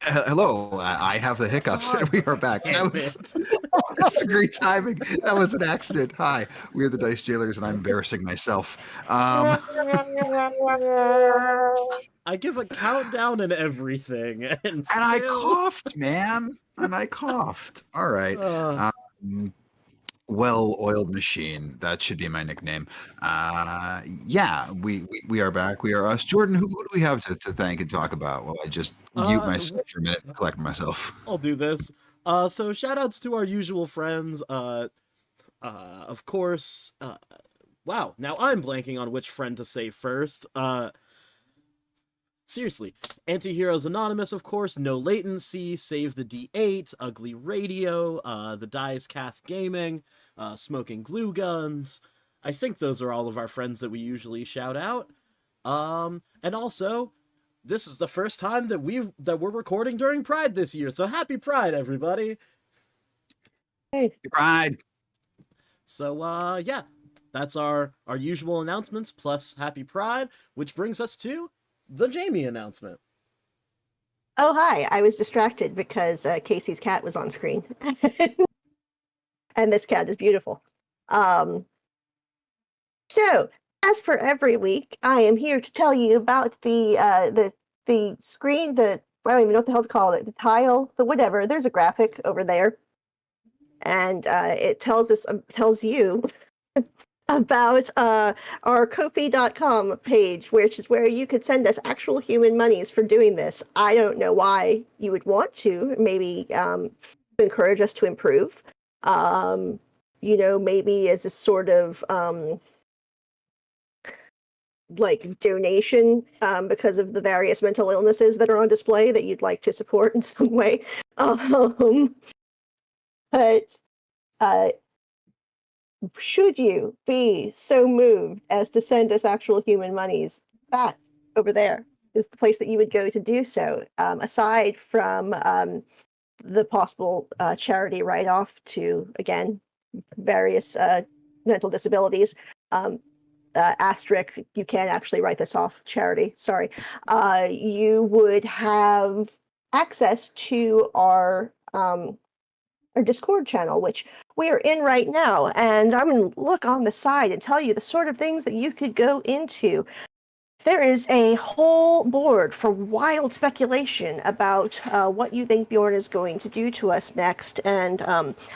Hello, I have the hiccups, and God we are back. damn it. That's a great timing. That was an accident. Hi, we are the Dice Jailers, and I'm embarrassing myself. I give a countdown and everything, and And I still. coughed, man. And I coughed. All right. Uh, Um, well-oiled machine. That should be my nickname. Yeah, we are back. We are us. Jordan, who do we have to thank and talk about? Well, I just mute uh, myself for a minute and collect myself. I'll do this. So shout outs to our usual friends. Of course. Wow, now I'm blanking on which friend to say first. Seriously. Antiheroes Anonymous, of course, No Latency, Save the D8, Ugly Radio, The Dice Cast Gaming, Smoking Glue Guns. I think those are all of our friends that we usually shout out. And also, this is the first time that we're recording during Pride this year, so happy Pride, everybody! Hey, Pride. So, yeah, that's our usual announcements plus happy Pride, which brings us to the Jamie announcement. oh, hi. I was distracted because Casey's cat was on screen. And this cat is beautiful. So, as for every week, I am here to tell you about the screen, I don't even know what the hell to call it, the tile, the whatever. There's a graphic over there. And it tells you about our Ko-fi.com page, which is where you could send us actual human monies for doing this. I don't know why you would want to. Maybe encourage us to improve. Maybe as a sort of like donation because of the various mental illnesses that are on display that you'd like to support in some way. But should you be so moved as to send us actual human monies, that over there is the place that you would go to do so. Aside from the possible charity write-off to, again, various mental disabilities. Asterisk, you can't actually write this off, charity, sorry. You would have access to our Discord channel, which we are in right now. And I'm going to look on the side and tell you the sort of things that you could go into. There is a whole board for wild speculation about what you think Bjorn is going to do to us next. And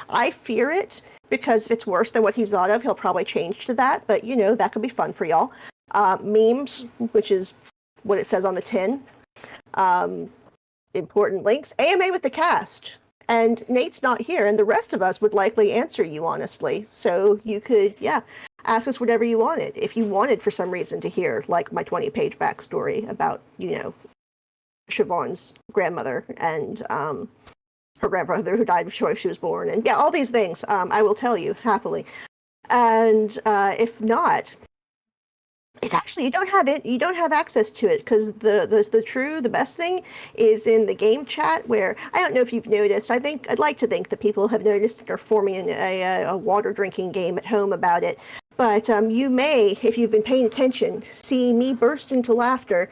I fear it, because if it's worse than what he's thought of, he'll probably change to that. But, that could be fun for y'all. Memes, which is what it says on the tin. Important links. AMA with the cast. And Nate's not here, and the rest of us would likely answer you honestly. So you could, ask us whatever you wanted. If you wanted, for some reason, to hear, like, my 20-page backstory about, Siobhan's grandmother and her grandfather who died before she was born, and all these things, I will tell you happily. And if not, it's actually you don't have access to it, because the best thing is in the game chat, where I don't know if you've noticed. I'd like to think that people have noticed and are forming a water drinking game at home about it. But you may, if you've been paying attention, see me burst into laughter,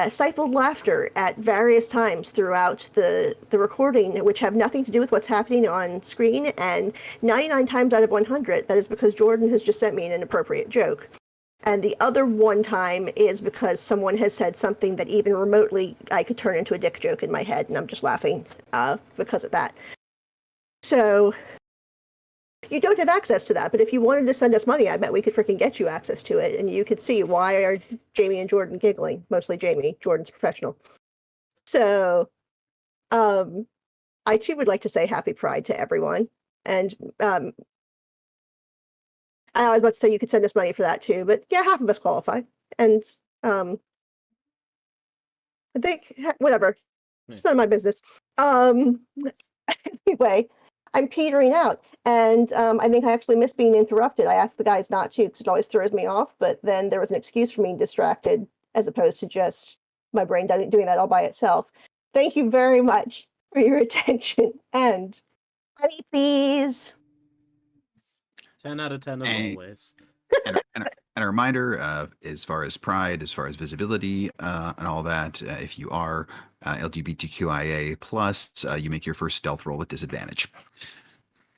stifled laughter at various times throughout the recording, which have nothing to do with what's happening on screen. And 99 times out of 100, that is because Jordan has just sent me an inappropriate joke. And the other one time is because someone has said something that even remotely I could turn into a dick joke in my head, and I'm just laughing because of that. So you don't have access to that, but if you wanted to send us money, I bet we could freaking get you access to it, and you could see why are Jamie and Jordan giggling. Mostly Jamie. Jordan's professional. So I too would like to say happy Pride to everyone. And I was about to say you could send us money for that too, but half of us qualify. And I think whatever. It's none of my business. Anyway, I'm petering out, and I think I actually miss being interrupted. I asked the guys not to, because it always throws me off, but then there was an excuse for being distracted, as opposed to just my brain doing that all by itself. Thank you very much for your attention, and money, please. 10 out of 10 as And- always. and And a reminder, as far as pride, as far as visibility, and all that, if you are LGBTQIA plus, you make your first stealth roll with disadvantage.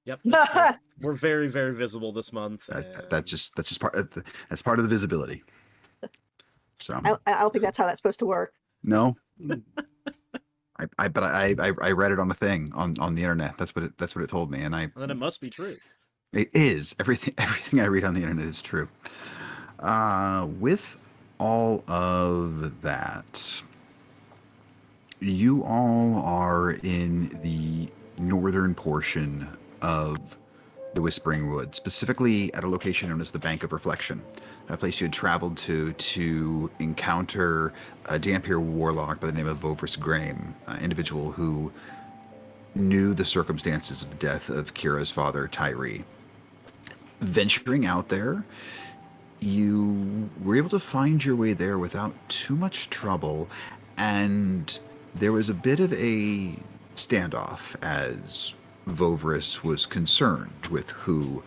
Yep, that's fair. We're very, very visible this month. That's just part of that's part of the visibility. So I don't think that's how that's supposed to work. no, I read it on a thing on the internet. That's what it told me, and then it must be true. it is everything I read on the internet is true. With all of that, you all are in the northern portion of the Whispering Wood, specifically at a location known as the Bank of Reflection, a place you had traveled to encounter a Dampier warlock by the name of Vovris Graham, an individual who knew the circumstances of the death of Kira's father, Tyree. Venturing out there, you were able to find your way there without too much trouble, and there was a bit of a standoff as Vovris was concerned with who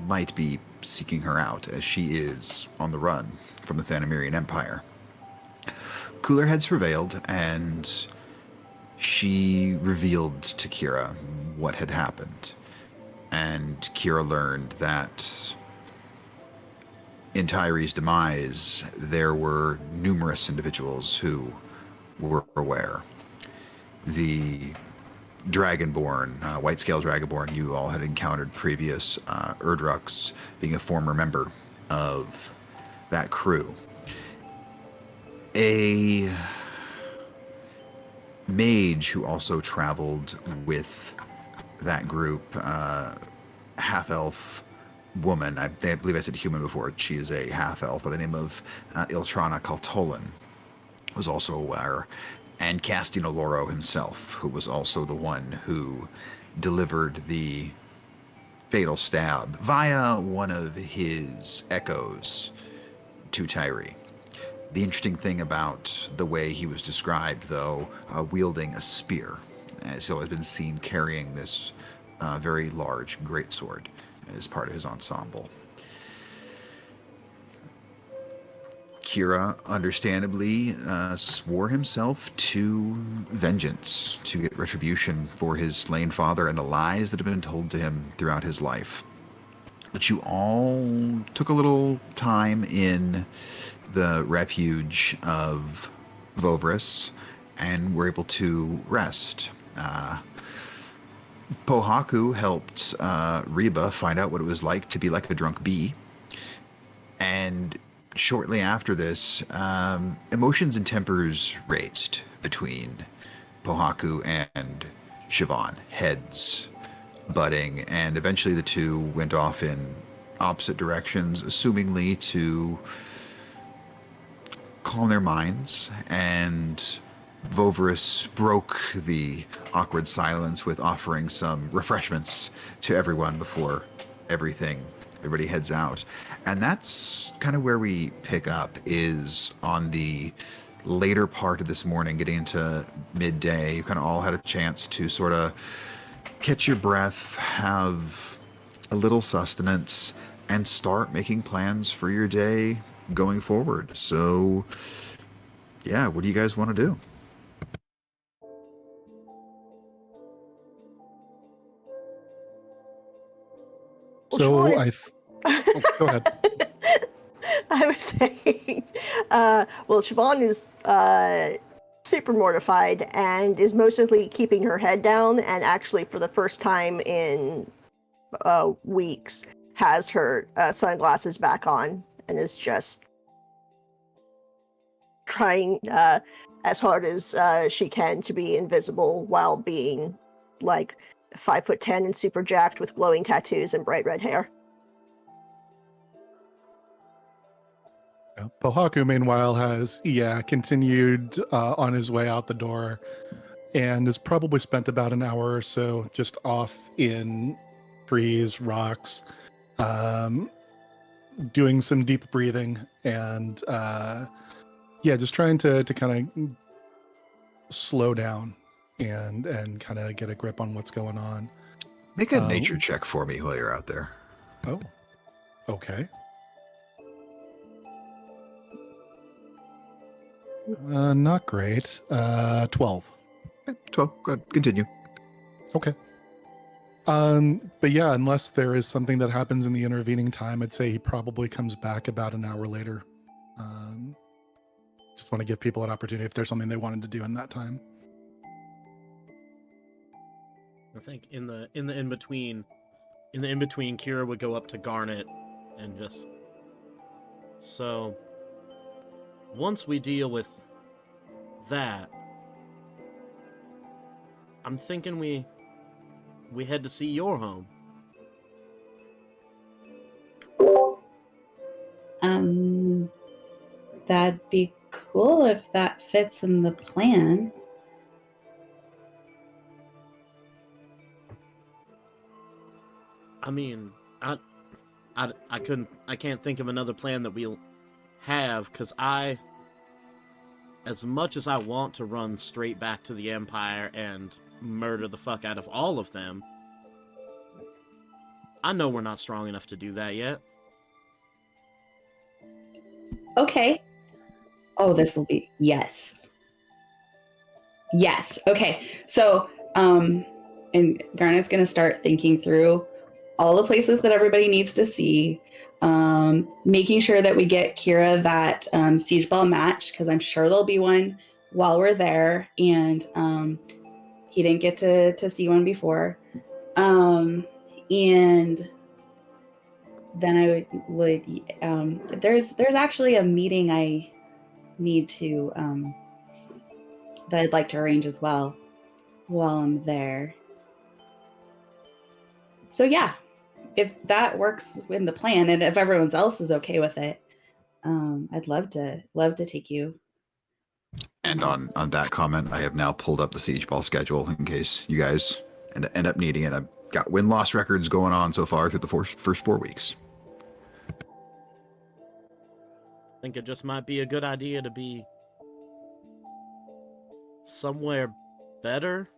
might be seeking her out, as she is on the run from the Thanamirian Empire. Cooler heads prevailed, and she revealed to Kira what had happened. And Kira learned that in Tyree's demise, there were numerous individuals who were aware. The Dragonborn, white-scale Dragonborn you all had encountered previous, Erdrux being a former member of that crew. A mage who also traveled with that group, half-elf woman, I believe I said human before, she is a half-elf by the name of Iltrana Kaltolan, was also aware, and Castino Loro himself, who was also the one who delivered the fatal stab via one of his echoes to Tyree. The interesting thing about the way he was described, though, wielding a spear, so has been seen carrying this very large greatsword as part of his ensemble. Kira, understandably, swore himself to vengeance, to get retribution for his slain father and the lies that had been told to him throughout his life. But you all took a little time in the refuge of Vovris and were able to rest. Pohaku helped Reba find out what it was like to be like a drunk bee. And shortly after this, emotions and tempers raised between Pohaku and Siobhan, heads butting, and eventually the two went off in opposite directions, assumingly to calm their minds, and Vovris broke the awkward silence with offering some refreshments to everyone before everybody heads out. And that's kind of where we pick up, is on the later part of this morning, getting into midday. You kind of all had a chance to sort of catch your breath, have a little sustenance, and start making plans for your day going forward. So, yeah, what do you guys want to do? Well, So go ahead. I was saying, well, Siobhan is super mortified and is mostly keeping her head down, and actually, for the first time in weeks, has her sunglasses back on and is just trying as hard as she can to be invisible while being like 5'10" and super jacked with glowing tattoos and bright red hair. Pohaku, meanwhile, has continued on his way out the door, and has probably spent about an hour or so just off in trees, rocks, doing some deep breathing, and just trying to kind of slow down and kind of get a grip on what's going on. Make a nature check for me while you're out there. Oh, okay. Not great. 12. 12. Good. Continue. Okay. But yeah, unless there is something that happens in the intervening time, I'd say he probably comes back about an hour later. Just want to give people an opportunity if there's something they wanted to do in that time. I think in the in between, Kira would go up to Garnet and just. So, once we deal with that, I'm thinking we head to see your home. That'd be cool if that fits in the plan. I mean, I can't think of another plan that we'll have, because as much as I want to run straight back to the Empire and murder the fuck out of all of them, I know we're not strong enough to do that yet. Okay. Oh, this will be yes. Yes. Okay. So, and Garnet's gonna start thinking through all the places that everybody needs to see, making sure that we get Kira that siege ball match, because I'm sure there'll be one while we're there, and he didn't get to see one before. And then I would there's actually a meeting I need to that I'd like to arrange as well while I'm there. So yeah, if that works in the plan, and if everyone else is okay with it, I'd love to take you. And on that comment, I have now pulled up the Siege Ball schedule in case you guys end up needing it. I've got win-loss records going on so far through the first 4 weeks. I think it just might be a good idea to be somewhere better.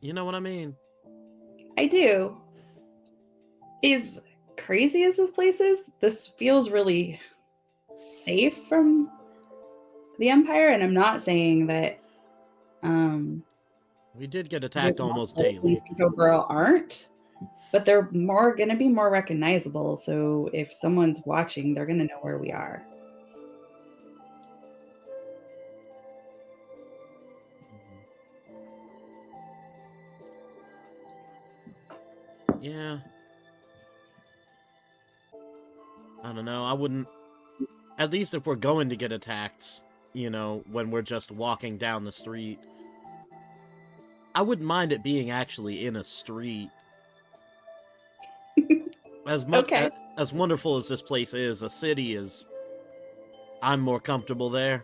You know what I mean? I do. As crazy as this place is, this feels really safe from the Empire, and I'm not saying that We did get attacked there's almost lots of daily. these Girl aren't, but they're going to be more recognizable. So if someone's watching, they're going to know where we are. Yeah. I don't know. I wouldn't. At least if we're going to get attacked, when we're just walking down the street, I wouldn't mind it being actually in a street. As much Okay. as wonderful as this place is, a city is. I'm more comfortable there.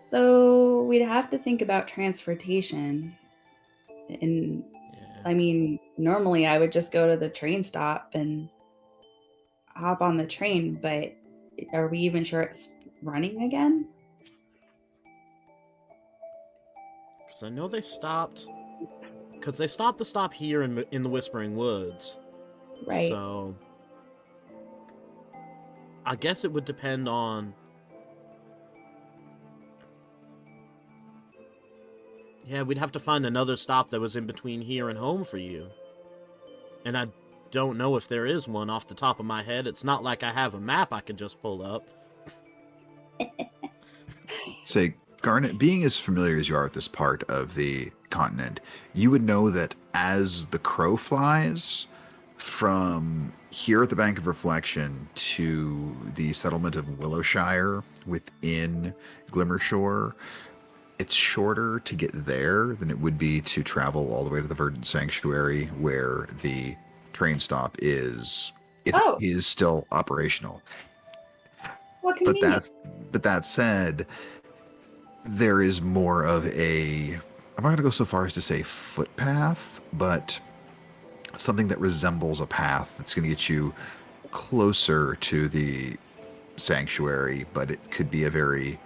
So we'd have to think about transportation. And Yeah. I mean, normally I would just go to the train stop and hop on the train, but are we even sure it's running again? Because I know they stopped. Because they stopped the stop here in the Whispering Woods. Right. So I guess it would depend on. Yeah, we'd have to find another stop that was in between here and home for you. And I don't know if there is one off the top of my head. It's not like I have a map I can just pull up. Say, Garnet, being as familiar as you are with this part of the continent, you would know that as the crow flies from here at the Bank of Reflection to the settlement of Willowshire within Glimmershore, it's shorter to get there than it would be to travel all the way to the Verdant Sanctuary, where the train stop is. It is still operational. What convenient. But that said, there is more of a. I'm not going to go so far as to say footpath, but something that resembles a path that's going to get you closer to the sanctuary, but it could be a very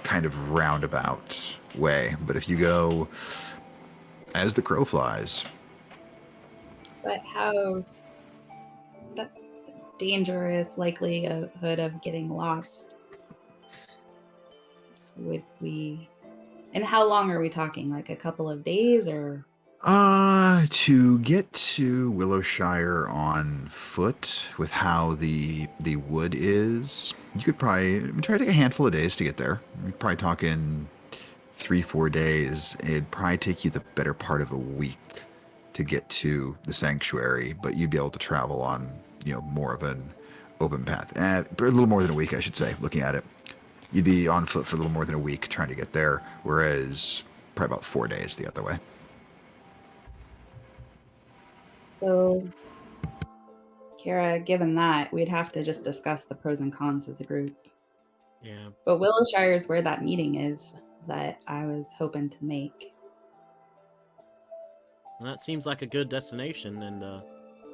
kind of roundabout way. But if you go as the crow flies. But how's that? dangerous likelihood of getting lost would we? And how long are we talking? Like a couple of days or? To get to Willowshire on foot with how the wood is, you could probably try to take a handful of days to get there. You're probably talking 3-4 days. It'd probably take you the better part of a week to get to the sanctuary, but you'd be able to travel on, more of an open path. A little more than a week, I should say, looking at it. You'd be on foot for a little more than a week trying to get there, whereas probably about 4 days the other way. So, Kira, given that, we'd have to just discuss the pros and cons as a group. Yeah. But Willowshire is where that meeting is that I was hoping to make. And that seems like a good destination. And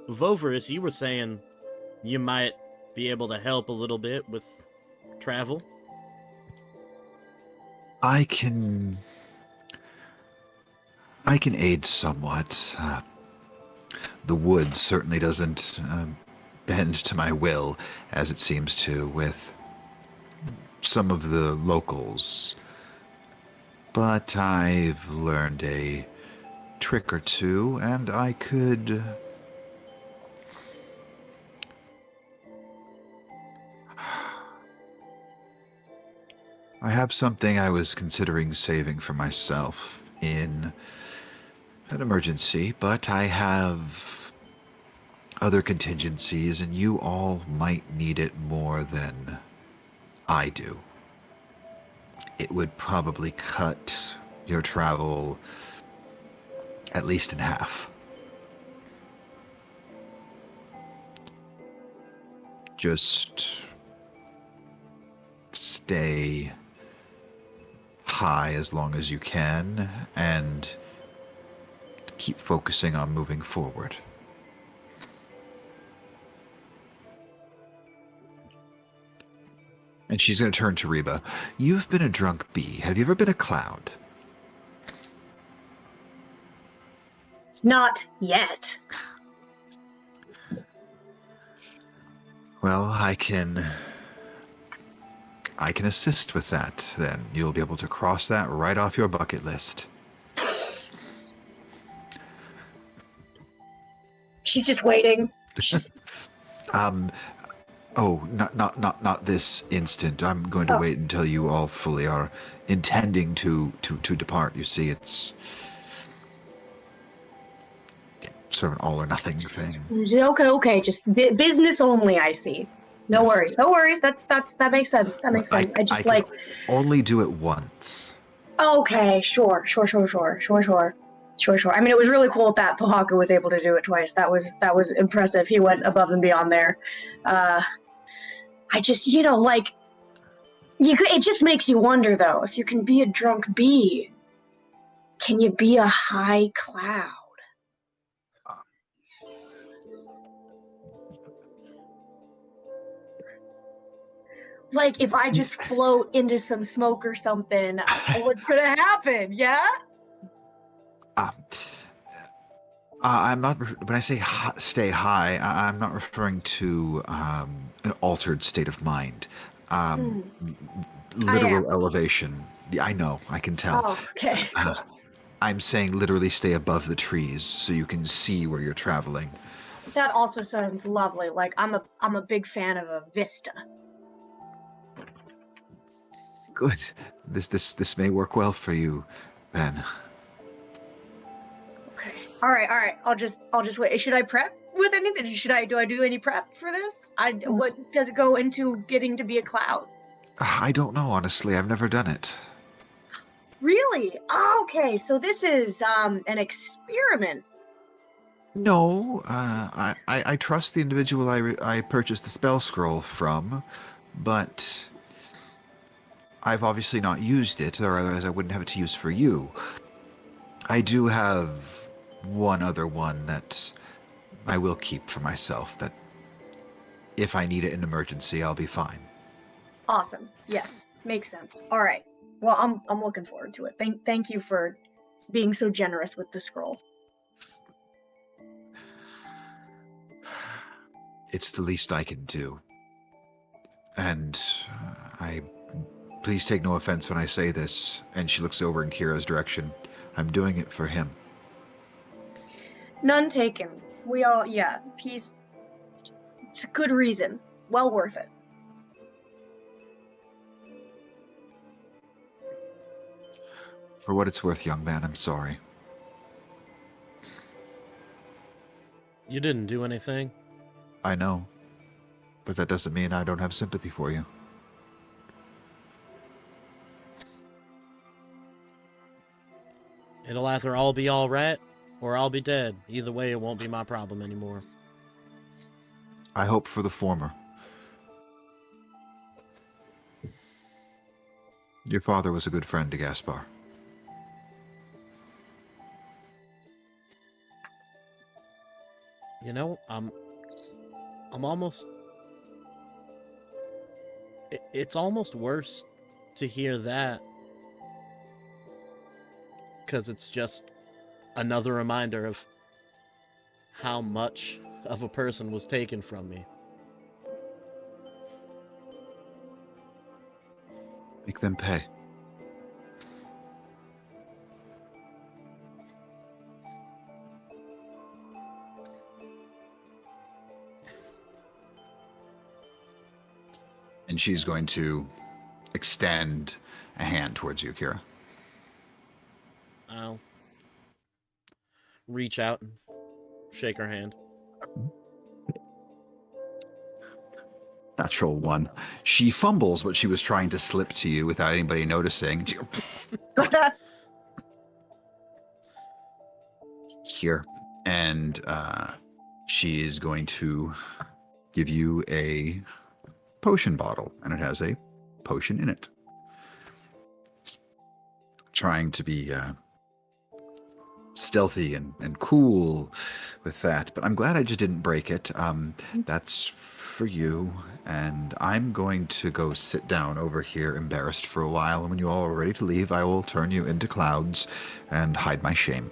Voverus, you were saying you might be able to help a little bit with travel. I can aid somewhat. The wood certainly doesn't bend to my will, as it seems to with some of the locals. But I've learned a trick or two, and I could... I have something I was considering saving for myself in an emergency, but I have other contingencies, and you all might need it more than I do. It would probably cut your travel at least in half. Just stay high as long as you can and keep focusing on moving forward. And she's going to turn to Reba. You've been a drunk bee. Have you ever been a cloud? Not yet. Well, I can assist with that, then. You'll be able to cross that right off your bucket list. She's just waiting. Oh, not this instant. I'm going to wait until you all fully are intending to depart. You see, it's sort of an all or nothing thing. Okay. Just business only. I see. No worries. That makes sense. That makes sense. I just can only do it once. Okay, sure. I mean, it was really cool that Pohaku was able to do it twice. That was impressive. He went above and beyond there. I just, it just makes you wonder, though, if you can be a drunk bee, can you be a high cloud? Like, if I just float into some smoke or something, what's gonna happen, yeah? I'm not. When I say stay high, I'm not referring to an altered state of mind. Literal elevation. Yeah, I know. I can tell. Oh, okay. I'm saying literally stay above the trees so you can see where you're traveling. That also sounds lovely. Like, I'm a big fan of a vista. Good. This may work well for you, then. Okay. All right. I'll just wait. Should I prep with anything? Do I do any prep for this? What does it go into getting to be a cloud? I don't know, honestly. I've never done it. Really? Okay. So this is an experiment. No, I trust the individual I purchased the spell scroll from, but I've obviously not used it, or otherwise I wouldn't have it to use for you. I do have one other one that I will keep for myself, that if I need it in emergency, I'll be fine. Awesome. Yes. Makes sense. All right. Well, I'm looking forward to it. Thank you for being so generous with the scroll. It's the least I can do. And please take no offense when I say this. And she looks over in Kira's direction. I'm doing it for him. None taken. We all, yeah, he's. It's a good reason. Well worth it. For what it's worth, young man, I'm sorry. You didn't do anything. I know. But that doesn't mean I don't have sympathy for you. It'll either all be all right, or I'll be dead. Either way, it won't be my problem anymore. I hope for the former. Your father was a good friend to Gaspar. You know, I'm almost... It's almost worse to hear that. Because it's just another reminder of how much of a person was taken from me. Make them pay. And she's going to extend a hand towards you, Kira. I'll reach out and shake her hand. Natural one. She fumbles what she was trying to slip to you without anybody noticing. Here. And she is going to give you a potion bottle, and it has a potion in it. It's trying to be stealthy and cool with that, but I'm glad I just didn't break it. That's for you, and I'm going to go sit down over here embarrassed for a while, and when you all are ready to leave, I will turn you into clouds and hide my shame.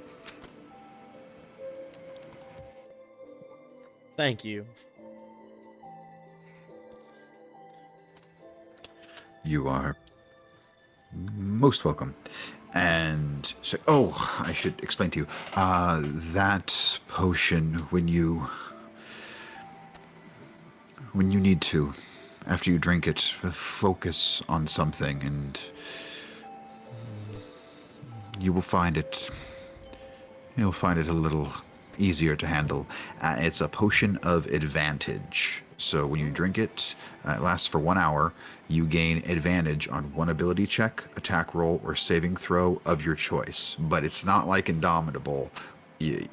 Thank you. You are most welcome. And so, I should explain to you, that potion, when you need to, after you drink it, focus on something, and you'll find it a little easier to handle. It's a potion of advantage. So when you drink it, it lasts for 1 hour. You gain advantage on one ability check, attack roll, or saving throw of your choice. But it's not like Indomitable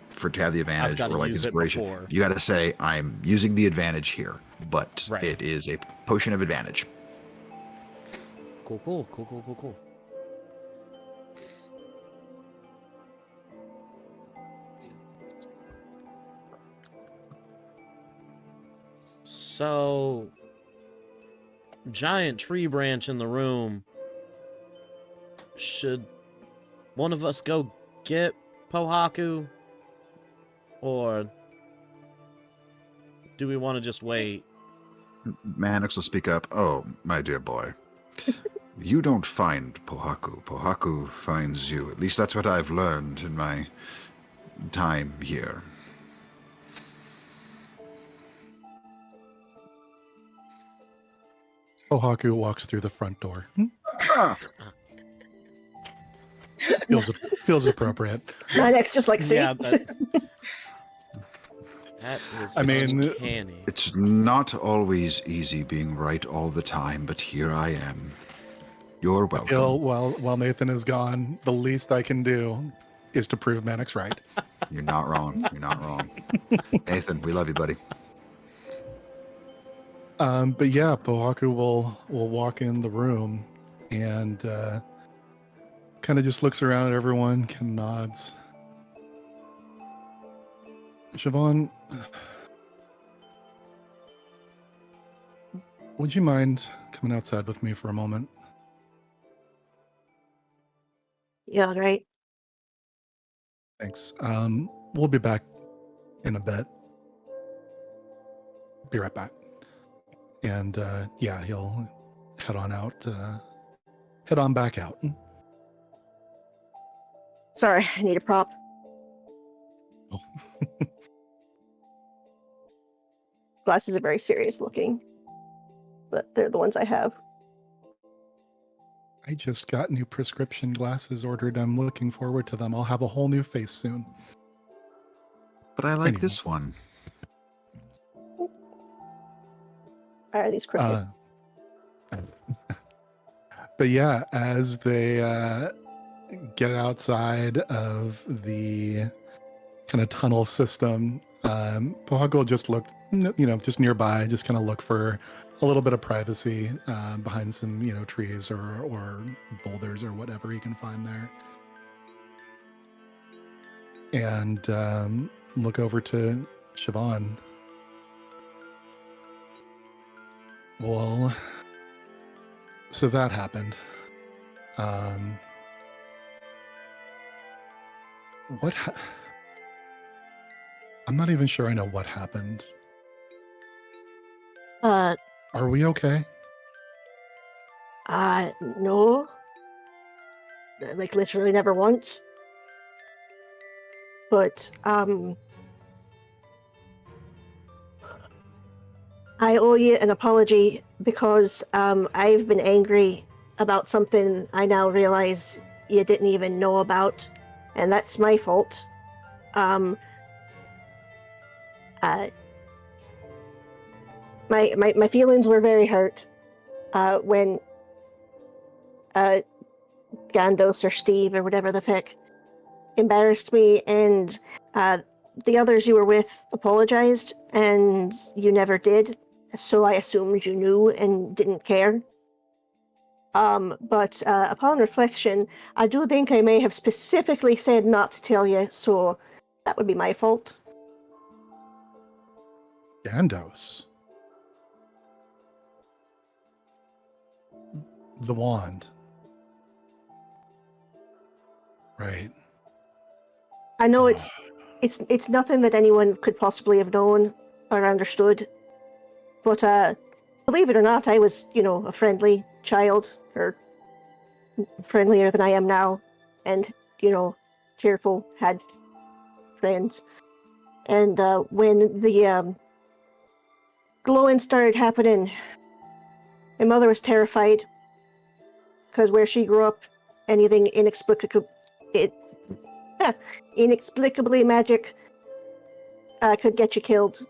for to have the advantage, or like Inspiration. You got to say, I'm using the advantage here. But right. It is a potion of advantage. Cool. So, giant tree branch in the room. Should one of us go get Pohaku? Or do we want to just wait? Mannix will speak up. Oh, my dear boy. You don't find Pohaku. Pohaku finds you. At least that's what I've learned in my time here. Pohaku walks through the front door. Feels appropriate. Next, just like, see? Yeah, that is uncanny. It's not always easy being right all the time, but here I am. You're welcome. Bill, while Nathan is gone, the least I can do is to prove Mannix right. You're not wrong. You're not wrong. Nathan, we love you, buddy. But yeah, Pohaku will walk in the room and kind of just looks around at everyone, kind of nods. Siobhan, would you mind coming outside with me for a moment? Yeah, right. Thanks. We'll be back in a bit. be right back. And yeah, he'll head on out, head on back out. Sorry, I need a prop. Oh. Glasses are very serious looking, but they're the ones I have. I just got new prescription glasses ordered. I'm looking forward to them. I'll have a whole new face soon. But I like Anyway. this one. Why are these crooked? But yeah, as they get outside of the kind of tunnel system, Pog will just look, just nearby, just kind of look for a little bit of privacy behind some, trees or boulders or whatever he can find there. And look over to Siobhan. Well, so that happened. I'm not even sure I know what happened. Are we okay? No. Like, literally never once. But, I owe you an apology because, I've been angry about something I now realize you didn't even know about, and that's my fault. My feelings were very hurt, when, Gandos or Steve or whatever the heck embarrassed me, and the others you were with apologized, and you never did, so I assumed you knew and didn't care. But upon reflection, I do think I may have specifically said not to tell you, so that would be my fault. Gandos. The wand. Right. I know it's nothing that anyone could possibly have known or understood, but believe it or not, I was, a friendly child, or friendlier than I am now, and, cheerful, had friends. And when the glowing started happening, my mother was terrified, because where she grew up, anything inexplicably magic could get you killed.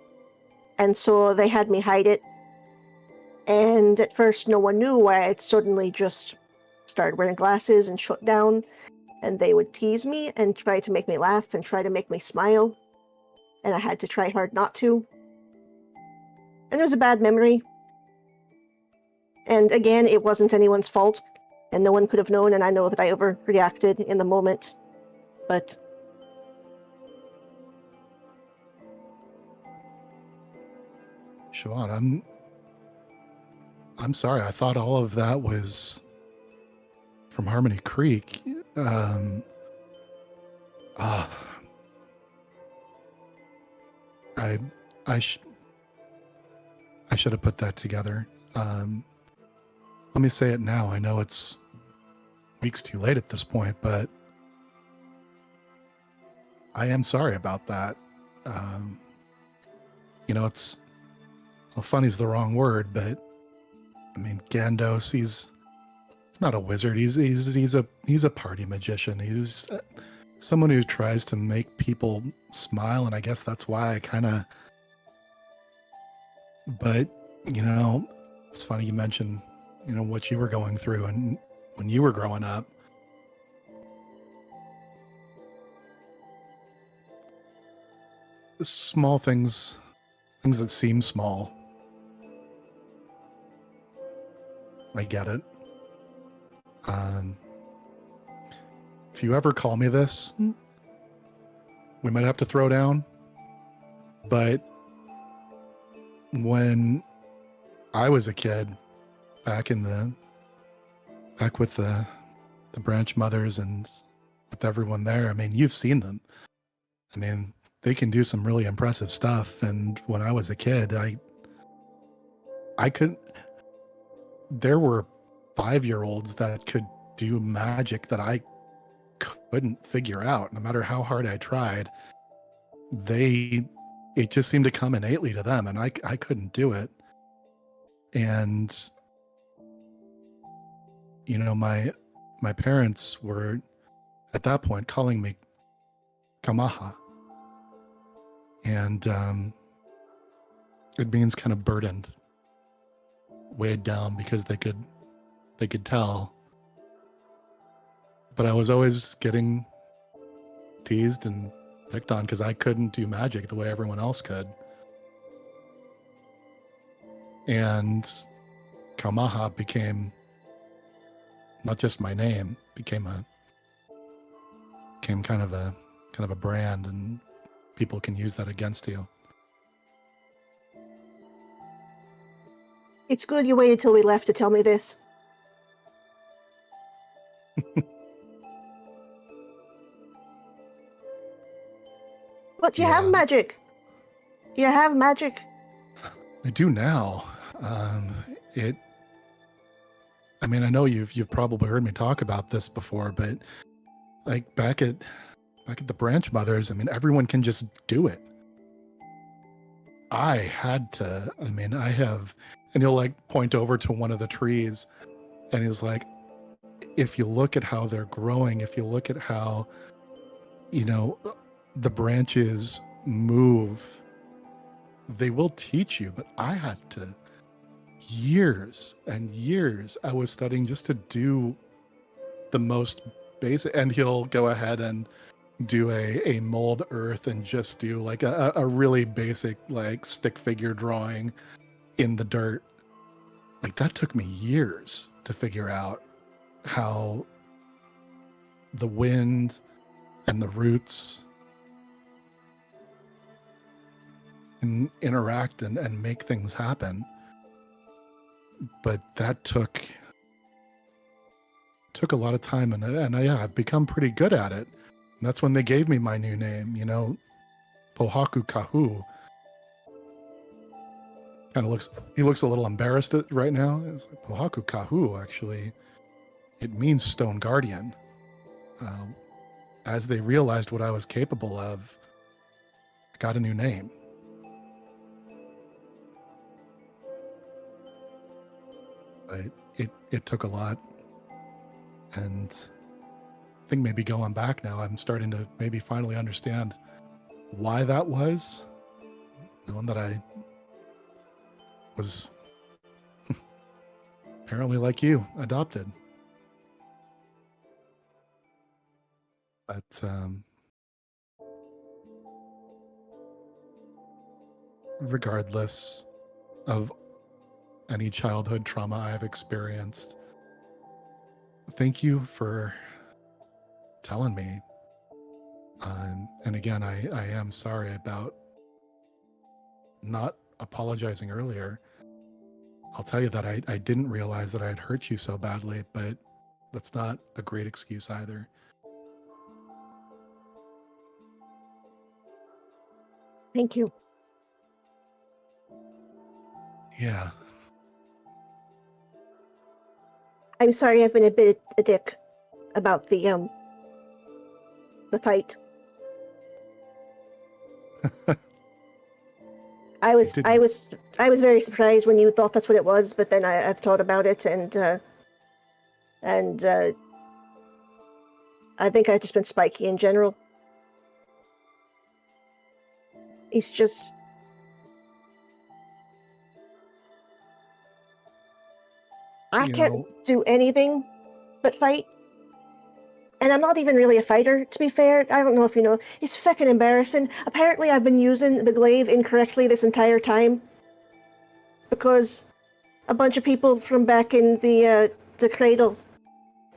And so they had me hide it. And at first no one knew why I'd suddenly just started wearing glasses and shut down. And they would tease me and try to make me laugh and try to make me smile. And I had to try hard not to. And it was a bad memory. And again, it wasn't anyone's fault. And no one could have known, and I know that I overreacted in the moment. But Siobhan, I'm sorry. I thought all of that was from Harmony Creek. I should have put that together. Let me say it now. I know it's weeks too late at this point, but I am sorry about that. It's, well, funny's the wrong word, but I mean, Gandos, he's not a wizard. He's a party magician. He's someone who tries to make people smile, and I guess that's why I kind of. But it's funny you mentioned what you were going through and when you were growing up. Small things that seem small. I get it. If you ever call me this, we might have to throw down. But when I was a kid, back with the branch mothers and with everyone there, I mean, you've seen them. I mean, they can do some really impressive stuff. And when I was a kid, I I couldn't. There were 5-year-olds that could do magic that I couldn't figure out. No matter how hard I tried, it just seemed to come innately to them, and I couldn't do it. And you know, my parents were at that point calling me Kamaha, and it means kind of burdened, weighed down, because they could tell. But I was always getting teased and picked on because I couldn't do magic the way everyone else could. And Kamaha became not just my name, became kind of a brand, and people can use that against you. It's good you waited till we left to tell me this. But you have Yeah. magic. You have magic. I do now. I mean, I know you've probably heard me talk about this before, but like back at the Branch Mothers, I mean, everyone can just do it. I had to. I mean, I have, and he'll like point over to one of the trees, and he's like, if you look at how they're growing, if you look at how, you know, the branches move, they will teach you. But I had to, years and years, I was studying just to do the most basic, and he'll go ahead and do a mold earth and just do like a really basic like stick figure drawing in the dirt. Like that took me years to figure out how the wind and the roots can interact and make things happen. But that took a lot of time, and yeah, I've become pretty good at it. And that's when they gave me my new name, you know, Pohaku Kahu. He looks a little embarrassed right now. It's like, Pohaku Kahu, actually, it means Stone Guardian. As they realized what I was capable of, I got a new name. But it took a lot. And I think maybe going back now, I'm starting to maybe finally understand why that was. Knowing that I was apparently like you, adopted. But regardless of any childhood trauma I've experienced, thank you for telling me. And again, I am sorry about not apologizing earlier. I'll tell you that I didn't realize that I had hurt you so badly, but that's not a great excuse either. Thank you. Yeah. I'm sorry I've been a bit a dick about the fight. I was very surprised when you thought that's what it was, but then I've thought about it, and I think I've just been spiky in general. It's just I can't do anything but fight. And I'm not even really a fighter, to be fair. I don't know if you know. It's fucking embarrassing. Apparently I've been using the glaive incorrectly this entire time. Because a bunch of people from back in the cradle,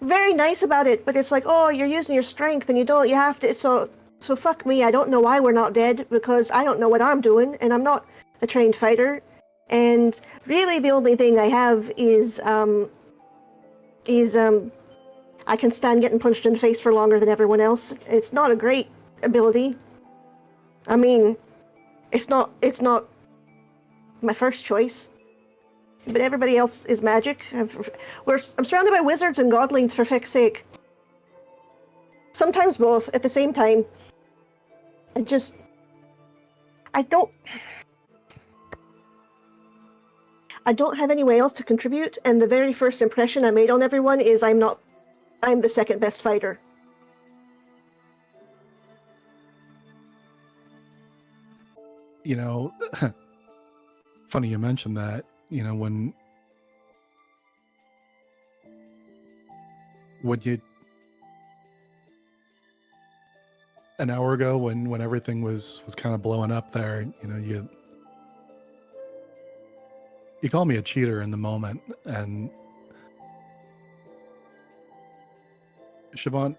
very nice about it, but it's like, oh, you're using your strength and you have to, so fuck me. I don't know why we're not dead, because I don't know what I'm doing, and I'm not a trained fighter. And really the only thing I have is I can stand getting punched in the face for longer than everyone else. It's not a great ability. I mean, it's not my first choice. but everybody else is magic. I'm surrounded by wizards and godlings, for feck's sake. Sometimes both at the same time. I don't have any way else to contribute, and the very first impression I made on everyone is I'm the second best fighter. You know, funny you mentioned that. You know, when you an hour ago when everything was kind of blowing up there, you know, you called me a cheater in the moment, and Siobhan,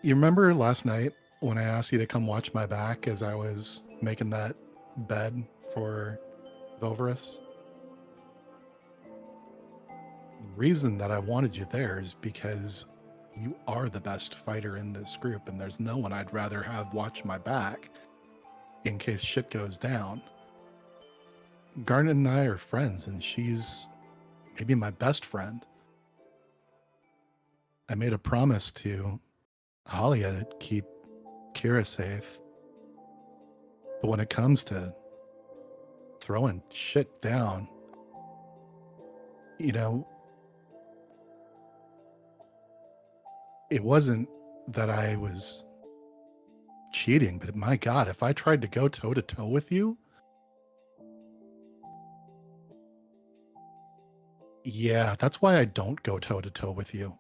you remember last night when I asked you to come watch my back as I was making that bed for Vovarus? The reason that I wanted you there is because you are the best fighter in this group, and there's no one I'd rather have watch my back in case shit goes down. Garnet and I are friends, and she's maybe my best friend. I made a promise to Halia to keep Kira safe. But when it comes to throwing shit down, you know, it wasn't that I was cheating, but my God, if I tried to go toe to toe with you, yeah, that's why I don't go toe to toe with you.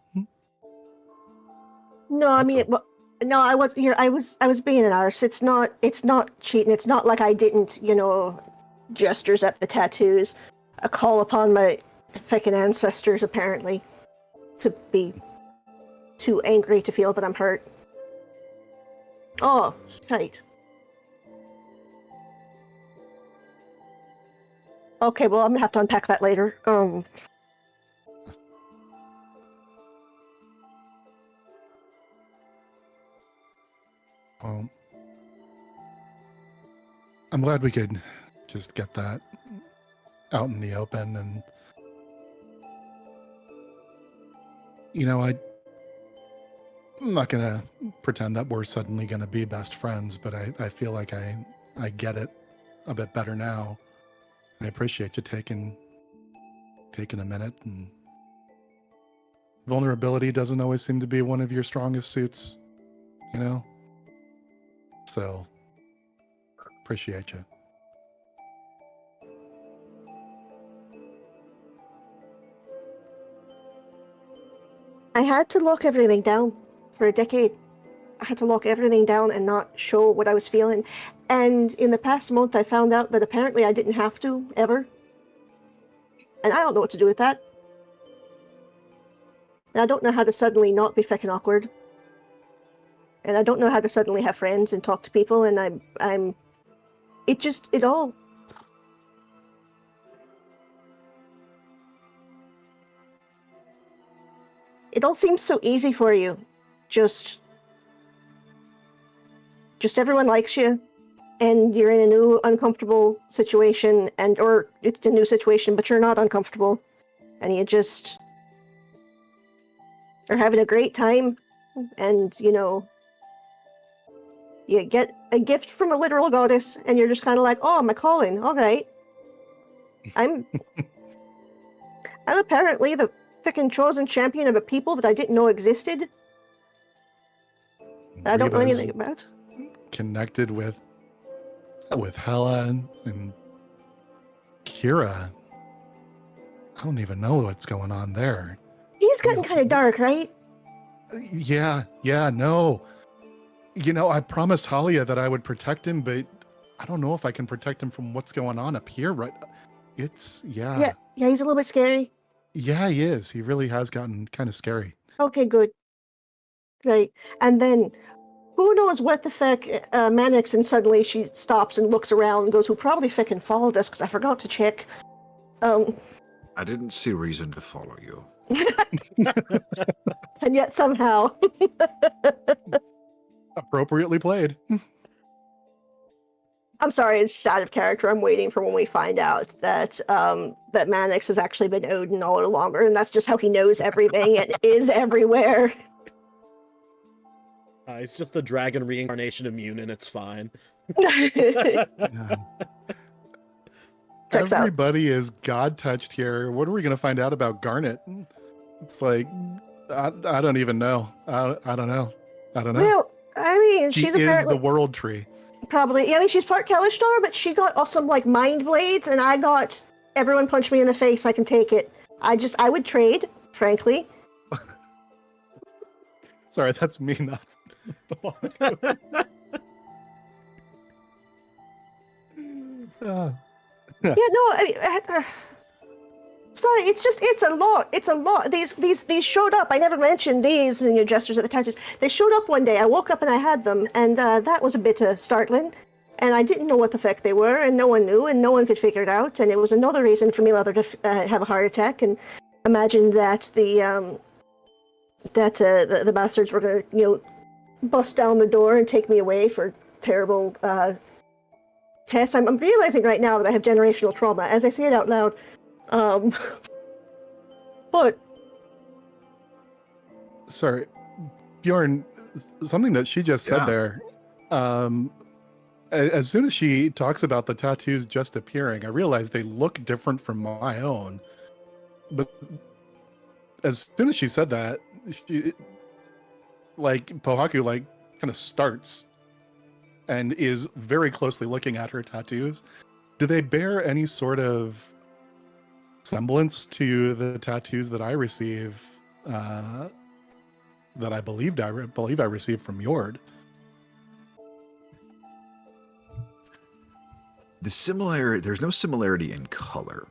No, I That's mean, no, I was here. I was being an arse. It's not cheating. It's not like I didn't, gestures at the tattoos, a call upon my feckin' ancestors, apparently, to be too angry to feel that I'm hurt. Oh, shite. Okay, well, I'm gonna have to unpack that later. I'm glad we could just get that out in the open, and I'm not gonna pretend that we're suddenly gonna be best friends, but I feel like I get it a bit better now. I appreciate you taking a minute, and vulnerability doesn't always seem to be one of your strongest suits, so appreciate you. I had to lock everything down for a decade. I had to lock everything down and not show what I was feeling. And in the past month, I found out that apparently I didn't have to, ever. And I don't know what to do with that. And I don't know how to suddenly not be feckin' awkward. And I don't know how to suddenly have friends and talk to people, and it all... It all seems so easy for you. Just everyone likes you, and you're in a new uncomfortable situation, or it's a new situation, but you're not uncomfortable, and you just are having a great time, and you get a gift from a literal goddess, and you're just kind of like, oh, my calling, all right. I'm apparently the frickin' chosen champion of a people that I didn't know existed. I don't know Reva's anything about. Connected with Hela and Kira. I don't even know what's going on there. He's gotten kind of dark, right? Yeah, no. I promised Halia that I would protect him, but I don't know if I can protect him from what's going on up here, right? Yeah, he's a little bit scary. Yeah, he is. He really has gotten kind of scary. Okay, good. Right. And then, who knows what the feck Mannix, and suddenly she stops and looks around and goes, who probably feckin' followed us, because I forgot to check. I didn't see reason to follow you. And yet somehow... Appropriately played. I'm sorry, it's out of character. I'm waiting for when we find out that that Mannix has actually been Odin all along, and that's just how he knows everything and is everywhere. He's just a dragon reincarnation immune, and it's fine. Yeah. Checks out. Everybody is God touched here. What are we going to find out about Garnet? It's like, I don't even know. I don't know. I don't know. Well, I mean, She she's is apparently the world tree. probably. I mean, she's part Kelishtar, but she got awesome like mind blades, and I got everyone punch me in the face. I can take it. I would trade, frankly. Sorry, that's me, not. Uh, Yeah, no, sorry, it's a lot. It's a lot. These showed up. I never mentioned these in your gestures at the tattoos. They showed up one day. I woke up and I had them, and that was a bit startling. And I didn't know what the fuck they were, and no one knew, and no one could figure it out. And it was another reason for me mother to have a heart attack and imagine that the bastards were gonna bust down the door and take me away for terrible tests. I'm realizing right now that I have generational trauma as I say it out loud. But sorry, Bjorn, something that she just said Yeah. there. As soon as she talks about the tattoos just appearing, I realize they look different from my own. But as soon as she said that, Pohaku kind of starts and is very closely looking at her tattoos. Do they bear any sort of semblance to the tattoos that I receive? That I believe I received from Yord. There's no similarity in color,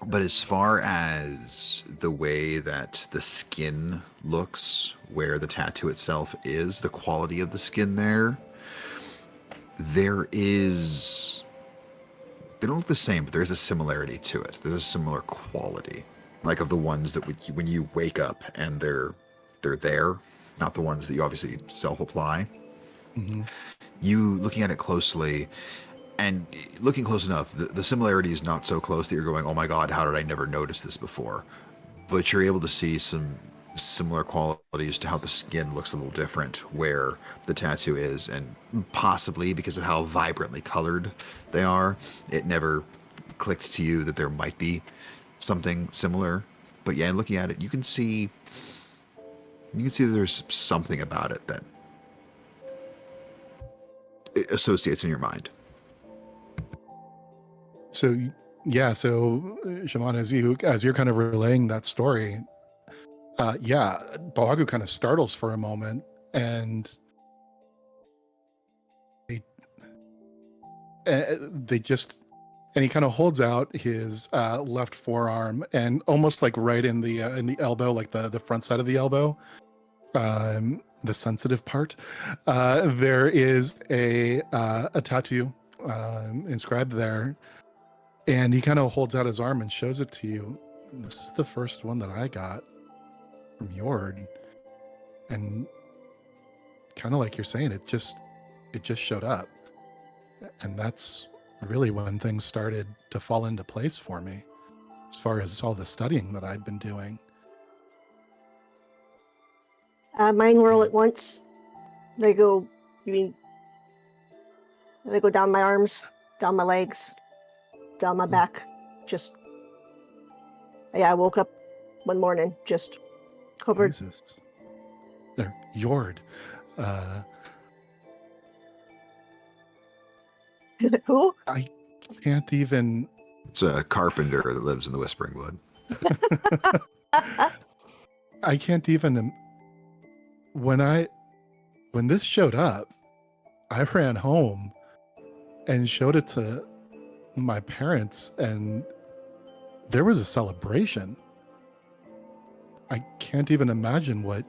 but as far as the way that the skin looks, where the tattoo itself is, the quality of the skin there is, they don't look the same, but there's a similarity to it. There's a similar quality, like of the ones that when you wake up and they're there, not the ones that you obviously self-apply. Mm-hmm. You looking at it closely and looking close enough, the similarity is not so close that you're going, oh my god, how did I never notice this before? But you're able to see some similar qualities to how the skin looks a little different where the tattoo is, and possibly because of how vibrantly colored they are, it never clicked to you that there might be something similar. But yeah, looking at it, you can see there's something about it that it associates in your mind. So yeah, Shaman, as you're kind of relaying that story, Bawagu kind of startles for a moment, and he kind of holds out his left forearm, and almost like right in the elbow, like the front side of the elbow, the sensitive part, there is a tattoo inscribed there. And he kind of holds out his arm and shows it to you. This is the first one that I got from Yord. And kind of like you're saying, it just showed up. And that's really when things started to fall into place for me, as far as all the studying that I'd been doing. mine were all at once. They go down my arms, down my legs, down my back. I woke up one morning just covered. Jesus. There, Yord. Who? I can't even. It's a carpenter that lives in the Whispering Wood. I can't even. When this showed up, I ran home and showed it to my parents, and there was a celebration. I can't even imagine what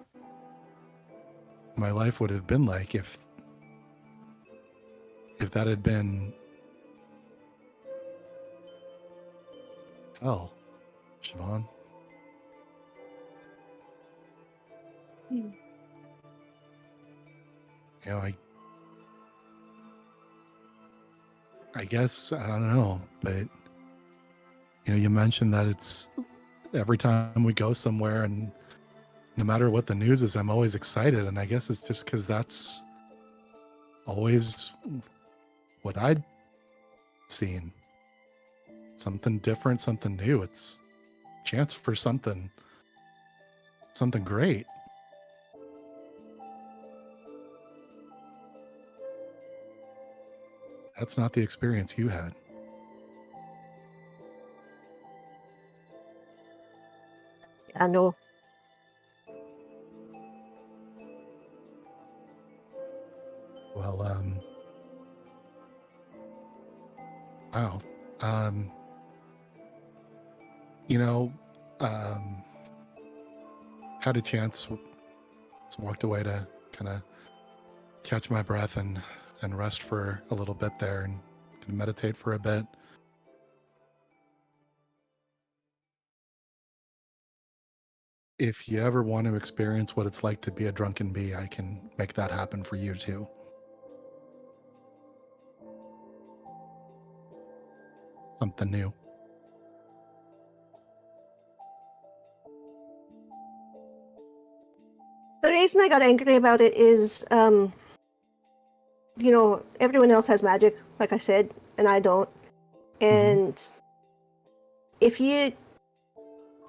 my life would have been like if that had been hell, Siobhan. I guess I don't know, but you mentioned that it's every time we go somewhere, and no matter what the news is, I'm always excited, and I guess it's just because that's always what I'd seen. Something different, something new. It's a chance for something great. That's not the experience you had. I know. Well, wow. You know, had a chance, so walked away to kind of catch my breath and rest for a little bit there and kind of meditate for a bit. If you ever want to experience what it's like to be a drunken bee, I can make that happen for you too. Something new. The reason I got angry about it is, everyone else has magic, like I said, and I don't. And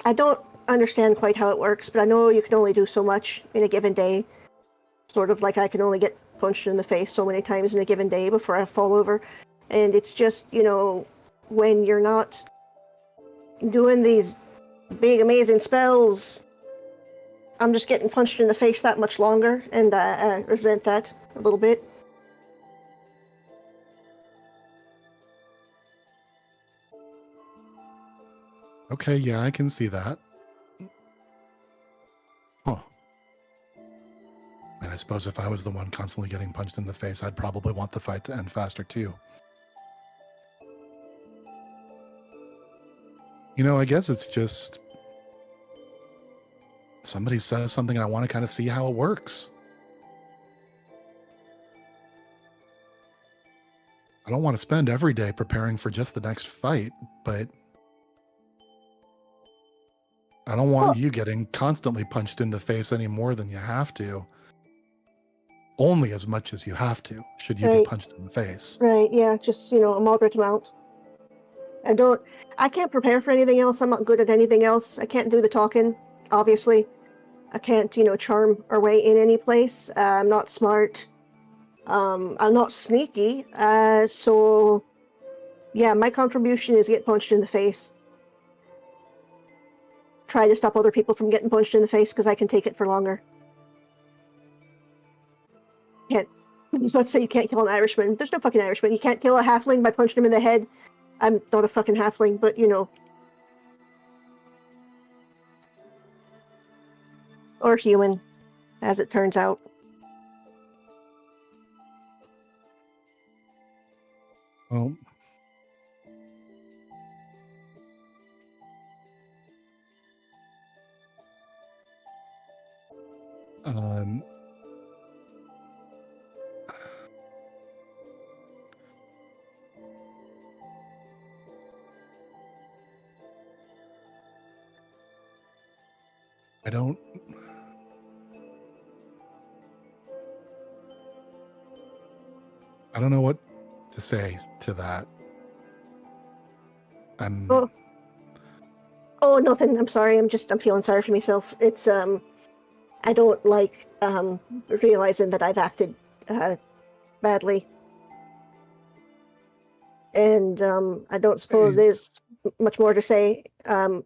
I don't understand quite how it works, but I know you can only do so much in a given day. Sort of like I can only get punched in the face so many times in a given day before I fall over. And it's just, when you're not doing these big, amazing spells, I'm just getting punched in the face that much longer, and I resent that a little bit. Okay, yeah, I can see that. Huh. And I suppose if I was the one constantly getting punched in the face, I'd probably want the fight to end faster too. I guess it's just somebody says something and I want to kind of see how it works. I don't want to spend every day preparing for just the next fight, but I don't want you getting constantly punched in the face any more than you have to. Only as much as you have to, should you be Right. punched in the face. Right, yeah, just, a moderate amount. I can't prepare for anything else. I'm not good at anything else. I can't do the talking, obviously. I can't, charm our way in any place. I'm not smart. I'm not sneaky. So, yeah, my contribution is get punched in the face. Try to stop other people from getting punched in the face because I can take it for longer. I was about to say you can't kill an Irishman. There's no fucking Irishman. You can't kill a halfling by punching him in the head. I'm not a fucking halfling, but or human, as it turns out. Well, I don't know what to say to that. Oh, nothing. I'm sorry. I'm feeling sorry for myself. It's, I don't like, realizing that I've acted, badly. And, I don't suppose there's much more to say. I'm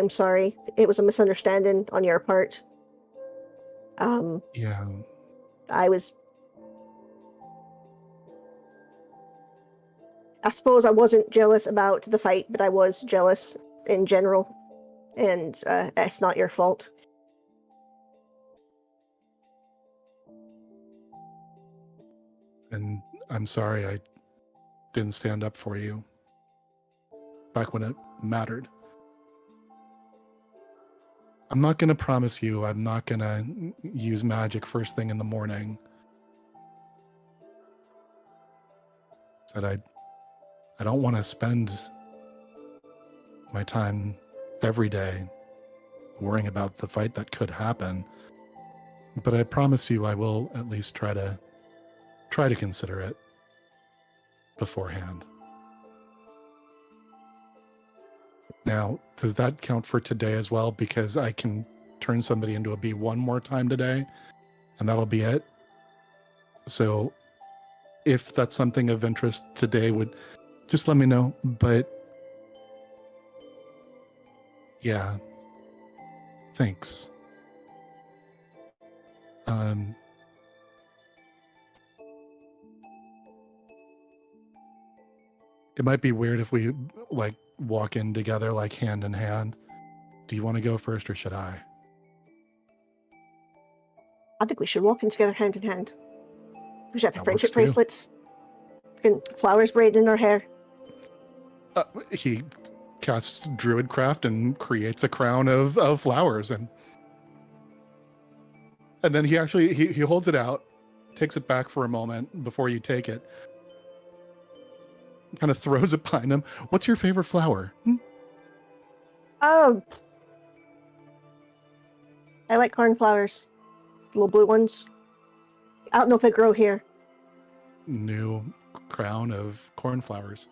sorry. It was a misunderstanding on your part. Yeah. I suppose I wasn't jealous about the fight, but I was jealous in general. And, it's not your fault. And I'm sorry I didn't stand up for you back when it mattered. I'm not going to promise you I'm not going to use magic first thing in the morning. Said I I don't want to spend my time every day worrying about the fight that could happen. But I promise you I will at least try to consider it beforehand. Now, does that count for today as well? Because I can turn somebody into a bee one more time today, and that'll be it. So if that's something of interest today, would just let me know. But yeah, thanks. It might be weird if we like walk in together, like hand in hand. Do you want to go first, or should I? I think we should walk in together hand in hand. We should have That friendship works too. bracelets. And flowers braided in our hair. He casts Druidcraft and creates a crown of flowers, and then he actually he holds it out, takes it back for a moment before you take it, kind of throws it behind him. What's your favorite flower? Oh, I like cornflowers. The little blue ones. I don't know if they grow here. New crown of cornflowers.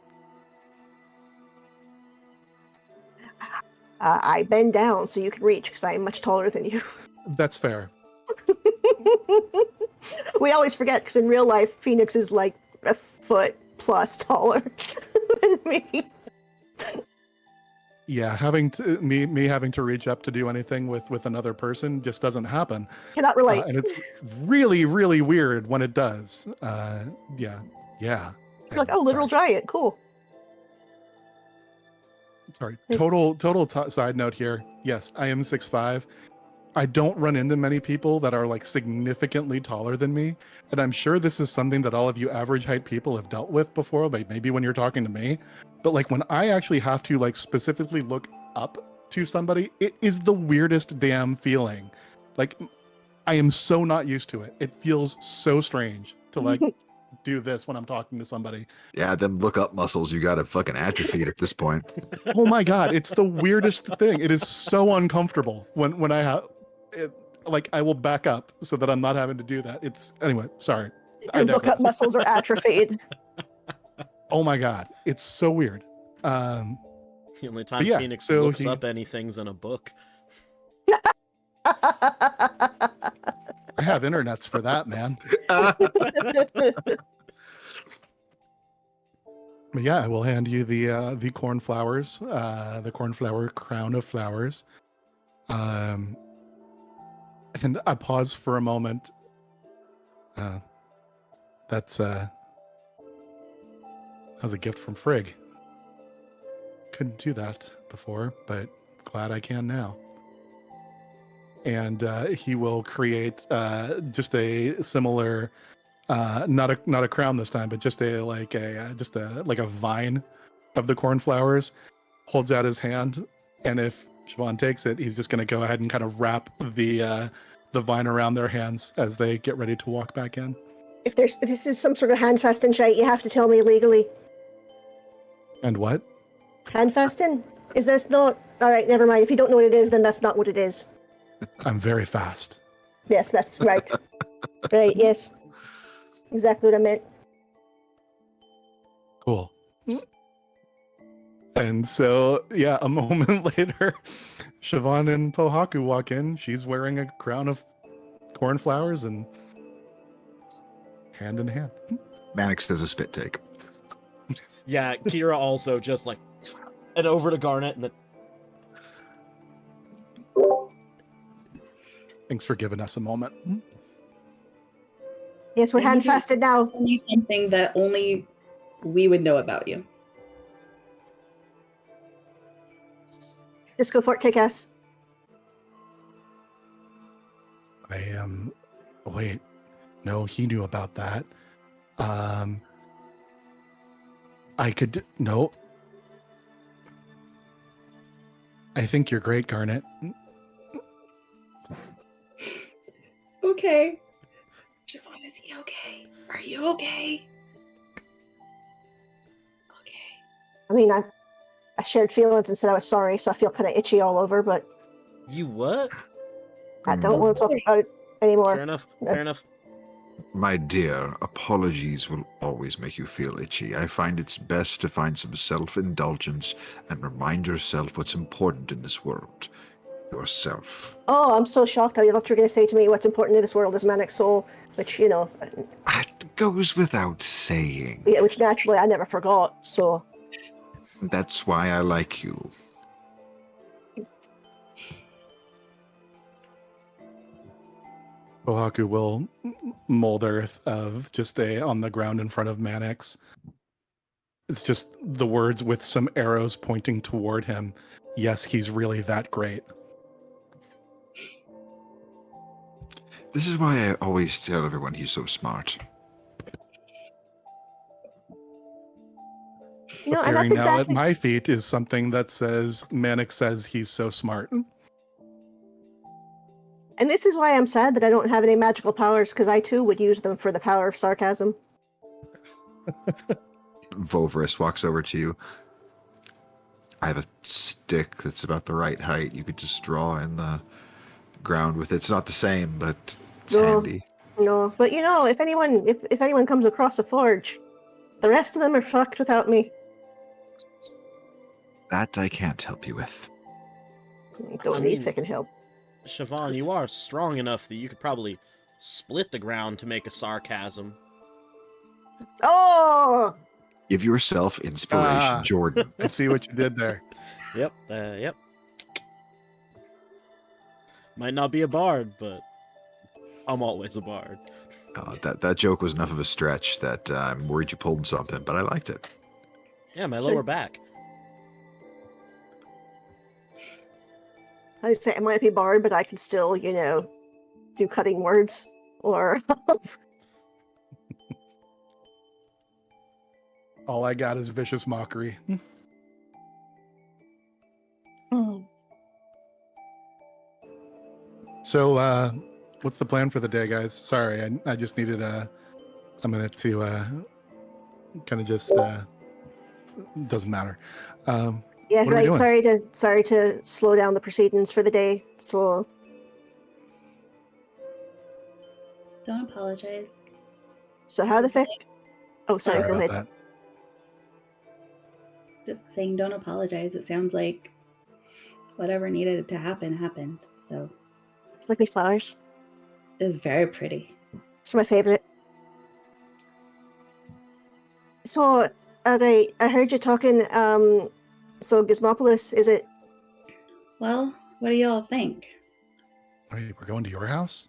I bend down so you can reach because I am much taller than you. That's fair. We always forget because in real life, Phoenix is like a foot plus taller than me. Yeah, having to me having to reach up to do anything with another person just doesn't happen, Cannot relate. and it's really weird when it does. Yeah. You're like, oh, literal Sorry. giant, cool. Sorry. Total side note here. Yes, I am 6'5". I don't run into many people that are like significantly taller than me, and I'm sure this is something that all of you average height people have dealt with before, like maybe when you're talking to me. But like when I actually have to like specifically look up to somebody, it is the weirdest damn feeling. Like I am so not used to it. It feels so strange to like do this when I'm talking to somebody. Yeah, them look up muscles, you got to fucking atrophied at this point. Oh my god, it's the weirdest thing. It is so uncomfortable when I have it. Like I will back up so that I'm not having to do that. It's anyway. Sorry. Your look-up muscles are atrophied. Oh my god, it's so weird. The only time yeah, Phoenix so looks he- up anything's in a book. I have internets for that, man. But yeah, I will hand you the cornflowers, the cornflower crown of flowers. And I pause for a moment. That was a gift from Frigg. Couldn't do that before, but glad I can now. And he will create just a similar, not a crown this time, but just a vine of the cornflowers. Holds out his hand, and if Siobhan takes it, he's just going to go ahead and kind of wrap the vine around their hands as they get ready to walk back in. If this is some sort of handfasting shite, you have to tell me legally. And what? Handfasting? Is this not? All right, never mind. If you don't know what it is, then that's not what it is. I'm very fast. Yes, that's right. Right, yes. Exactly what I meant. Cool. And so, yeah, a moment later, Siobhan and Pohaku walk in. She's wearing a crown of cornflowers and hand in hand. Mannix does a spit take. Yeah, Kira also just like, and over to Garnet, and then Thanks for giving us a moment. Yes, we're Thank you. handfasted now. Only something that only we would know about you. Just go for it, kick ass. I am. Wait, no, he knew about that. I could no. I think you're great, Garnet. Okay. Siobhan, is he okay? Are you okay? Okay. I mean, I shared feelings and said I was sorry, so I feel kind of itchy all over, but You what? I don't Mm, want to talk about it anymore. Fair enough. No. Fair enough. My dear, apologies will always make you feel itchy. I find it's best to find some self-indulgence and remind yourself what's important in this world. Yourself. Oh, I'm so shocked. I thought you were going to say to me, what's important in this world is Manic Soul, which, you know, That goes without saying. yeah, which naturally I never forgot, so... That's why I like you. Ohaku will mold earth of just on the ground in front of Manix. It's just the words with some arrows pointing toward him. Yes, he's really that great. This is why I always tell everyone he's so smart. You know, and that's Appearing now at exactly... my feet is something that says Manix says he's so smart. And this is why I'm sad that I don't have any magical powers, because I too would use them for the power of sarcasm. Volverus walks over to you. I have a stick that's about the right height. You could just draw in the ground with it. It's not the same, but it's No. handy. No, but you know, if anyone comes across a forge, the rest of them are fucked without me. That I can't help you with. Don't I need mean- thick and help. Siobhan, you are strong enough that you could probably split the ground to make a sarcasm. Oh! Give yourself inspiration, Ah. Jordan. I see what you did there. Yep, yep. Might not be a bard, but I'm always a bard. That joke was enough of a stretch that I'm worried you pulled something, but I liked it. Yeah, my Sure. lower back. I say I might be barred, but I can still, you know, do cutting words or All I got is vicious mockery. So, what's the plan for the day, guys? Sorry, I just needed a minute to kind of just doesn't matter. yeah, What are we right. doing? Sorry to slow down the proceedings for the day. So Don't apologize. how the fuck? Oh, sorry. Sorry Go about ahead. that. Just saying, don't apologize. It sounds like whatever needed to happen happened. So Like me flowers. it's very pretty. It's my favorite. So, alright, I heard you talking. So Gizmopolis, is it? Well, what do y'all think? Wait, we're going to your house?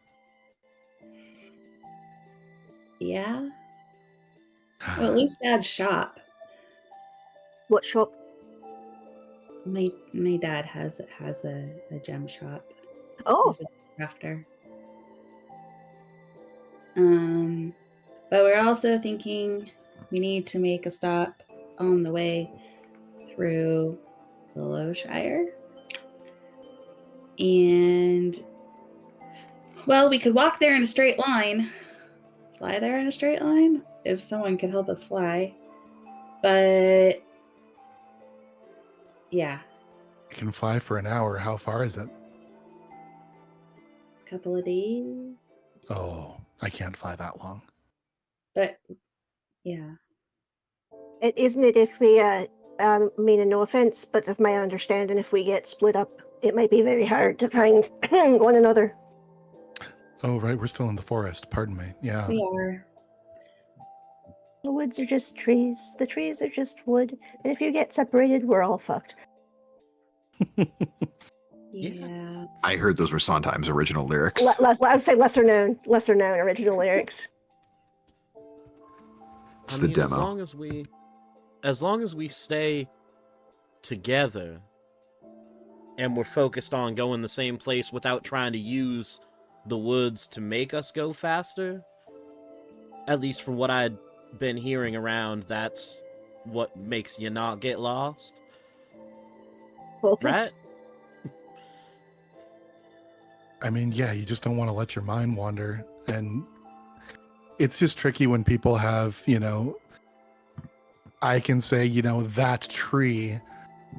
Yeah. Well, at least Dad's shop. What shop? My dad has a gem shop. Oh, He's a crafter. But we're also thinking we need to make a stop on the way through Willowshire. And well, we could walk there in a straight line. Fly there in a straight line if someone could help us fly. But yeah, I can fly for an hour. How far is it? a couple of days. Oh, I can't fly that long. But yeah. isn't it if we, meaning no offense, but of my understanding, if we get split up, it might be very hard to find one another. Oh, right. We're still in the forest. Pardon me. Yeah. We are. The woods are just trees. The trees are just wood. And if you get separated, we're all fucked. Yeah. I heard those were Sondheim's original lyrics. I would say lesser known original lyrics. It's I the mean, demo. as long as we stay together and we're focused on going the same place without trying to use the woods to make us go faster, at least from what I'd been hearing around, that's what makes you not get lost, Both right? I mean, yeah, you just don't want to let your mind wander. And it's just tricky when people have, I can say, that tree,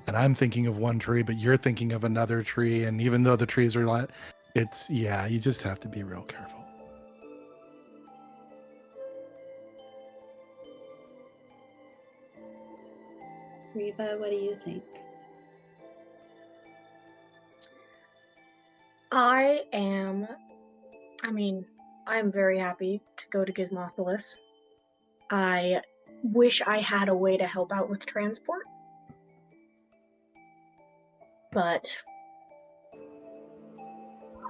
and I'm thinking of one tree, but you're thinking of another tree. And even though the trees are like, you just have to be real careful. Reva, what do you think? I'm very happy to go to Gizmotholis. I wish I had a way to help out with transport. But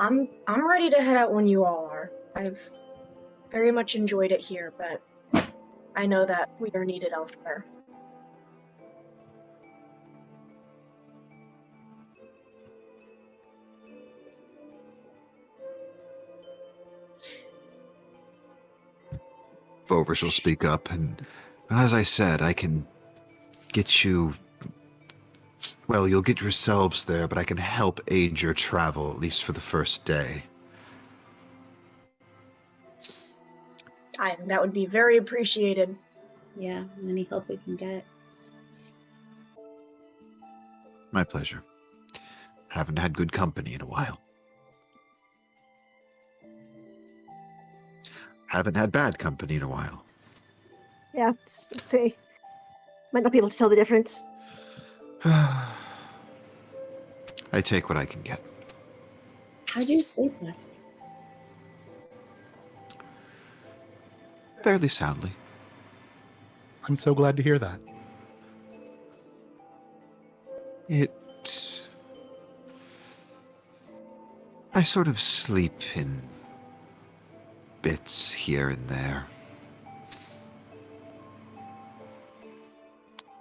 I'm ready to head out when you all are. I've very much enjoyed it here, but I know that we are needed elsewhere. Vover will speak up, and as I said, I can get you. Well, you'll get yourselves there, but I can help aid your travel, at least for the first day. I think that would be very appreciated. Yeah, any help we can get. My pleasure. Haven't had good company in a while. Haven't had bad company in a while. Yeah, let's see. Might not be able to tell the difference. I take what I can get. How'd you sleep last night? Fairly soundly. I'm so glad to hear that. I sort of sleep in bits here and there.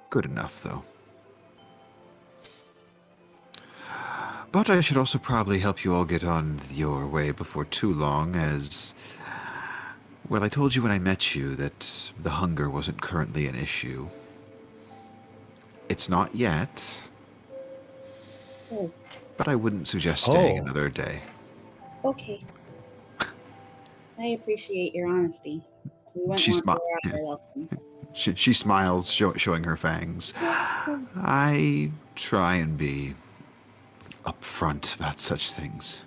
Good enough, though. But I should also probably help you all get on your way before too long, as... Well, I told you when I met you that the hunger wasn't currently an issue. It's not yet. Oh, But I wouldn't suggest staying Oh. another day. okay. I appreciate your honesty. We wouldn't She's want to wear out our welcome. She smiles, showing her fangs. I try and be upfront about such things.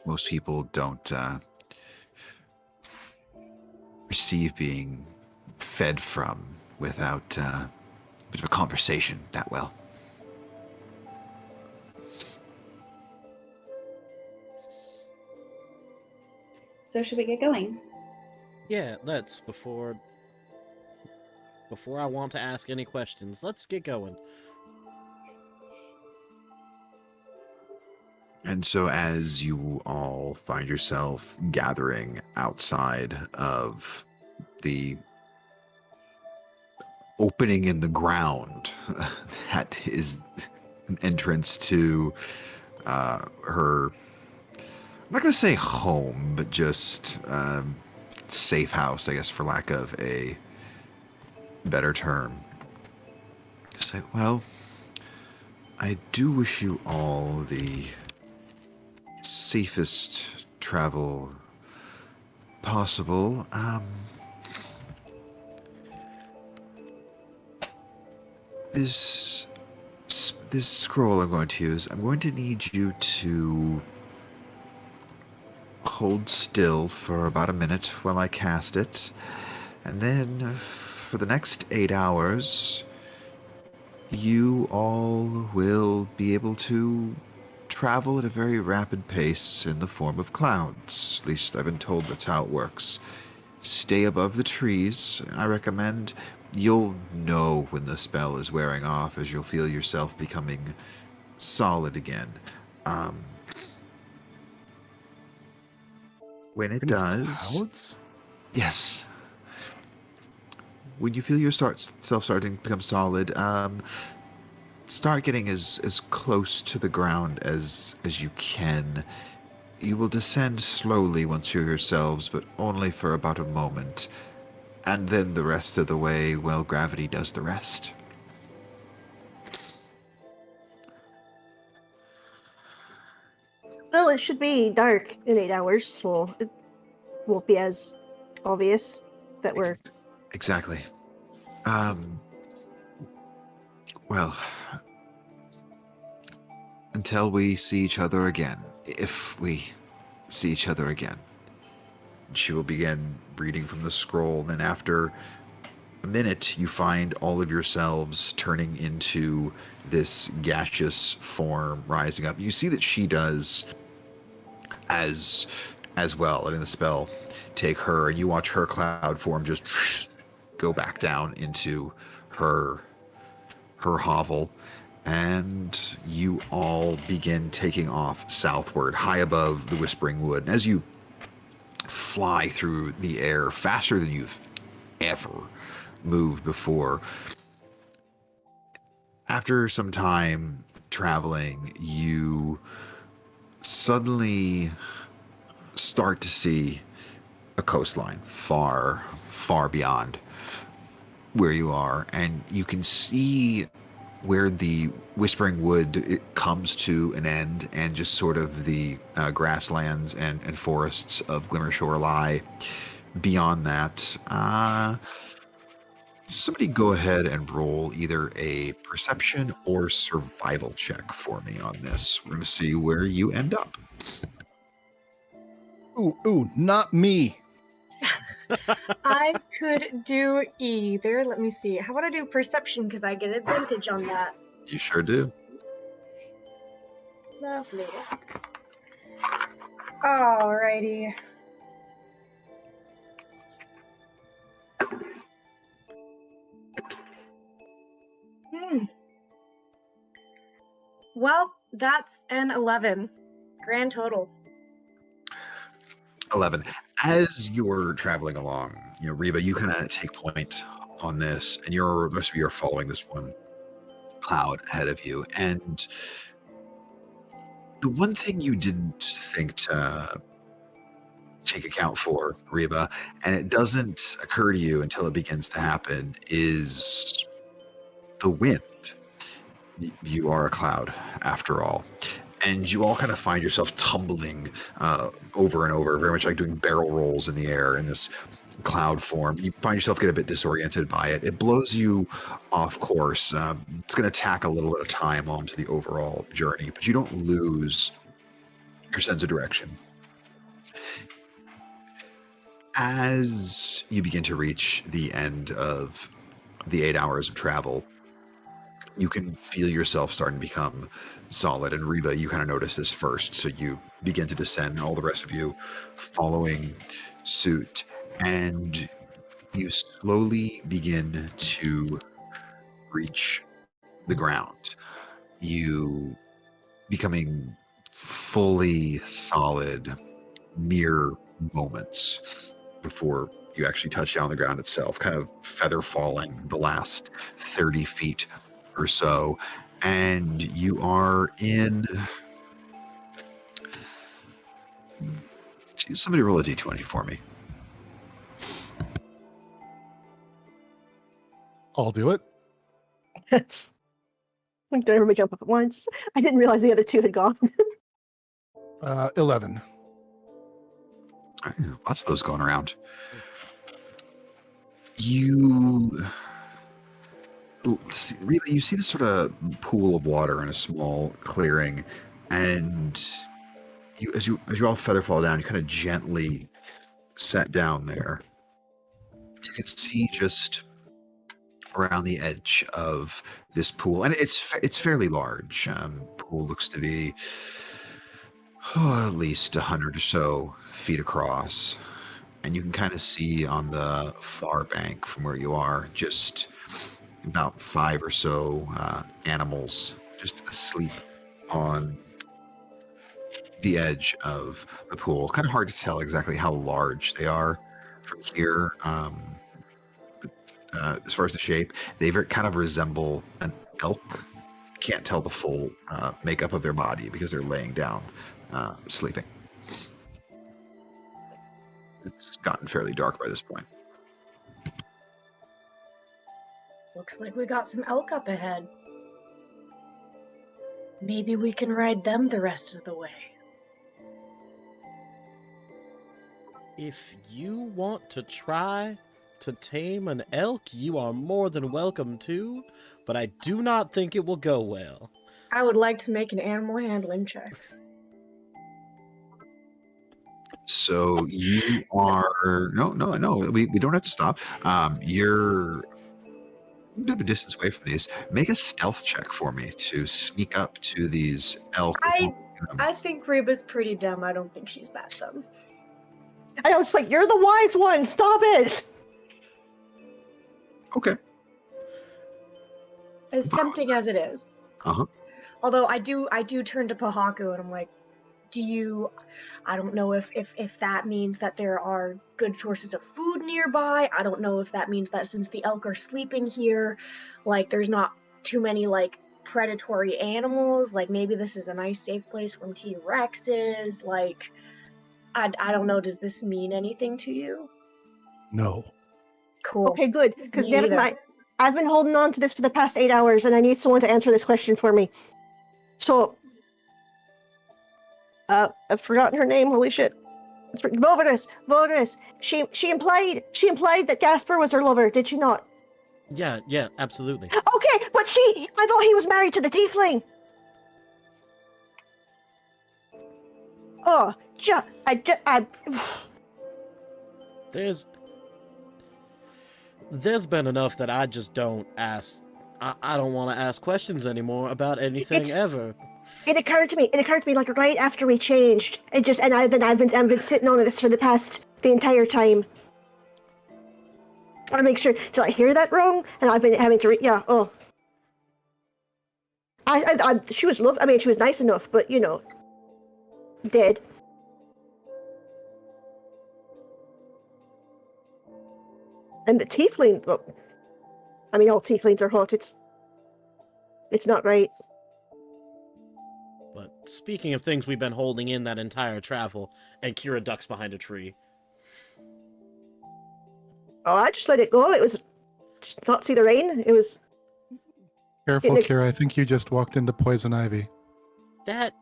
Most people don't receive being fed from without a bit of a conversation that well. So should we get going? Yeah, let's before I want to ask any questions. Let's get going. And so as you all find yourself gathering outside of the opening in the ground that is an entrance to her, I'm not going to say home, but just safe house, I guess, for lack of a better term. Say, well, I do wish you all the safest travel possible. This scroll I'm going to use, I'm going to need you to hold still for about a minute while I cast it, and then for the next 8 hours, you all will be able to travel at a very rapid pace in the form of clouds. At least I've been told that's how it works. Stay above the trees, I recommend. You'll know when the spell is wearing off, as you'll feel yourself becoming solid again. When it does... Clouds? Yes. When you feel yourself starting to become solid, start getting as close to the ground as you can. You will descend slowly once you're yourselves, but only for about a moment. And then the rest of the way, well, gravity does the rest. Well, it should be dark in 8 hours, so it won't be as obvious that we're. Exactly. Well, until we see each other again, if we see each other again. She will begin reading from the scroll. Then after a minute, you find all of yourselves turning into this gaseous form rising up. You see that she does as well, letting the spell take her, and you watch her cloud form just go back down into her hovel, and you all begin taking off southward, high above the Whispering Wood. And as you fly through the air faster than you've ever moved before, after some time traveling, you suddenly start to see a coastline far, far beyond where you are, and you can see where the Whispering Wood it comes to an end, and just sort of the grasslands and forests of Glimmershore lie beyond that. Somebody go ahead and roll either a perception or survival check for me on this. We're going to see where you end up. Ooh, not me. I could do either. Let me see. How about I do perception because I get advantage on that. You sure do. Lovely. Alrighty. Well, that's an 11. Grand total. 11. As you're traveling along, Reba, you kind of take point on this, and the rest of you are following this one cloud ahead of you. And the one thing you didn't think to take account for, Reba, and it doesn't occur to you until it begins to happen, is the wind. You are a cloud, after all. And you all kind of find yourself tumbling over and over, very much like doing barrel rolls in the air in this cloud form. You find yourself get a bit disoriented by it. It blows you off course. It's going to tack a little bit of time onto the overall journey, but you don't lose your sense of direction. As you begin to reach the end of the 8 hours of travel, you can feel yourself starting to become solid. And Reba, you kind of notice this first, so you begin to descend, all the rest of you following suit, and you slowly begin to reach the ground. You becoming fully solid mere moments before you actually touch down the ground itself, kind of feather falling the last 30 feet or so, and you are in. Somebody roll a d20 for me. I'll do it. Did everybody jump up at once? I didn't realize the other two had gone. 11. Lots of those going around. You see this sort of pool of water in a small clearing, and as you all feather fall down, you kind of gently set down there. You can see just around the edge of this pool, and it's fairly large. Pool looks to be at least 100 or so feet across, and you can kind of see on the far bank from where you are just about 5 or so animals just asleep on the edge of the pool. Kind of hard to tell exactly how large they are from here. As far as the shape, they kind of resemble an elk. Can't tell the full makeup of their body because they're laying down, sleeping. It's gotten fairly dark by this point. Looks like we got some elk up ahead. Maybe we can ride them the rest of the way. If you want to try to tame an elk, you are more than welcome to, but I do not think it will go well. I would like to make an animal handling check. So you are no. We don't have to stop. You're a bit of a distance away from these. Make a stealth check for me to sneak up to these elk. I think Reba's pretty dumb. I don't think she's that dumb. I was like, you're the wise one. Stop it. Okay. As tempting as it is. Uh-huh. Although I do turn to Pahaku and I'm like, I don't know if that means that there are good sources of food nearby. I don't know if that means that since the elk are sleeping here, like there's not too many like predatory animals. Like maybe this is a nice safe place from T-Rexes. Like I don't know. Does this mean anything to you? No. Cool. Okay, good. Because Me either. I've been holding on to this for the past 8 hours, and I need someone to answer this question for me. So, I've forgotten her name. Holy shit! Voterus. She implied that Gasper was her lover. Did she not? Yeah, absolutely. Okay, but I thought he was married to the tiefling. Oh, There's been enough that I just don't ask. I don't want to ask questions anymore about anything ever. It occurred to me like right after we changed. I've been sitting on this for the entire time. I want to make sure. Did I hear that wrong? And I've been having to yeah. Oh. She was she was nice enough, but dead. And the tiefling, well, all tieflings are hot. It's not right. But speaking of things we've been holding in that entire travel, and Kira ducks behind a tree. Oh, I just let it go. It was just not see the rain. It was. Careful, Kira. I think you just walked into poison ivy. That.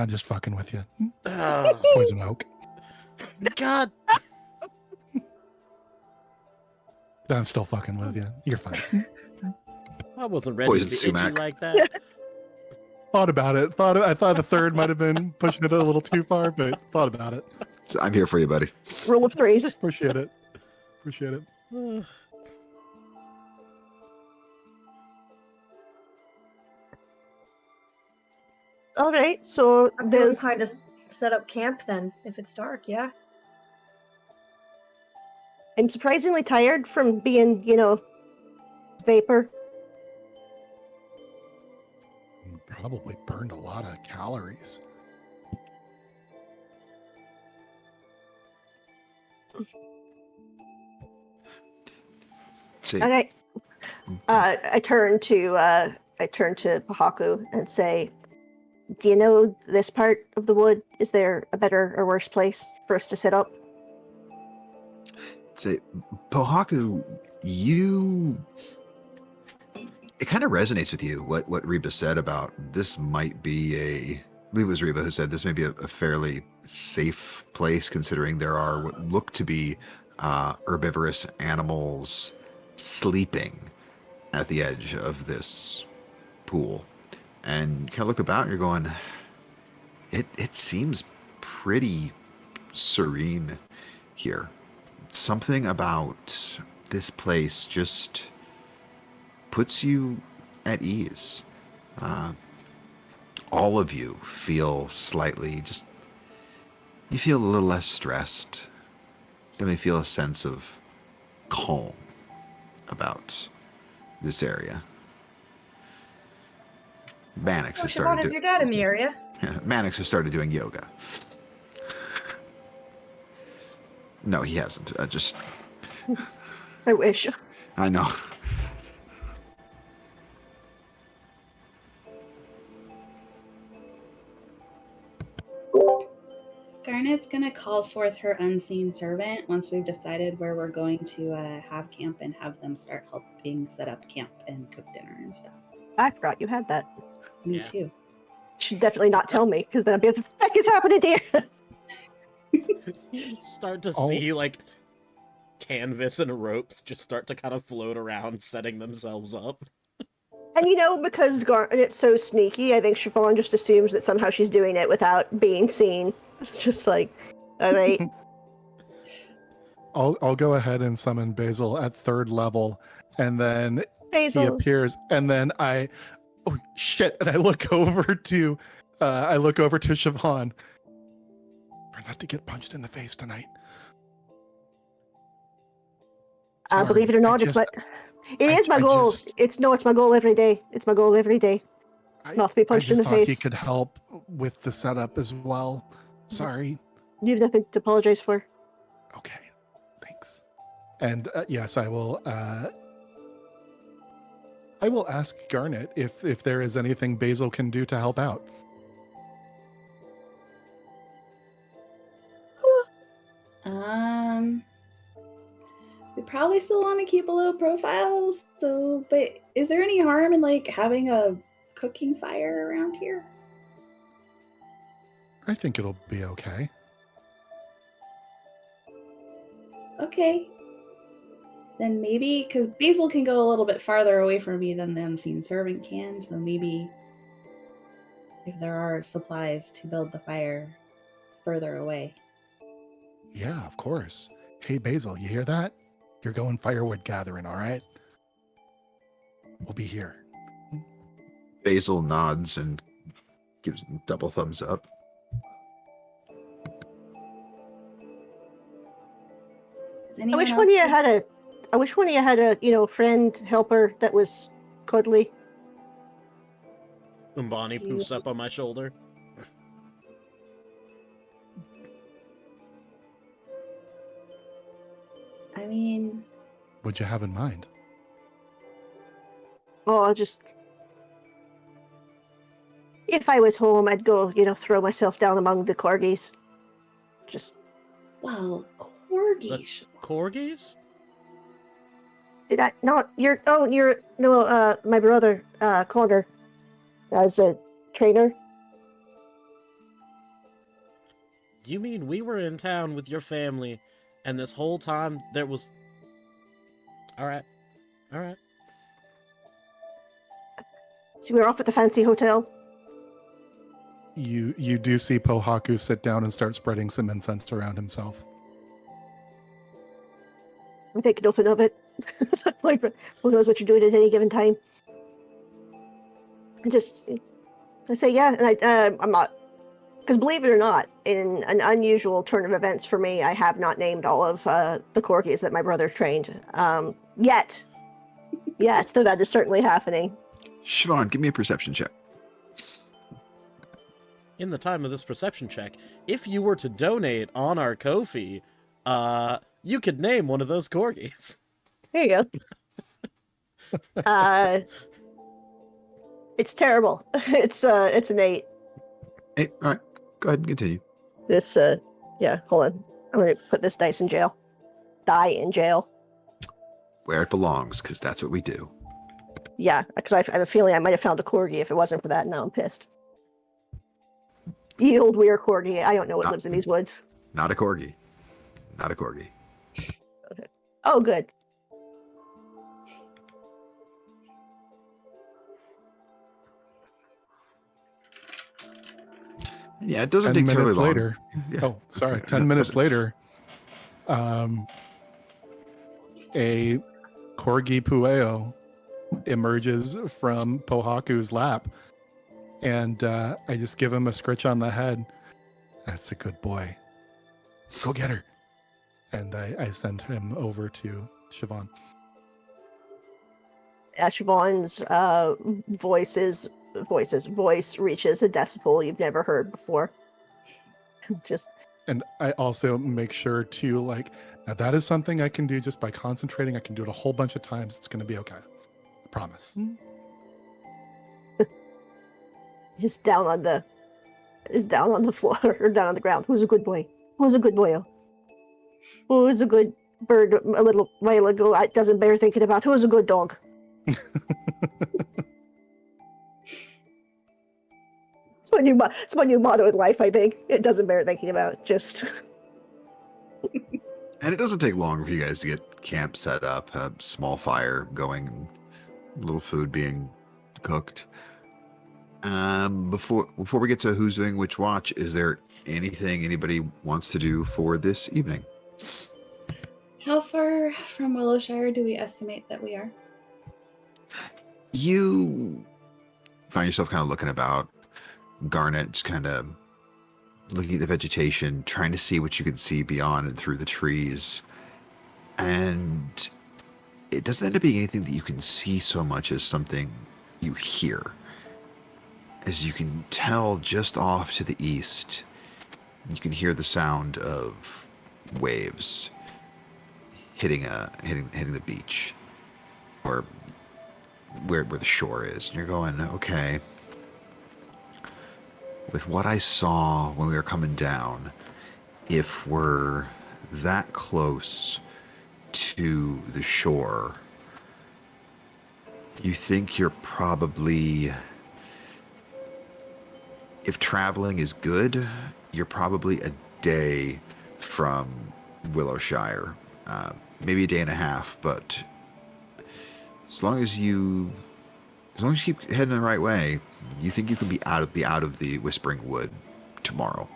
Just fucking with you. Oh, Poison oak. God. I'm still fucking with you. You're fine. I wasn't ready Poison to be sumac. itchy like that. Thought about it. I thought the third might have been pushing it a little too far, but thought about it. So I'm here for you, buddy. Roll of threes. Appreciate it. All right, so I'm there's. kind of set up camp then, if it's dark, yeah. I'm surprisingly tired from being, vapor. Probably burned a lot of calories. See, And I turn to Pahaku and say, "Do you know this part of the wood? Is there a better or worse place for us to set up?" say, Pohaku, it kind of resonates with you what Reba said about this might be I believe it was Reba who said this may be a fairly safe place considering there are what look to be herbivorous animals sleeping at the edge of this pool. And kind of look about and you're going, it seems pretty serene here. Something about this place just puts you at ease. All of you feel slightly you feel a little less stressed. You may feel a sense of calm about this area. Mannix has started. Siobhan, is your dad in the area? Mannix has started doing yoga. No, he hasn't. I wish. I know. Garnet's gonna call forth her unseen servant once we've decided where we're going to have camp and have them start helping set up camp and cook dinner and stuff. I forgot you had that. Me Yeah. too. Should definitely not tell me, because then I'd be like, "What the heck is happening here?" You start to Oh. see like canvas and ropes just start to kind of float around, setting themselves up. And because Garnet's so sneaky, I think Siobhan just assumes that somehow she's doing it without being seen. It's just like, all right. I'll go ahead and summon Basil at 3rd level, and then he Basil. appears, and then oh shit, and I look over to Siobhan. Try not to get punched in the face tonight. Sorry, Believe it or not, I it's my goal. just- It's my goal every day. It's my goal every day. Not to be I punched in just the thought he face. could help with the setup as well. Sorry. You have nothing to apologize for. Okay, thanks. And yes, I will. I will ask Garnet if there is anything Basil can do to help out. We probably still want to keep a low profile. So, but is there any harm in like having a cooking fire around here? I think it'll be okay. Okay. Then maybe, because Basil can go a little bit farther away from me than the unseen servant can, so maybe if there are supplies to build the fire further away. Yeah, of course. Hey, Basil, you hear that? You're going firewood gathering, all right? We'll be here. Basil nods and gives double thumbs up. Is I anyone wish else one of you had a friend helper that was cuddly. Umbani poofs up on my shoulder. I mean, What'd you have in mind? Oh, I'll just. If I was home, I'd go, throw myself down among the corgis. Just. well, corgis. Corgis? Did I not? My brother, Connor, as a trainer. You mean we were in town with your family, and this whole time there was... Alright. So we were off at the fancy hotel. You do see Pohaku sit down and start spreading some incense around himself. I think nothing of it. Like, who knows what you're doing at any given time? I say, yeah, and I'm not, because believe it or not, in an unusual turn of events for me, I have not named all of the corgis that my brother trained. Yet, though that is certainly happening. Siobhan, give me a perception check. In the time of this perception check, if you were to donate on our Ko-fi, you could name one of those corgis. There you go. It's terrible. It's an 8. Hey, all right, go ahead and continue. This hold on. I'm gonna put this die in jail. Where it belongs, because that's what we do. Yeah, because I have a feeling I might have found a corgi if it wasn't for that, and now I'm pissed. The old weird corgi. I don't know what lives in these woods. Not a corgi. Not a corgi. Oh, good. Yeah, it doesn't 10 take terribly minutes long. later. Yeah. Oh, sorry. 10 minutes later, a corgi pueo emerges from Pohaku's lap, and I just give him a scritch on the head. That's a good boy. Go get her. And I send him over to Siobhan. Siobhan's voice reaches a decibel you've never heard before. Just And I also make sure to now that is something I can do just by concentrating. I can do it a whole bunch of times. It's going to be okay. I promise. is down on the floor or down on the ground. Who's a good boy? Who's a good boy? Who was a good bird a little while ago? It doesn't bear thinking about. Who's a good dog? It's my new motto in life, I think. It doesn't bear thinking about. Just And it doesn't take long for you guys to get camp set up, a small fire going, and a little food being cooked. Before we get to who's doing which watch, is there anything anybody wants to do for this evening? How far from Willowshire do we estimate that we are? You find yourself kind of looking about. Garnet just kind of looking at the vegetation, trying to see what you can see beyond and through the trees. And it doesn't end up being anything that you can see so much as something you hear. As you can tell just off to the east, you can hear the sound of waves hitting the beach, or where the shore is. And you're going, okay. With what I saw when we were coming down, if we're that close to the shore, you think you're probably, if traveling is good, you're probably a day from Willowshire. Maybe a day and a half, but as long as you keep heading the right way, you think you can be out of the Whispering Wood tomorrow.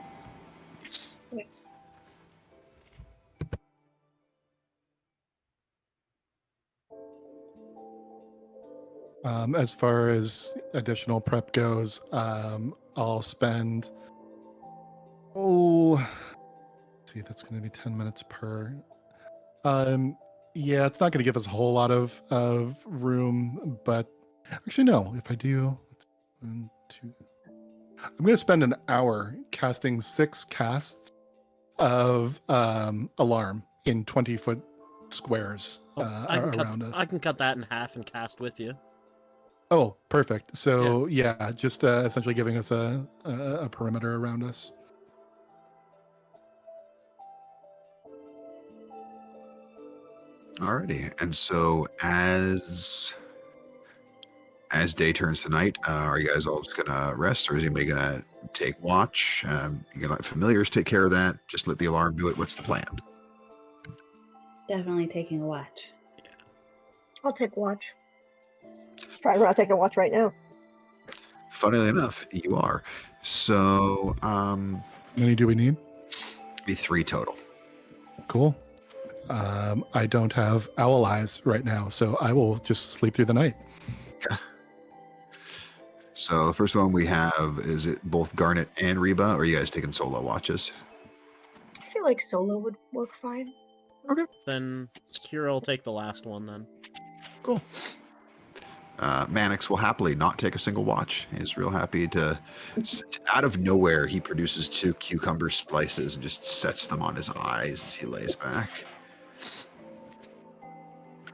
As far as additional prep goes, I'll spend. Oh, let's see, that's going to be 10 minutes per. Yeah, it's not going to give us a whole lot of room, but actually, no. If I do, one, two, I'm going to spend an hour casting 6 casts of alarm in 20-foot squares around us. I can cut that in half and cast with you. Oh, perfect. So yeah, just essentially giving us a perimeter around us. Alrighty, and so as day turns to night, are you guys all just gonna rest, or is anybody gonna take watch? You gonna let familiars take care of that? Just let the alarm do it? What's the plan? Definitely taking a watch. I'll take watch. Try not taking a watch right now. Funnily enough, you are. So, How many do we need? be 3 total. Cool. I don't have owl eyes right now, so I will just sleep through the night. So the first one we have, is it both Garnet and Reba, or are you guys taking solo watches? I feel like solo would work fine. Then Kira will take the last one then. Cool. Mannix will happily not take a single watch. He's real happy to, out of nowhere, he produces 2 cucumber slices and just sets them on his eyes as he lays back.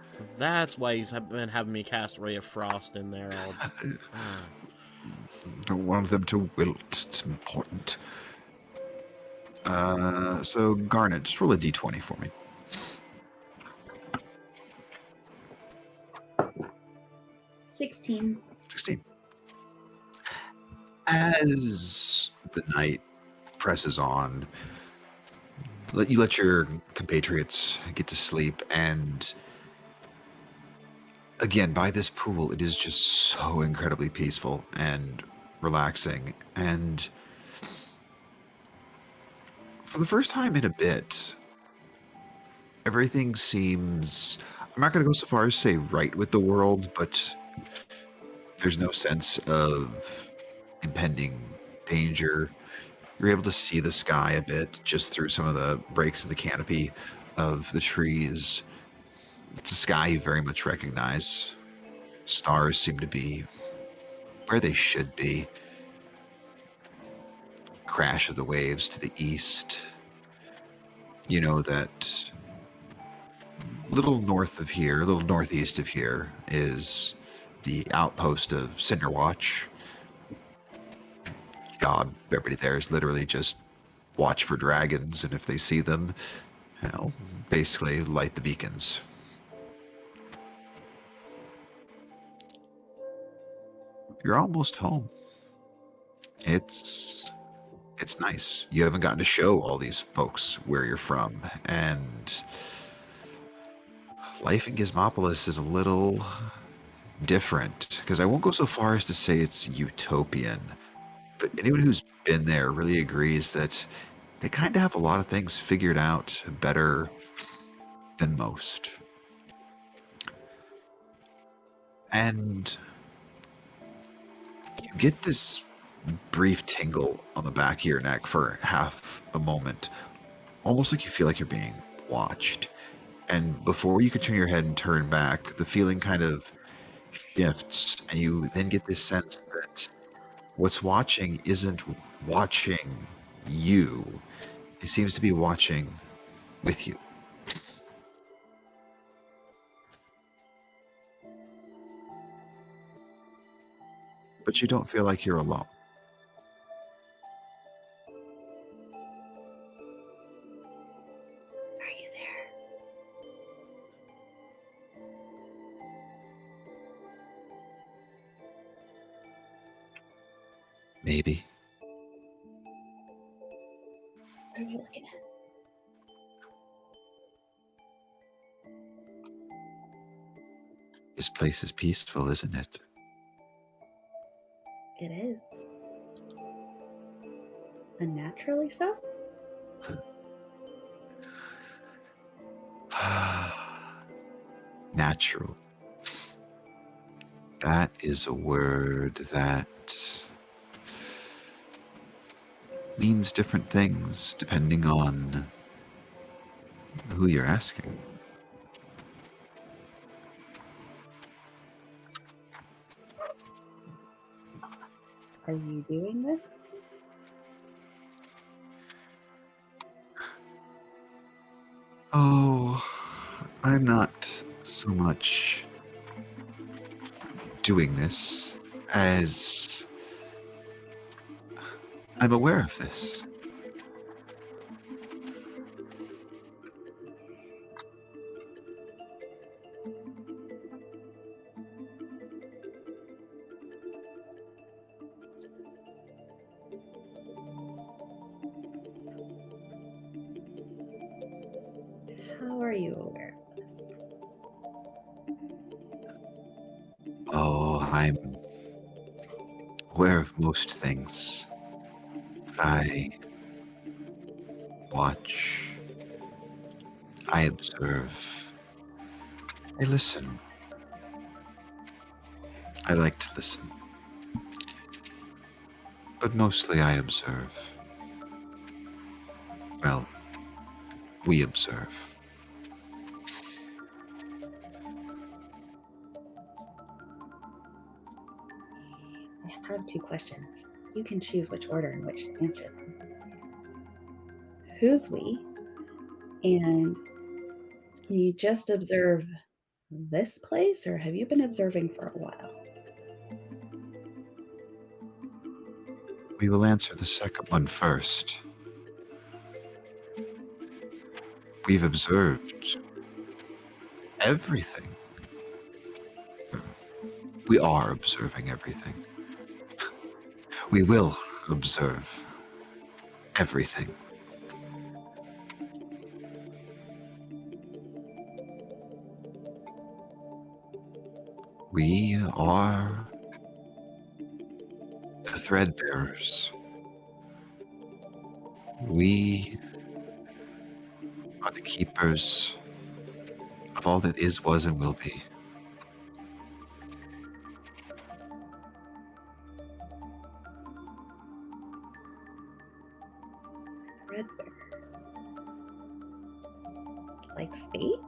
So that's why he's been having me cast Ray of Frost in there. Don't want them to wilt. It's important. So Garnet, just roll a d20 for me. 16. 16. As the night presses on, you let your compatriots get to sleep, and again, by this pool, it is just so incredibly peaceful and relaxing. And for the first time in a bit, everything seems, I'm not going to go so far as say right with the world, but there's no sense of impending danger. You're able to see the sky a bit just through some of the breaks in the canopy of the trees. It's a sky you very much recognize. Stars seem to be where they should be. Crash of the waves to the east. You know that a little north of here, a little northeast of here, is the outpost of Cinderwatch. Job, everybody there is literally just watch for dragons, and if they see them, basically light the beacons. You're almost home. It's It's nice. You haven't gotten to show all these folks where you're from, and life in Gizmopolis is a little different, because I won't go so far as to say it's utopian, but anyone who's been there really agrees that they kind of have a lot of things figured out better than most. And you get this brief tingle on the back of your neck for half a moment, almost like you feel like you're being watched. And before you can turn your head and turn back, the feeling kind of shifts, and you then get this sense that what's watching isn't watching you. It seems to be watching with you. But you don't feel like you're alone. Are you there? Maybe. What are you looking at? This place is peaceful, isn't it? It is. Unnaturally so? Natural. That is a word that means different things depending on who you're asking. Are you doing this? Oh, I'm not so much doing this as I'm aware of this. How are you aware of this? Oh, I'm aware of most things. I watch, I observe, I listen. I like to listen. But mostly I observe. Well, we observe. I have two questions. You can choose which order in which to answer them. Who's we? And can you just observe this place, or have you been observing for a while? We will answer the second one first. We've observed everything. We are observing everything. We will observe everything. We are the threadbearers. We are the keepers of all that is, was, and will be. Threadbearers. Like fate?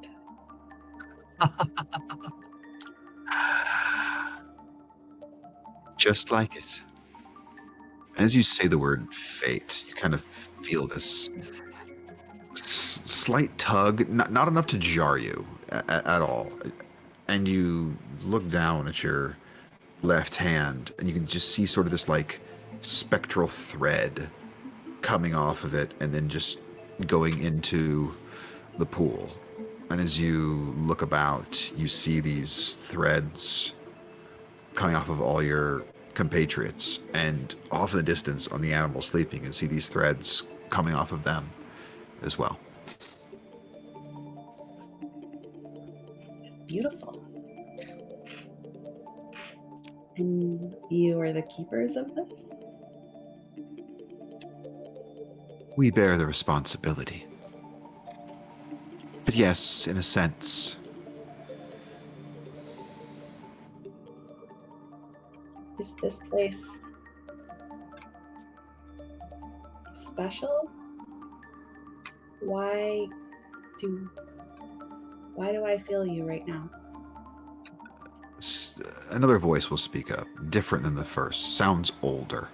Just like it. As you say the word fate, you kind of feel this slight tug, not enough to jar you at all. And you look down at your left hand, and you can just see sort of this like spectral thread coming off of it and then just going into the pool. And as you look about, you see these threads coming off of all your compatriots, and off in the distance on the animals sleeping, you can see these threads coming off of them as well. It's beautiful. And you are the keepers of this? We bear the responsibility. But yes, in a sense, Is this place special? Why do I feel you right now? another voice will speak up, different than the first, sounds older.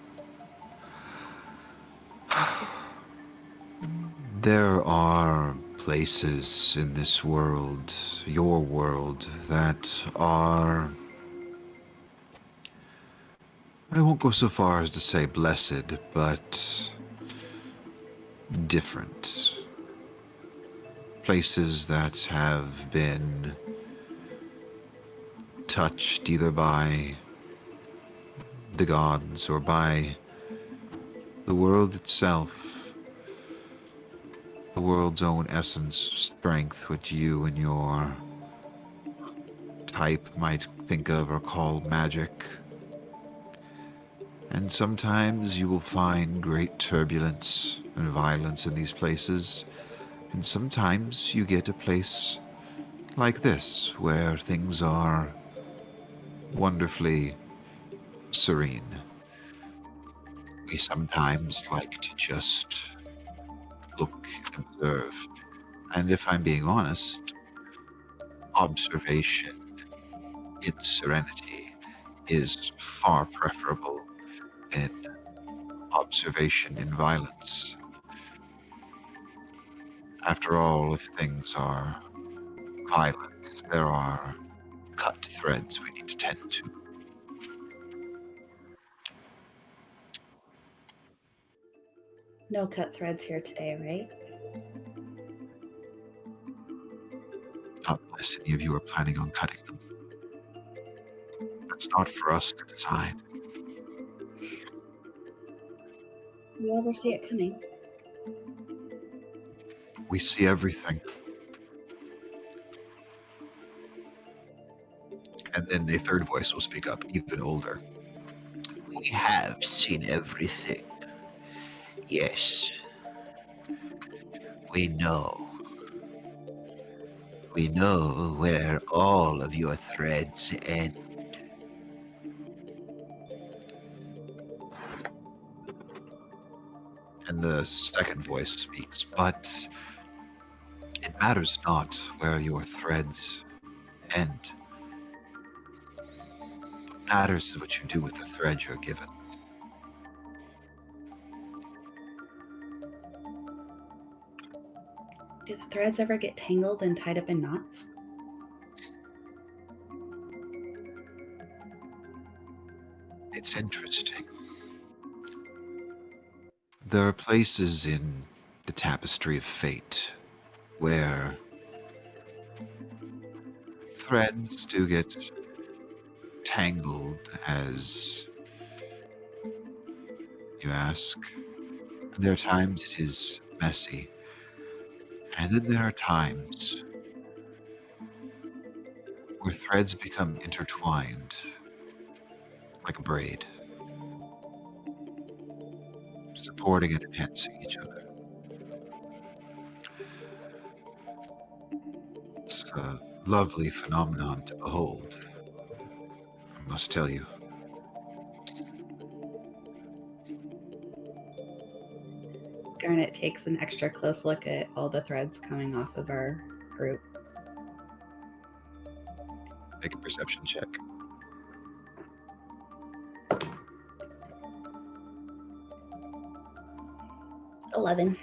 There are places in this world, your world, that are... I won't go so far as to say blessed, but different. Places that have been touched either by the gods or by the world itself, the world's own essence, strength, which you and your type might think of or call magic. And sometimes you will find great turbulence and violence in these places, and sometimes you get a place like this, where things are wonderfully serene. We sometimes like to just look and observe, and if I'm being honest, observation in serenity is far preferable than observation in violence. After all, if things are violent, there are cut threads we need to tend to. No cut threads here today, right? Not unless any of you are planning on cutting them. That's not for us to decide. You ever see it coming? We see everything. And then a third voice will speak up, even older. We have seen everything. Yes. We know. We know where all of your threads end. And the second voice speaks, but it matters not where your threads end. What matters is what you do with the thread you're given. Do the threads ever get tangled and tied up in knots? It's interesting. There are places in the tapestry of fate where threads do get tangled, as you ask. And there are times it is messy. And then there are times where threads become intertwined like a braid, supporting and enhancing each other. It's a lovely phenomenon to behold, I must tell you. Garnet takes an extra close look at all the threads coming off of our group. Make a perception check. $11.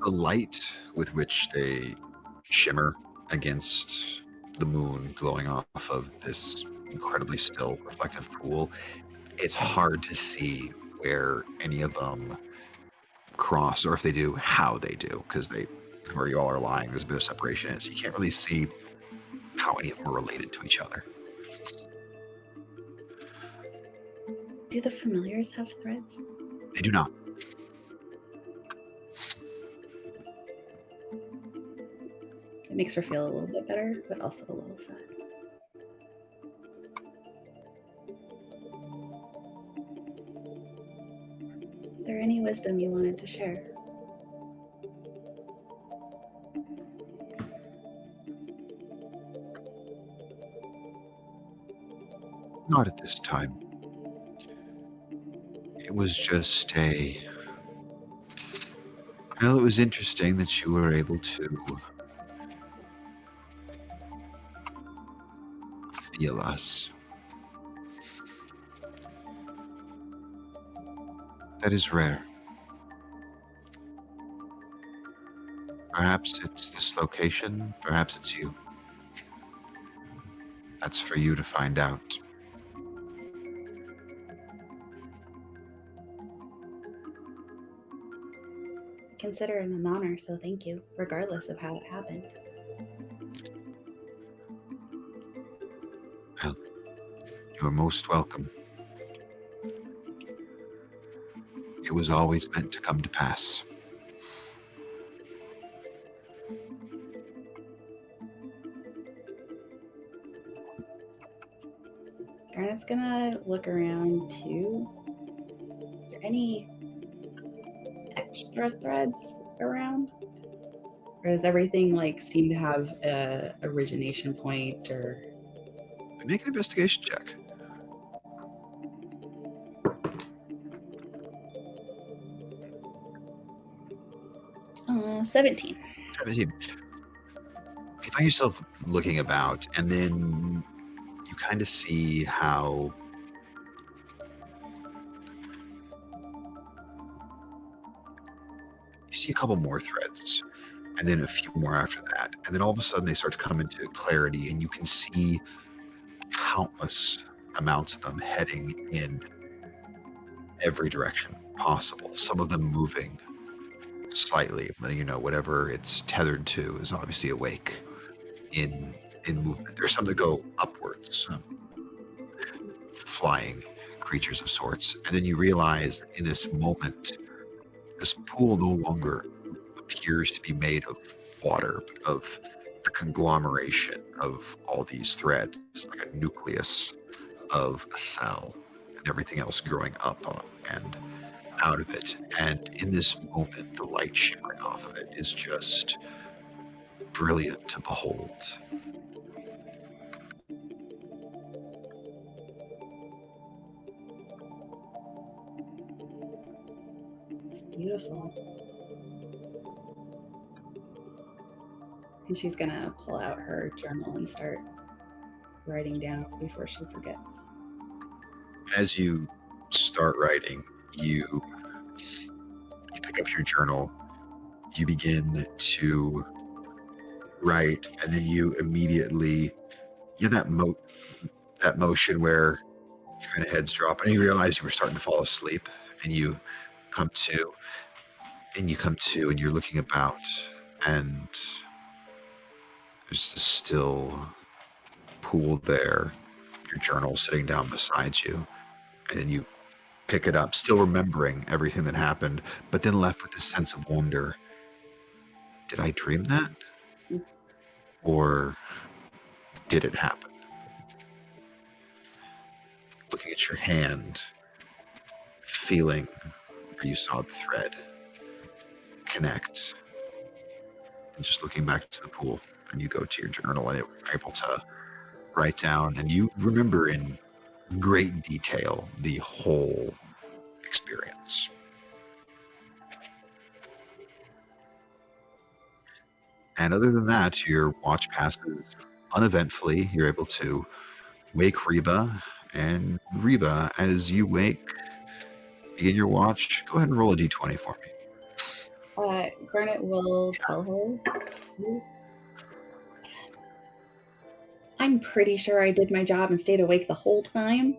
The light with which they shimmer against the moon glowing off of this incredibly still reflective pool, it's hard to see where any of them cross, or if they do, how they do, because where you all are lying, there's a bit of separation in it, so you can't really see how any of them are related to each other. Do the familiars have threads? They do not. It makes her feel a little bit better, but also a little sad. Is there any wisdom you wanted to share? Not at this time. It was just a... Well, it was interesting that you were able to feel us. That is rare. Perhaps it's this location, perhaps it's you. That's for you to find out. Consider it an honor, so thank you, regardless of how it happened. Well, you are most welcome. It was always meant to come to pass. Garnet's gonna look around too. Is there any extra threads around? Or does everything like seem to have a origination point or Make an investigation check. 17? 17. You find yourself looking about, and then you kind of see how you see a couple more threads, and then a few more after that, and then all of a sudden they start to come into clarity, and you can see countless amounts of them heading in every direction possible, some of them moving slightly, letting you know whatever it's tethered to is obviously awake in movement. There's some that go upwards, flying creatures of sorts, and then you realize that in this moment, this pool no longer appears to be made of water, but of the conglomeration of all these threads, like a nucleus of a cell, and everything else growing up and out of it. And in this moment, the light shimmering off of it is just brilliant to behold. It's beautiful. And she's gonna pull out her journal and start writing down before she forgets. As you start writing, you pick up your journal, you begin to write, and then you immediately, you have that motion where your kind of heads drop, and you realize you were starting to fall asleep, and you come to, and you're looking about, and there's this still pool there, your journal sitting down beside you, and then you pick it up, still remembering everything that happened, but then left with this sense of wonder. Did I dream that? Or did it happen? Looking at your hand, feeling where you saw the thread connect, and just looking back to the pool, and you go to your journal and you're able to write down, and you remember in great detail the whole experience. And other than that, your watch passes uneventfully. You're able to wake Reba, and Reba, as you wake, begin your watch. Go ahead and roll a d20 for me. Garnet will tell her. I'm pretty sure I did my job and stayed awake the whole time.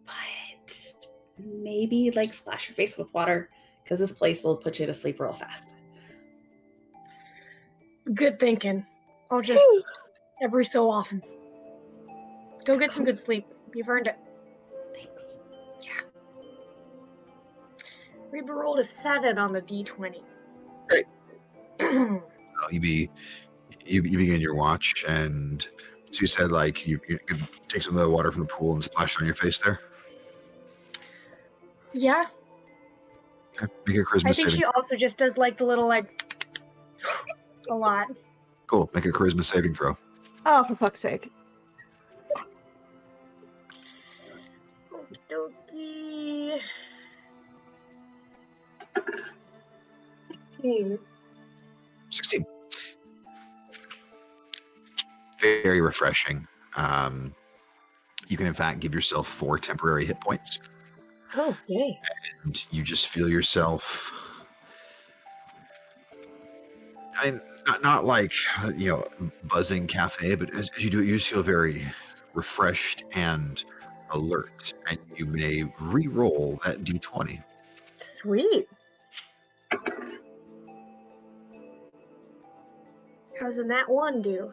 But maybe like splash your face with water, because this place will put you to sleep real fast. Good thinking. I'll just every so often. Go get some good sleep. You've earned it. Thanks. Reba rolled a 7 on the D20. Great. You begin your watch, and so you said like you could take some of the water from the pool and splash it on your face there. Yeah, Okay. Make a charisma I think saving. she also just does like the little like a lot. Cool. Make a charisma saving throw. Oh, for fuck's sake. Okie dokie. 16. 16. Very refreshing. You can in fact give yourself 4 temporary hit points, Oh, yay. and you just feel yourself. I mean, not like buzzing cafe, but as you do it, you just feel very refreshed and alert, and you may re-roll that d20. Sweet. How's a nat 1 do?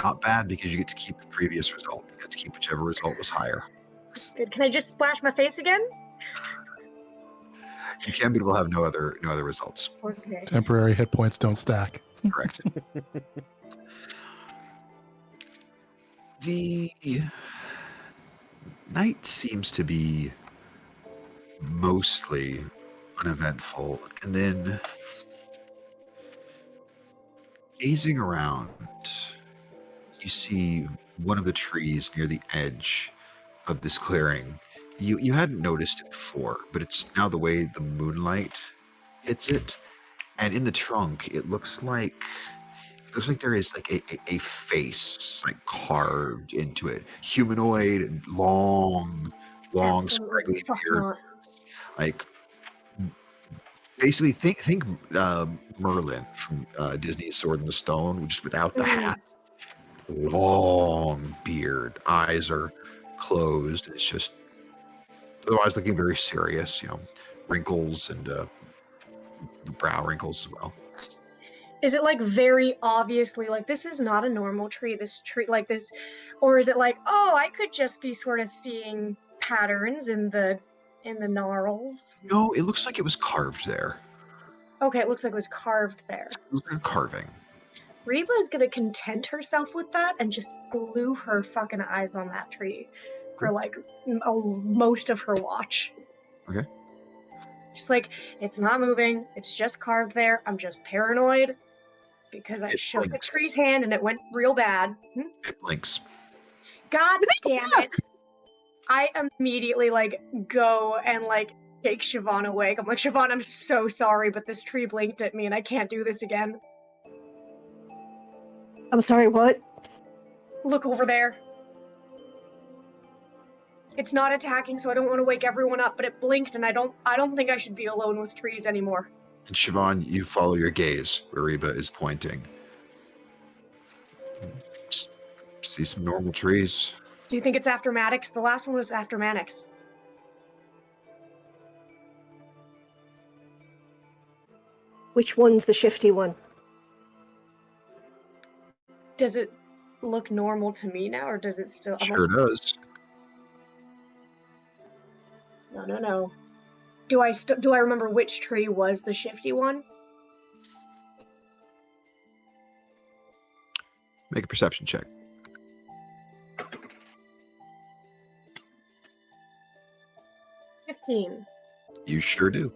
Not bad, because you get to keep the previous result. You get to keep whichever result was higher. Good. Can I just splash my face again? You can, but it will have no other results. Okay. Temporary hit points don't stack. Correct. The night seems to be mostly uneventful, and then gazing around, you see one of the trees near the edge of this clearing. You hadn't noticed it before, but it's now the way the moonlight hits it, and in the trunk it looks like there is like a face like carved into it, humanoid, long Absolutely scraggly fuck beard, not. like basically think Merlin from Disney's Sword in the Stone, just without the hat. Long beard, eyes are closed. It's just otherwise looking very serious. Wrinkles and brow wrinkles as well. Is it like very obviously like this is not a normal tree, this tree like this, or is it like, oh, I could just be sort of seeing patterns in the gnarls? No, it looks like it was carved there. Okay, it looks like it was carved there. It looks like a carving. Reba is gonna content herself with that and just glue her fucking eyes on that tree for like most of her watch. Okay. Just like, it's not moving, it's just carved there. I'm just paranoid because I It shook the blinks. tree's hand and it went real bad. It blinks. God damn it. I immediately like go and like shake Siobhan awake. I'm like, Siobhan, I'm so sorry, but this tree blinked at me and I can't do this again. I'm sorry, what? Look over there. It's not attacking, so I don't want to wake everyone up, but it blinked and I don't think I should be alone with trees anymore. And Siobhan, you follow your gaze where Reba is pointing. Just see some normal trees. Do you think it's after Maddox? The last one was after Maddox. Which one's the shifty one? Does it look normal to me now, or does it still? Sure does. No. Do I remember which tree was the shifty one? Make a perception check. $15. You sure do.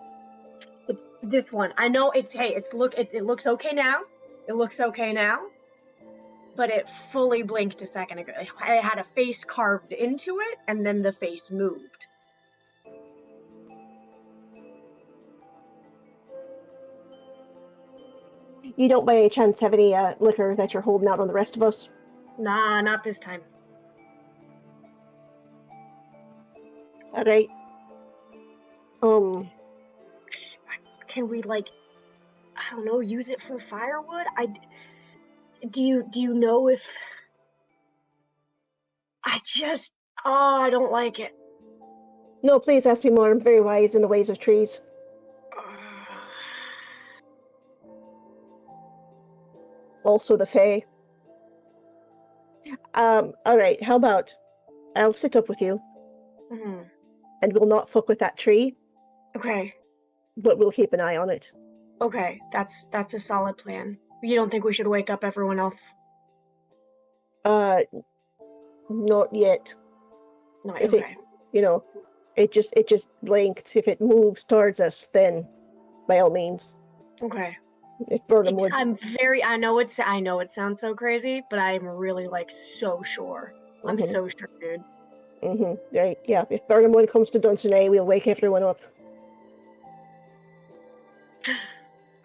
It's this one. I know it's it looks okay now. It looks okay now. But it fully blinked a second ago. I had a face carved into it, and then the face moved. You don't by any chance have any liquor that you're holding out on the rest of us? Nah, not this time. Alright. Can we I don't know, use it for firewood? Do you know if I don't like it. No, please ask me more. I'm very wise in the ways of trees. Also the Fae. Alright, how about I'll sit up with you, Hmm. and we'll not fuck with that tree, Okay. but we'll keep an eye on it. Okay. That's a solid plan. You don't think we should wake up everyone else? Uh, not yet. Not If it, okay. you know, it just blinked. If it moves towards us, then by all means. Okay. If Burnham would, I know it sounds so crazy, but I'm really like so sure. I'm Mhm. so sure, dude. Right, yeah. If Burnham Wood comes to Dunsinane, we'll wake everyone up.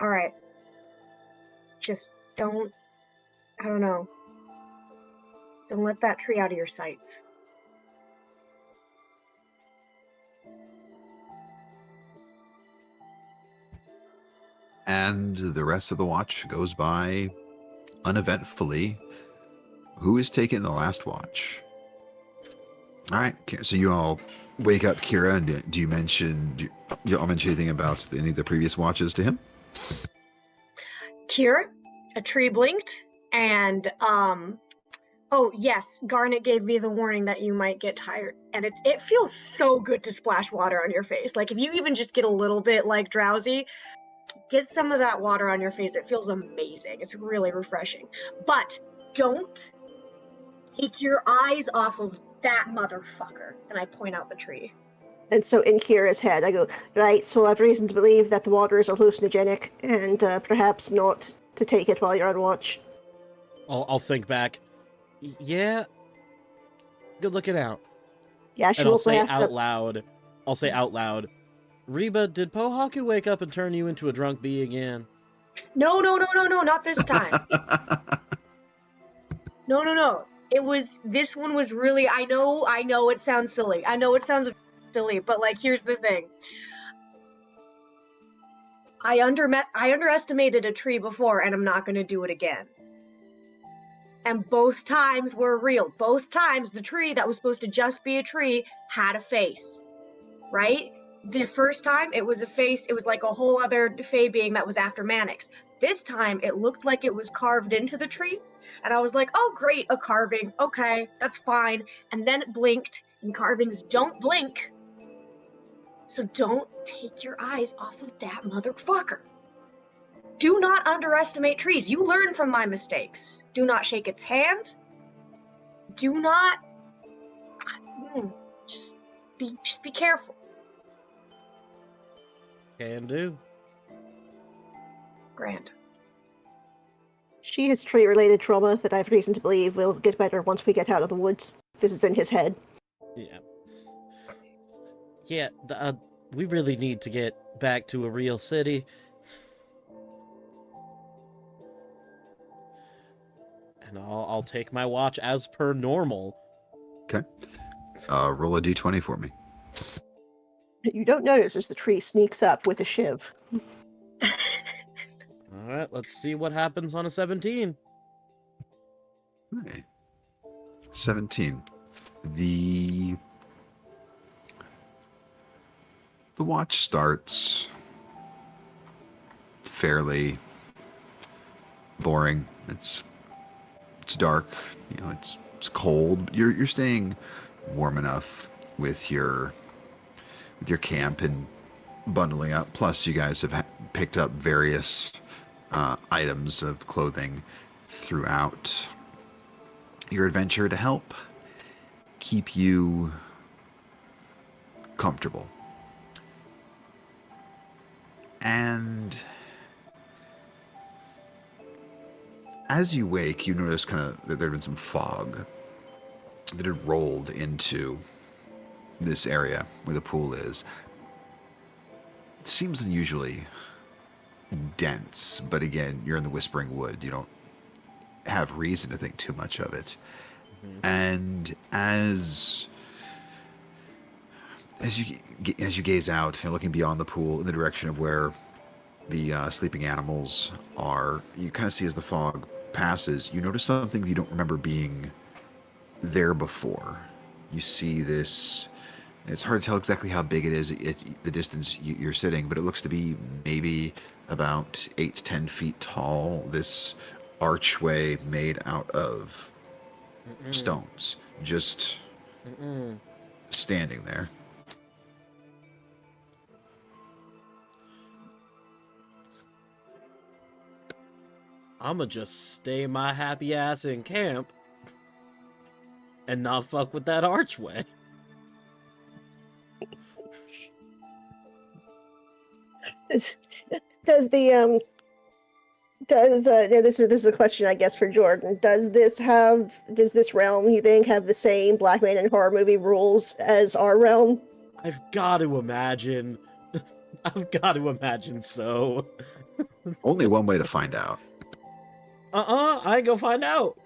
All right. Just don't. I don't know. Don't let that tree out of your sights. And the rest of the watch goes by uneventfully. Who is taking the last watch? All right, so you all wake up Kira, and do you all mention anything about any of the previous watches to him? Kira, a tree blinked, and oh yes, Garnet gave me the warning that you might get tired, and it feels so good to splash water on your face. Like if you even just get a little bit like drowsy, get some of that water on your face. It feels amazing. It's really refreshing. But don't take your eyes off of that motherfucker. And I point out the tree. And so in Kira's head, I go, right, so I've reason to believe that the water is hallucinogenic, and perhaps not to take it while you're on watch. I'll think back. Yeah. Good looking out. Yeah, she And I'll also say has out to. loud. I'll say out loud. Reba, did Pohaku wake up and turn you into a drunk bee again? No, not this time. No. This one was really, I know it sounds silly. I know it sounds silly, but like, here's the thing. I underestimated a tree before, and I'm not going to do it again. And both times were real. Both times the tree that was supposed to just be a tree had a face, right? The first time it was a face, it was like a whole other fey being that was after Mannix. This time it looked like it was carved into the tree, and I was like, oh great, a carving, okay, that's fine. And then it blinked, and carvings don't blink. So don't take your eyes off of that motherfucker. Do not underestimate trees. You learn from my mistakes. Do not shake its hand. Do not. Just be careful. Can do. Grand. She has tree-related trauma that I have reason to believe will get better once we get out of the woods. This is in his head. Yeah. Yeah, we really need to get back to a real city. And I'll take my watch as per normal. Okay. Roll a d20 for me. You don't notice as the tree sneaks up with a shiv. All right, let's see what happens on a 17. Okay. 17. The watch starts fairly boring. It's dark. You know, it's cold. You're staying warm enough with your camp and bundling up. Plus, you guys have picked up various items of clothing throughout your adventure to help keep you comfortable. And as you wake, you notice kind of that there had been some fog that had rolled into this area where the pool is. It seems unusually dense, but again, you're in the Whispering Wood. You don't have reason to think too much of it. Mm-hmm. And as you gaze out and looking beyond the pool in the direction of where the sleeping animals are, you kind of see as the fog passes, you notice something you don't remember being there before. You see this. It's hard to tell exactly how big it is at the distance you're sitting, but it looks to be maybe about 8 to 10 feet tall. This archway made out of stones, just Mm-mm. standing there. I'ma just stay my happy ass in camp and not fuck with that archway. Does the this is a question, I guess, for Jordan. Does this realm, you think, have the same Black Man in Horror movie rules as our realm? I've got to imagine. I've got to imagine so. Only one way to find out. I ain't gonna find out.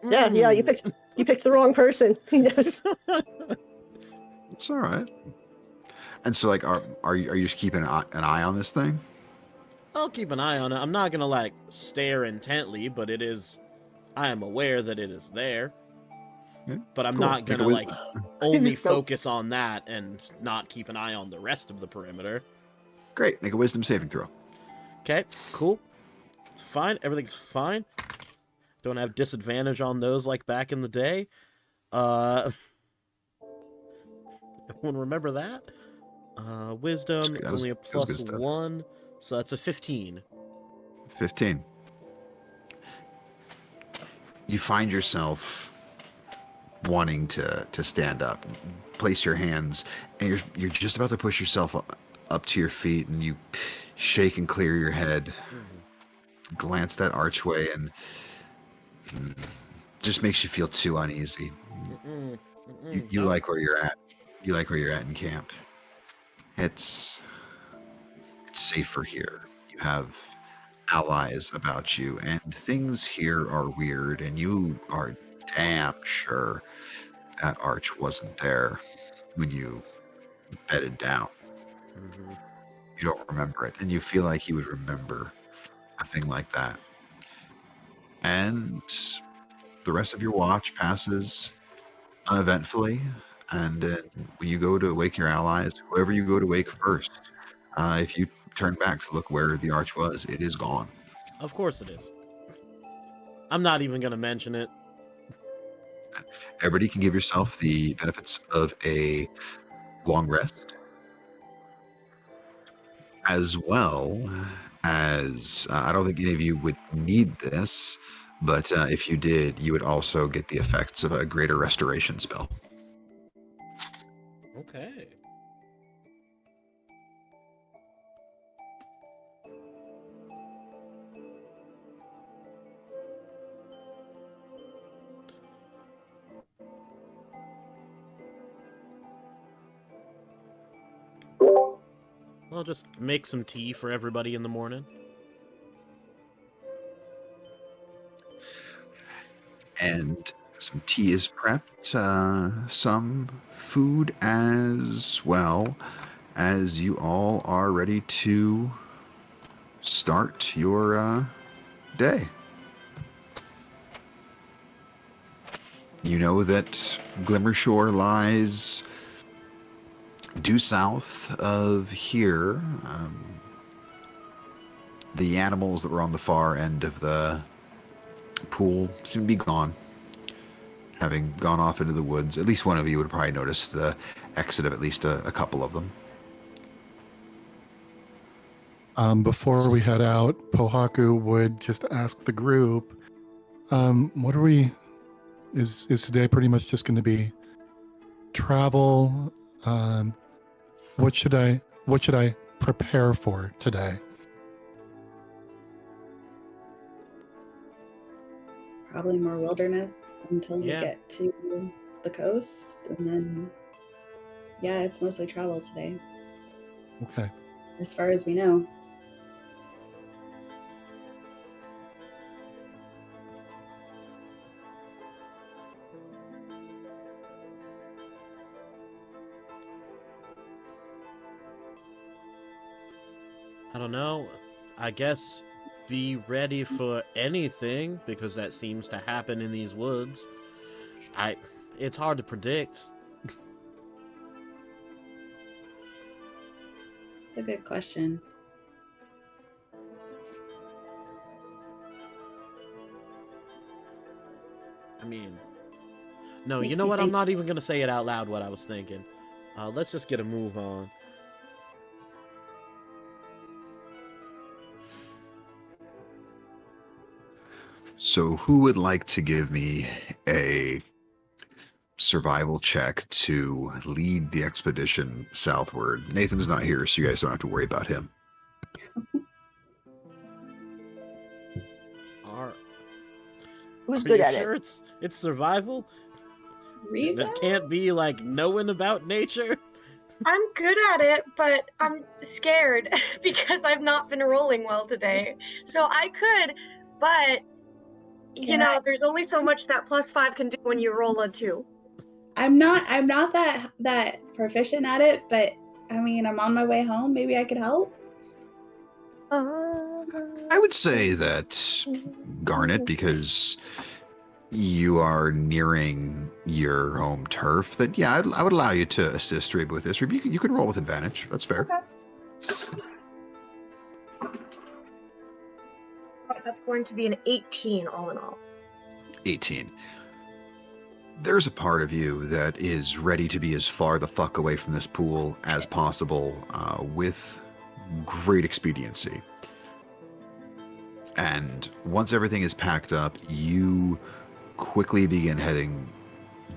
Yeah, you Mm. picked the wrong person. He knows. It's all right. And so, like, are you just keeping an eye on this thing? I'll keep an eye on it. I'm not gonna like stare intently, but it is. I am aware that it is there. Yeah, But I'm cool. not Make a gonna wi- like only Nope. focus on that and not keep an eye on the rest of the perimeter. Great. Make a wisdom saving throw. Okay, cool. It's fine. Everything's fine. Don't have disadvantage on those like back in the day. Everyone remember that? Wisdom That is was- only a that was good plus stuff. 1, so that's a 15. 15. You find yourself wanting to stand up, place your hands, and you're just about to push yourself up to your feet, and you shake and clear your head, glance that archway, and just makes you feel too uneasy. You like where you're at. You like where you're at in camp. It's safer here. You have allies about you, and things here are weird, and you are damn sure that arch wasn't there when you bedded down. You don't remember it, and you feel like you would remember a thing like that. And the rest of your watch passes uneventfully, and when you go to wake your allies, whoever you go to wake first, if you turn back to look where the arch was, it is gone. Of course it is. I'm not even gonna mention it. Everybody can give yourself the benefits of a long rest, as well as I don't think any of you would need this, but if you did, you would also get the effects of a greater restoration spell. Okay. I'll just make some tea for everybody in the morning. And some tea is prepped, some food as well, as you all are ready to start your day. You know that Glimmershore lies due south of here. The animals that were on the far end of the pool seem to be gone, having gone off into the woods. At least one of you would probably notice the exit of at least a couple of them. Before we head out, Pohaku would just ask the group, what are we, is today pretty much just going to be travel? What should I prepare for today? Probably more wilderness until we Yeah. get to the coast, and then yeah, it's mostly travel today, Okay. as far as we know. I don't know. I guess be ready for anything because that seems to happen in these woods. It's hard to predict. It's a good question. I mean, No, you Makes know me what? I'm think. not even gonna say it out loud. What I was thinking. Let's just get a move on. So, who would like to give me a survival check to lead the expedition southward? Nathan's not here, so you guys don't have to worry about him. Are, Who's are good you at sure it? it's survival? Reba? It can't be like knowing about nature. I'm good at it, but I'm scared because I've not been rolling well today. So I could, but there's only so much that +5 can do when you roll a 2. I'm not that proficient at it, but I mean, I'm on my way home. Maybe I could help. I would say that Garnet, because you are nearing your home turf, that yeah, I would allow you to assist Reba with this. Reba, you can roll with advantage. That's fair. Okay. That's going to be an 18 all in all. 18. There's a part of you that is ready to be as far the fuck away from this pool as possible, with great expediency. And once everything is packed up, you quickly begin heading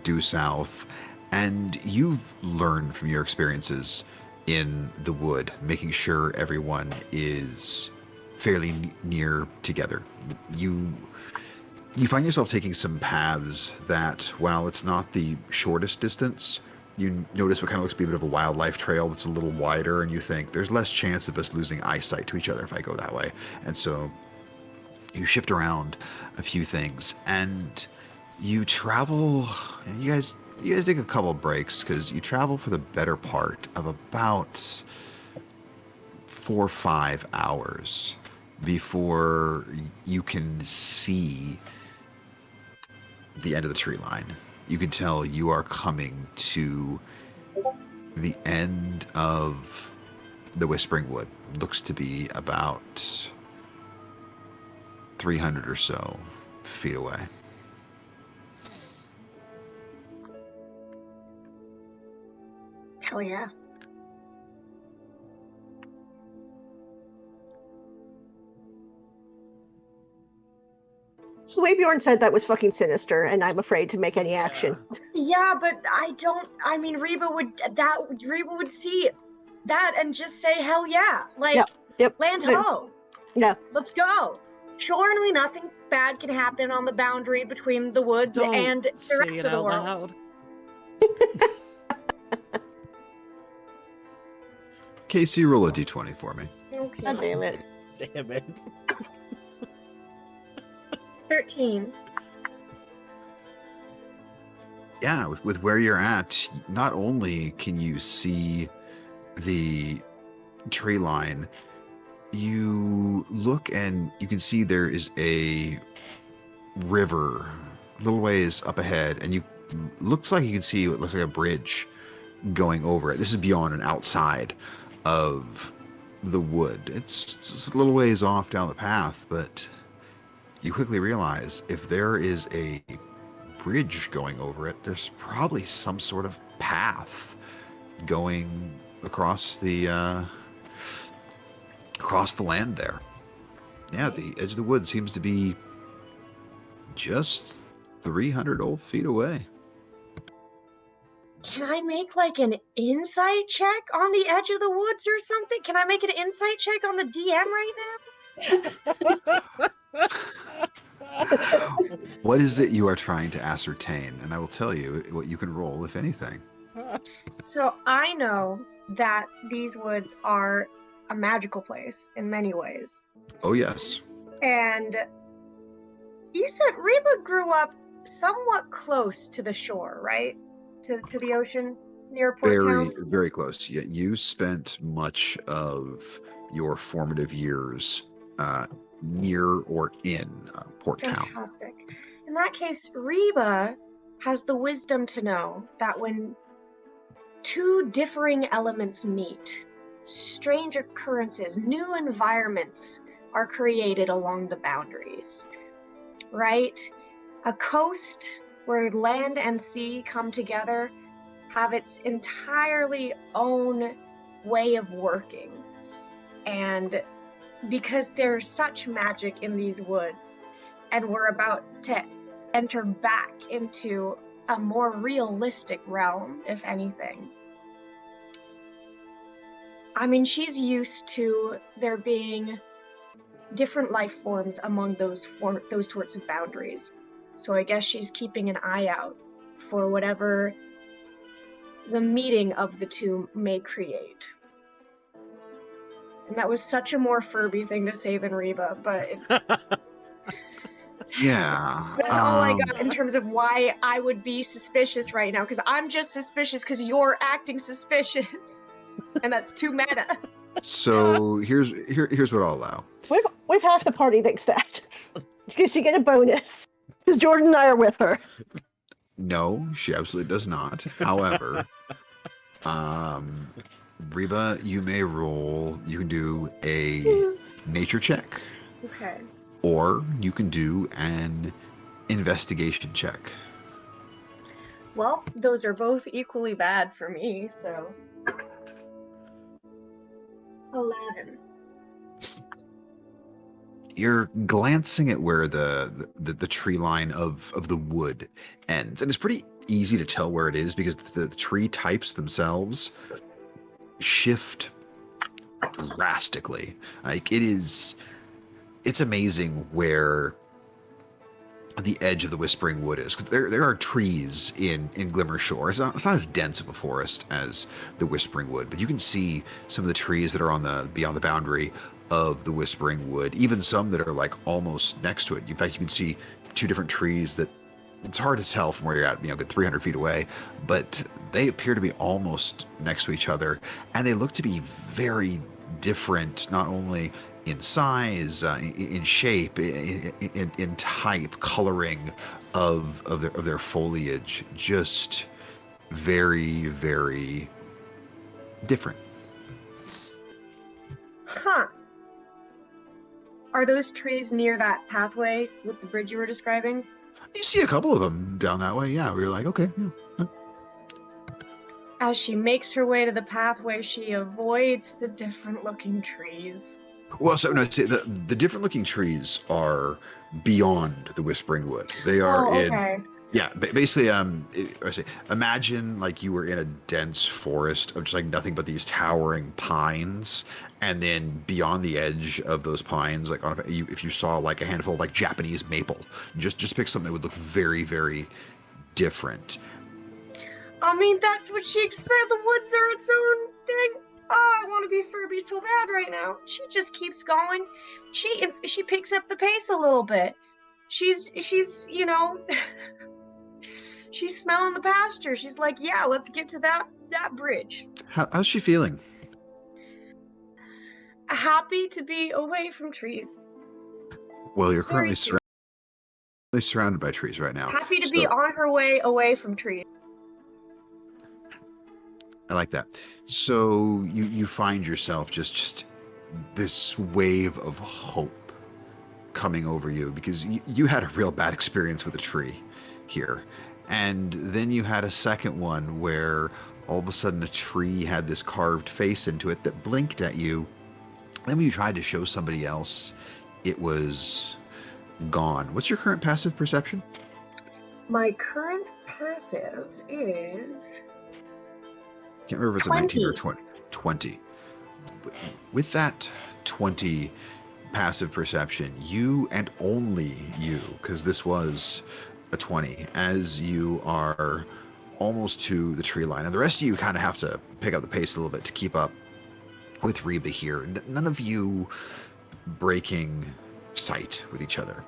due south, and you've learned from your experiences in the wood, making sure everyone is fairly near together. You find yourself taking some paths that, while it's not the shortest distance, you notice what kind of looks to be a bit of a wildlife trail that's a little wider, and you think there's less chance of us losing eyesight to each other if I go that way. And so you shift around a few things, and you travel. You guys take a couple breaks because you travel for the better part of about 4 or 5 hours before you can see the end of the tree line. You can tell you are coming to the end of the Whispering Wood. Looks to be about 300 or so feet away. Hell yeah. The way Bjorn said that was fucking sinister, and I'm afraid to make any action. Yeah, but I mean, Reba would see that and just say, hell yeah. Like, Yep. land Good. ho. Yeah. Let's go. Surely nothing bad can happen on the boundary between the woods Don't and the say rest it of the out world. loud. Casey, roll a d20 for me. Okay. God damn it. Damn it. 13. Yeah, with where you're at, not only can you see the tree line, you look and you can see there is a river a little ways up ahead, and looks like you can see what looks like a bridge going over it. This is beyond and outside of the wood. It's just a little ways off down the path, but you quickly realize if there is a bridge going over it, there's probably some sort of path going across the land there. Yeah, the edge of the wood seems to be just 300 old feet away. Can I make like an insight check on the edge of the woods or something? Can I make an insight check on the DM right now? What is it you are trying to ascertain? And I will tell you what you can roll, if anything. So I know that these woods are a magical place in many ways. Oh, yes. And you said Reba grew up somewhat close to the shore, right? To the ocean near Port Very, Town? very close. You spent much of your formative years near or in Port Town. Fantastic. In that case, Reba has the wisdom to know that when two differing elements meet, strange occurrences, new environments are created along the boundaries, right? A coast where land and sea come together, have its entirely own way of working. And because there's such magic in these woods, and we're about to enter back into a more realistic realm, if anything. I mean, she's used to there being different life forms among those sorts of boundaries. So I guess she's keeping an eye out for whatever the meeting of the two may create. And that was such a more Furby thing to say than Reba, but it's Yeah. that's all I got in terms of why I would be suspicious right now, because I'm just suspicious because you're acting suspicious. And that's too meta. So here's what I'll allow. We've half the party thinks that. Because you get a bonus. Because Jordan and I are with her. No, she absolutely does not. However, Reba, you may roll. You can do a nature check, Okay. or you can do an investigation check. Well, those are both equally bad for me, so 11. You're glancing at where the tree line of the wood ends, and it's pretty easy to tell where it is because the tree types themselves shift drastically. Like it's amazing where the edge of the Whispering Wood is, because there are trees in Glimmer Shore. It's not as dense of a forest as the Whispering Wood, but you can see some of the trees that are on beyond the boundary of the Whispering Wood, even some that are like almost next to it. In fact, you can see two different trees that it's hard to tell from where you're at, good 300 feet away, but they appear to be almost next to each other, and they look to be very different, not only in size, in shape, in type, coloring of their foliage, just very, very different. Huh. Are those trees near that pathway with the bridge you were describing? You see a couple of them down that way, yeah. Where you're like, okay. Yeah. As she makes her way to the pathway, she avoids the different looking trees. Well, so no, see, the different looking trees are beyond the Whispering Wood. They are okay. Basically, imagine like you were in a dense forest of just like nothing but these towering pines, and then beyond the edge of those pines, like if you saw like a handful of like Japanese maple, just pick something that would look very, very different. I mean, that's what she expects. The woods are its own thing. Oh, I want to be Furby so bad right now. She just keeps going. She picks up the pace a little bit. She's she's smelling the pasture. She's like, yeah, let's get to that bridge. How's she feeling? Happy to be away from trees. Well, you're Very currently surrounded by trees right now. Happy to be on her way away from trees. I like that. So you find yourself just this wave of hope coming over you, because you had a real bad experience with a tree here. And then you had a second one where all of a sudden a tree had this carved face into it that blinked at you. Then when you tried to show somebody else, it was gone. What's your current passive perception? My current passive is... Can't remember if it's 20. a 19 or 20. 20. With that 20 passive perception, you and only you, because this was a 20, as you are almost to the tree line, and the rest of you kind of have to pick up the pace a little bit to keep up with Reba here. None of you breaking sight with each other.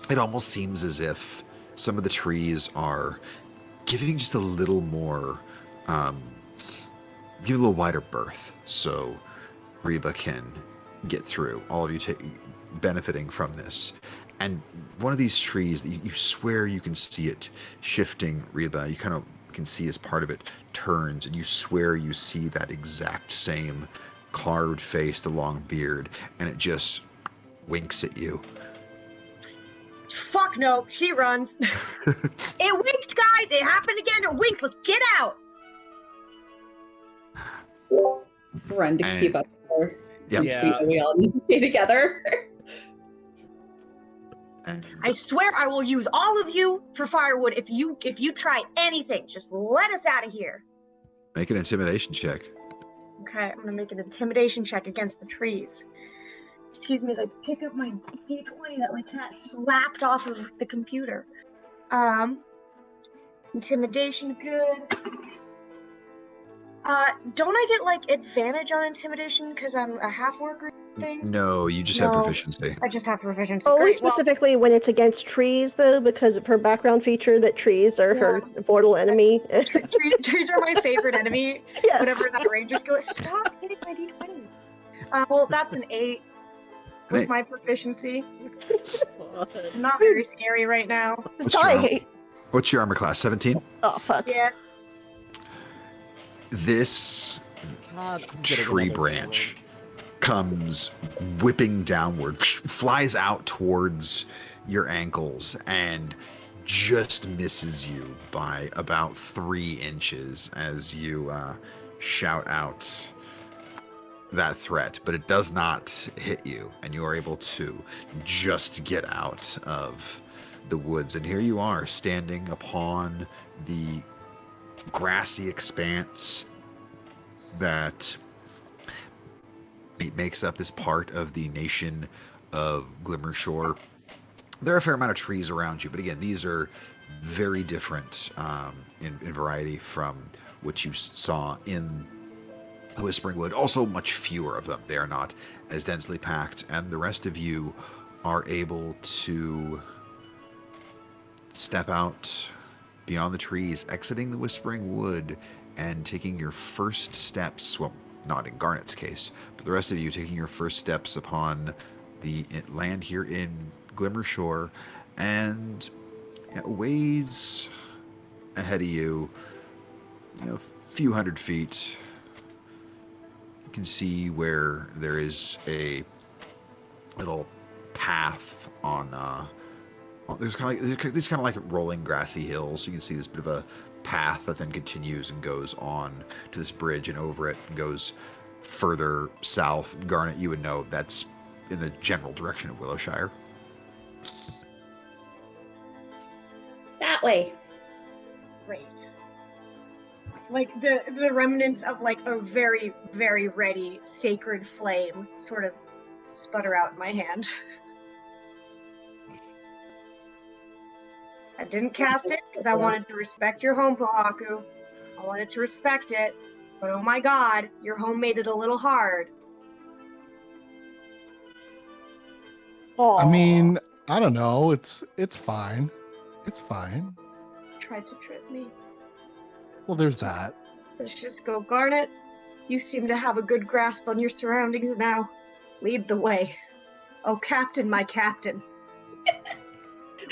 It almost seems as if some of the trees are giving just a little more, give a little wider berth, so Reba can get through. All of you benefiting from this. And one of these trees that you swear you can see it shifting, Reba, you kind of can see as part of it turns, and you swear you see that exact same carved face, the long beard, and it just winks at you. Fuck Fuck no, she runs. It winked, guys. It happened again. It winked. Let's get out. Run to keep up with her. Yep. Since we all need to stay together. I swear I will use all of you for firewood if you try anything. Just let us out of here. Make an intimidation check. Okay, I'm gonna make an intimidation check against the trees. Excuse me as I pick up my D20 that my cat slapped off of the computer. Intimidation, good. Don't I get like advantage on intimidation because I'm a half worker thing? No, you just have No. proficiency. I just have proficiency. Only Great, well, specifically when it's against trees, though, because of her background feature that trees are her mortal enemy. trees are my favorite enemy. Yes. Whatever that ranger skill is. Stop hitting my D20. Well, that's an 8 with Hey. my proficiency. Not very scary right now. It's What's your armor? dying. What's your armor class? 17? Oh, fuck. Yes. This God, I'm getting tree another branch comes whipping downward, flies out towards your ankles, and just misses you by about 3 inches as you shout out that threat, but it does not hit you, and you are able to just get out of the woods. And here you are, standing upon the grassy expanse that makes up this part of the nation of Glimmershore. There are a fair amount of trees around you, but again, these are very different in variety from what you saw in the Whispering Wood. Also, much fewer of them. They are not as densely packed, and the rest of you are able to step out beyond the trees, exiting the Whispering Wood, and taking your first steps, well, not in Garnet's case, but the rest of you taking your first steps upon the land here in Glimmershore, and ways ahead of you, a few hundred feet, you can see where there is a little path on there's kind of like rolling grassy hills. You can see this bit of a path that then continues and goes on to this bridge and over it and goes further south. Garnet, you would know that's in the general direction of Willowshire. That way. Great. Like the remnants of like a very, very ready sacred flame sort of sputter out in my hand. I didn't cast it because I wanted to respect your home, Pohaku. I wanted to respect it, but oh my god, your home made it a little hard. I mean, I don't know. It's fine. It's fine. Tried to trip me. Well, there's It's just- that. Let's just go, Garnet. You seem to have a good grasp on your surroundings now. Lead the way. Oh, Captain, my captain.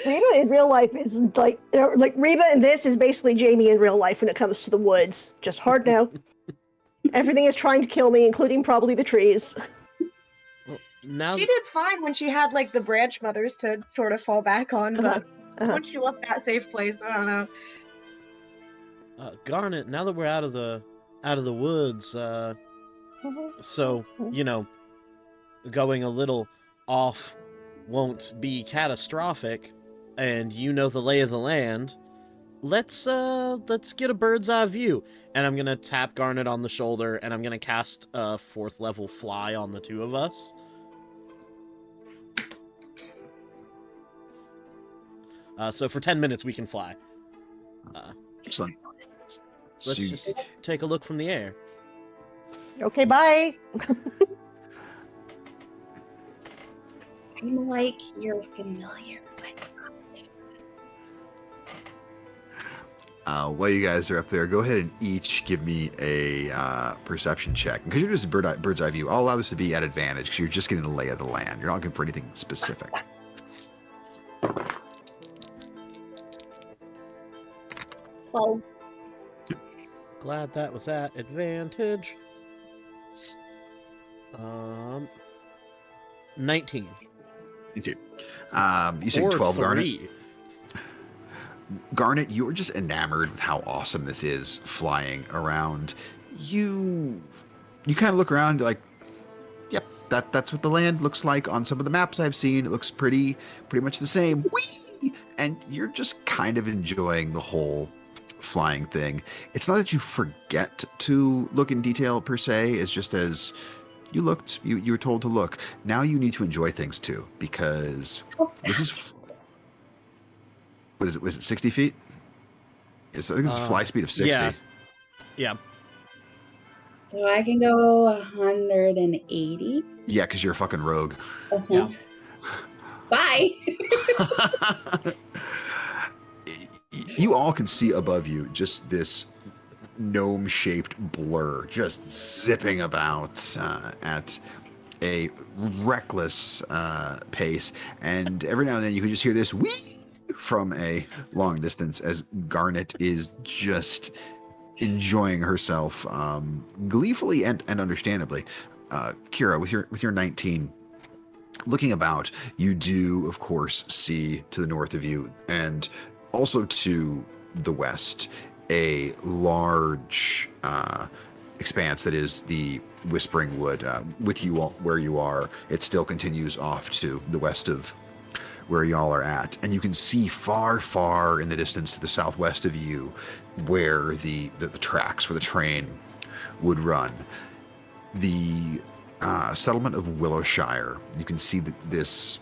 Reba in real life is like Reba in this is basically Jamie in real life when it comes to the woods. Just hard now. Everything is trying to kill me, including probably the trees. Well, now She did fine when she had like the branch mothers to sort of fall back on, but once she left that safe place, I don't know. Garnet, now that we're out of the woods, so going a little off won't be catastrophic, and you know the lay of the land. Let's get a bird's eye view, and I'm gonna tap Garnet on the shoulder, and I'm gonna cast a 4th level fly on the two of us. So for 10 minutes we can fly. Excellent. Let's So just take a look from the air. Okay, bye. I'm like you're familiar with. while you guys are up there, go ahead and each give me a perception check. Because you're just a bird's eye view, I'll allow this to be at advantage because you're just getting the lay of the land. You're not looking for anything specific. Well, Glad that was at advantage. 19. Me too. You say Or 12, Garnet? 3. Garnet, you're just enamored with how awesome this is flying around. You kind of look around like, yep, that's what the land looks like on some of the maps I've seen. It looks pretty much the same. Whee! And you're just kind of enjoying the whole flying thing. It's not that you forget to look in detail per se, it's just as you looked, you were told to look. Now you need to enjoy things too, because this is, what is it? Was it 60 feet? I think this is fly speed of 60. Yeah. Yeah. So I can go 180. Yeah, because you're a fucking rogue. Yeah. Bye. You all can see above you just this gnome-shaped blur just zipping about at a reckless pace, and every now and then you can just hear this whee from a long distance as Garnet is just enjoying herself gleefully and understandably. Kira, with your 19, looking about, you do of course see to the north of you and also to the west a large expanse that is the Whispering Wood. With you all where you are, it still continues off to the west of where y'all are at, and you can see far in the distance to the southwest of you where the tracks, where the train would run. The settlement of Willowshire. You can see that this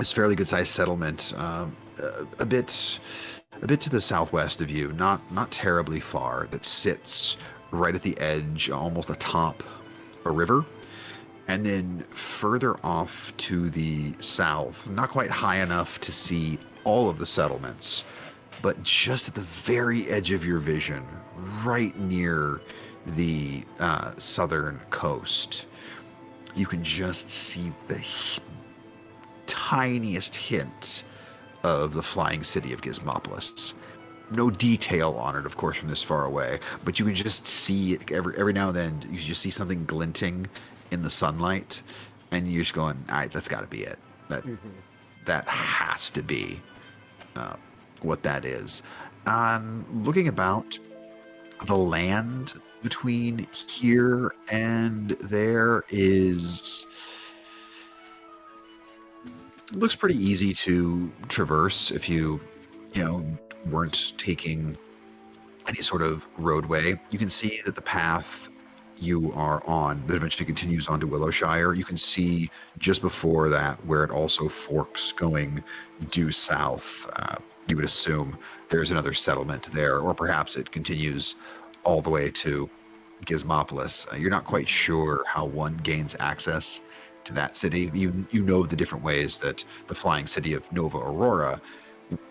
fairly good-sized settlement, a bit to the southwest of you, not terribly far, that sits right at the edge, almost atop a river. And then further off to the south, not quite high enough to see all of the settlements, but just at the very edge of your vision, right near the southern coast, you can just see the tiniest hint of the flying city of Gizmopolis. No detail on it, of course, from this far away, but you can just see it every now and then. You just see something glinting in the sunlight, and you're just going, all right, that's got to be it. That has to be what that is. Looking about, the land between here and there looks pretty easy to traverse if you weren't taking any sort of roadway. You can see that the path you are on that eventually continues onto Willowshire, you can see just before that where it also forks going due south. You would assume there's another settlement there, or perhaps it continues all the way to Gizmopolis. You're not quite sure how one gains access to that city. You know the different ways that the flying city of Nova Aurora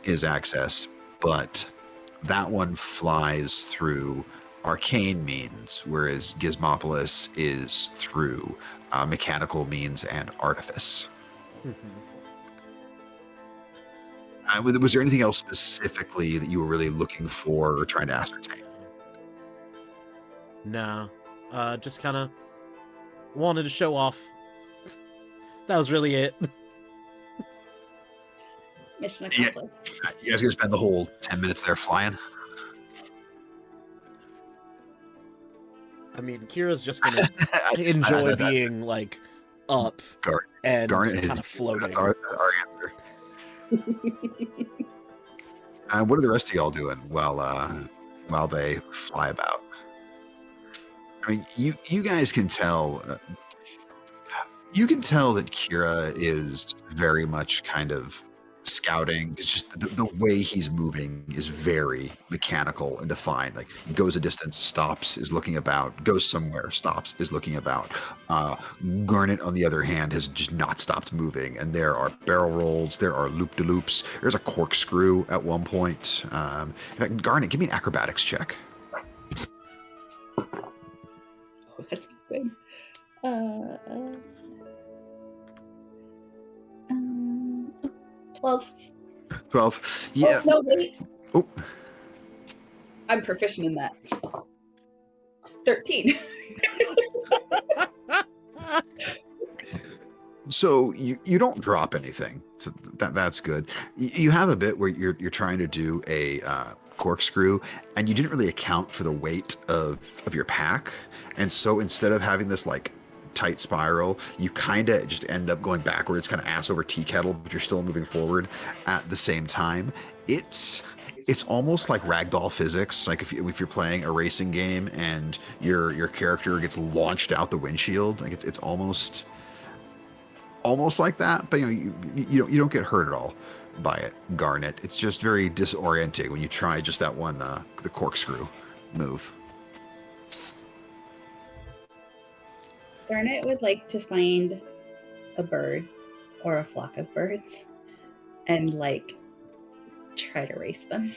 is accessed, but that one flies through arcane means, whereas Gizmopolis is through mechanical means and artifice. Was there anything else specifically that you were really looking for or trying to ascertain? No. Just kind of wanted to show off. That was really it. Mission Yeah. accomplished. You guys gonna spend the whole 10 minutes there flying? I mean, Kira's just gonna enjoy being like up and Garnet kind is of floating. That's our answer. What are the rest of y'all doing while they fly about? I mean, you guys can tell. You can tell that Kira is very much kind of scouting. It's just the way he's moving is very mechanical and defined. Like, goes a distance, stops, is looking about, goes somewhere, stops, is looking about. Garnet, on the other hand, has just not stopped moving, and there are barrel rolls, there are loop-de-loops, there's a corkscrew at one point. In fact, Garnet, give me an acrobatics check. Oh, that's good. 12. 12. Yeah. Oh, no, wait. Oh. I'm proficient in that. 13. So you don't drop anything. So that's good. You have a bit where you're trying to do a corkscrew, and you didn't really account for the weight of your pack, and so instead of having this like tight spiral, you kind of just end up going backwards, kind of ass over tea kettle, but you're still moving forward at the same time. It's almost like ragdoll physics, like if you're playing a racing game and your character gets launched out the windshield, like it's almost like that, but you don't get hurt at all by it, Garnet. It's just very disorienting when you try just that one the corkscrew move. Garnet would like to find a bird or a flock of birds and like try to race them.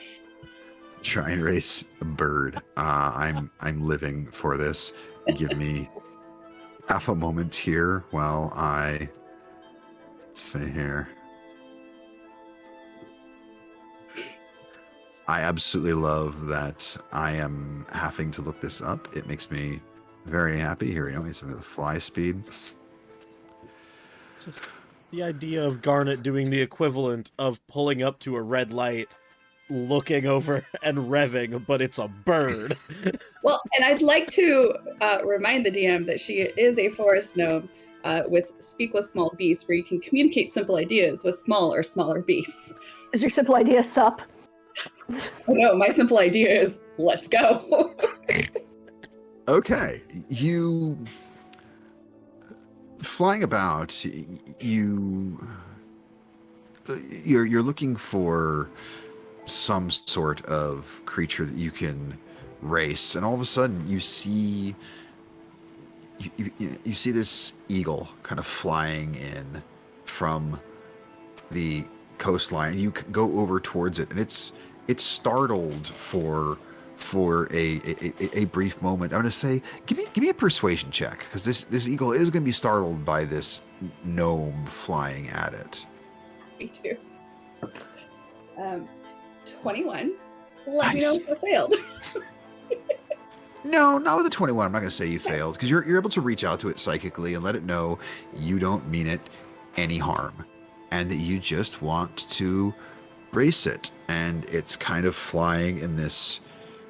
Try and race a bird. I'm living for this. Give me half a moment here while let's see here. I absolutely love that I am having to look this up. It makes me very happy. Here we go. Something with fly speed. Just the idea of Garnet doing the equivalent of pulling up to a red light, looking over and revving, but it's a bird. Well, and I'd like to remind the DM that she is a forest gnome with Speak with Small Beasts, where you can communicate simple ideas with small or smaller beasts. Is your simple idea sup? Oh, no, my simple idea is let's go. Okay, you flying about. You're looking for some sort of creature that you can race, and all of a sudden you see you see this eagle kind of flying in from the coastline. You go over towards it, and it's startled for a brief moment. I'm going to say, give me a persuasion check, because this eagle is going to be startled by this gnome flying at it. Me too. 21. Let me know if I failed. No, not with a 21. I'm not going to say you failed, because you're able to reach out to it psychically and let it know you don't mean it any harm, and that you just want to race it. And it's kind of flying in this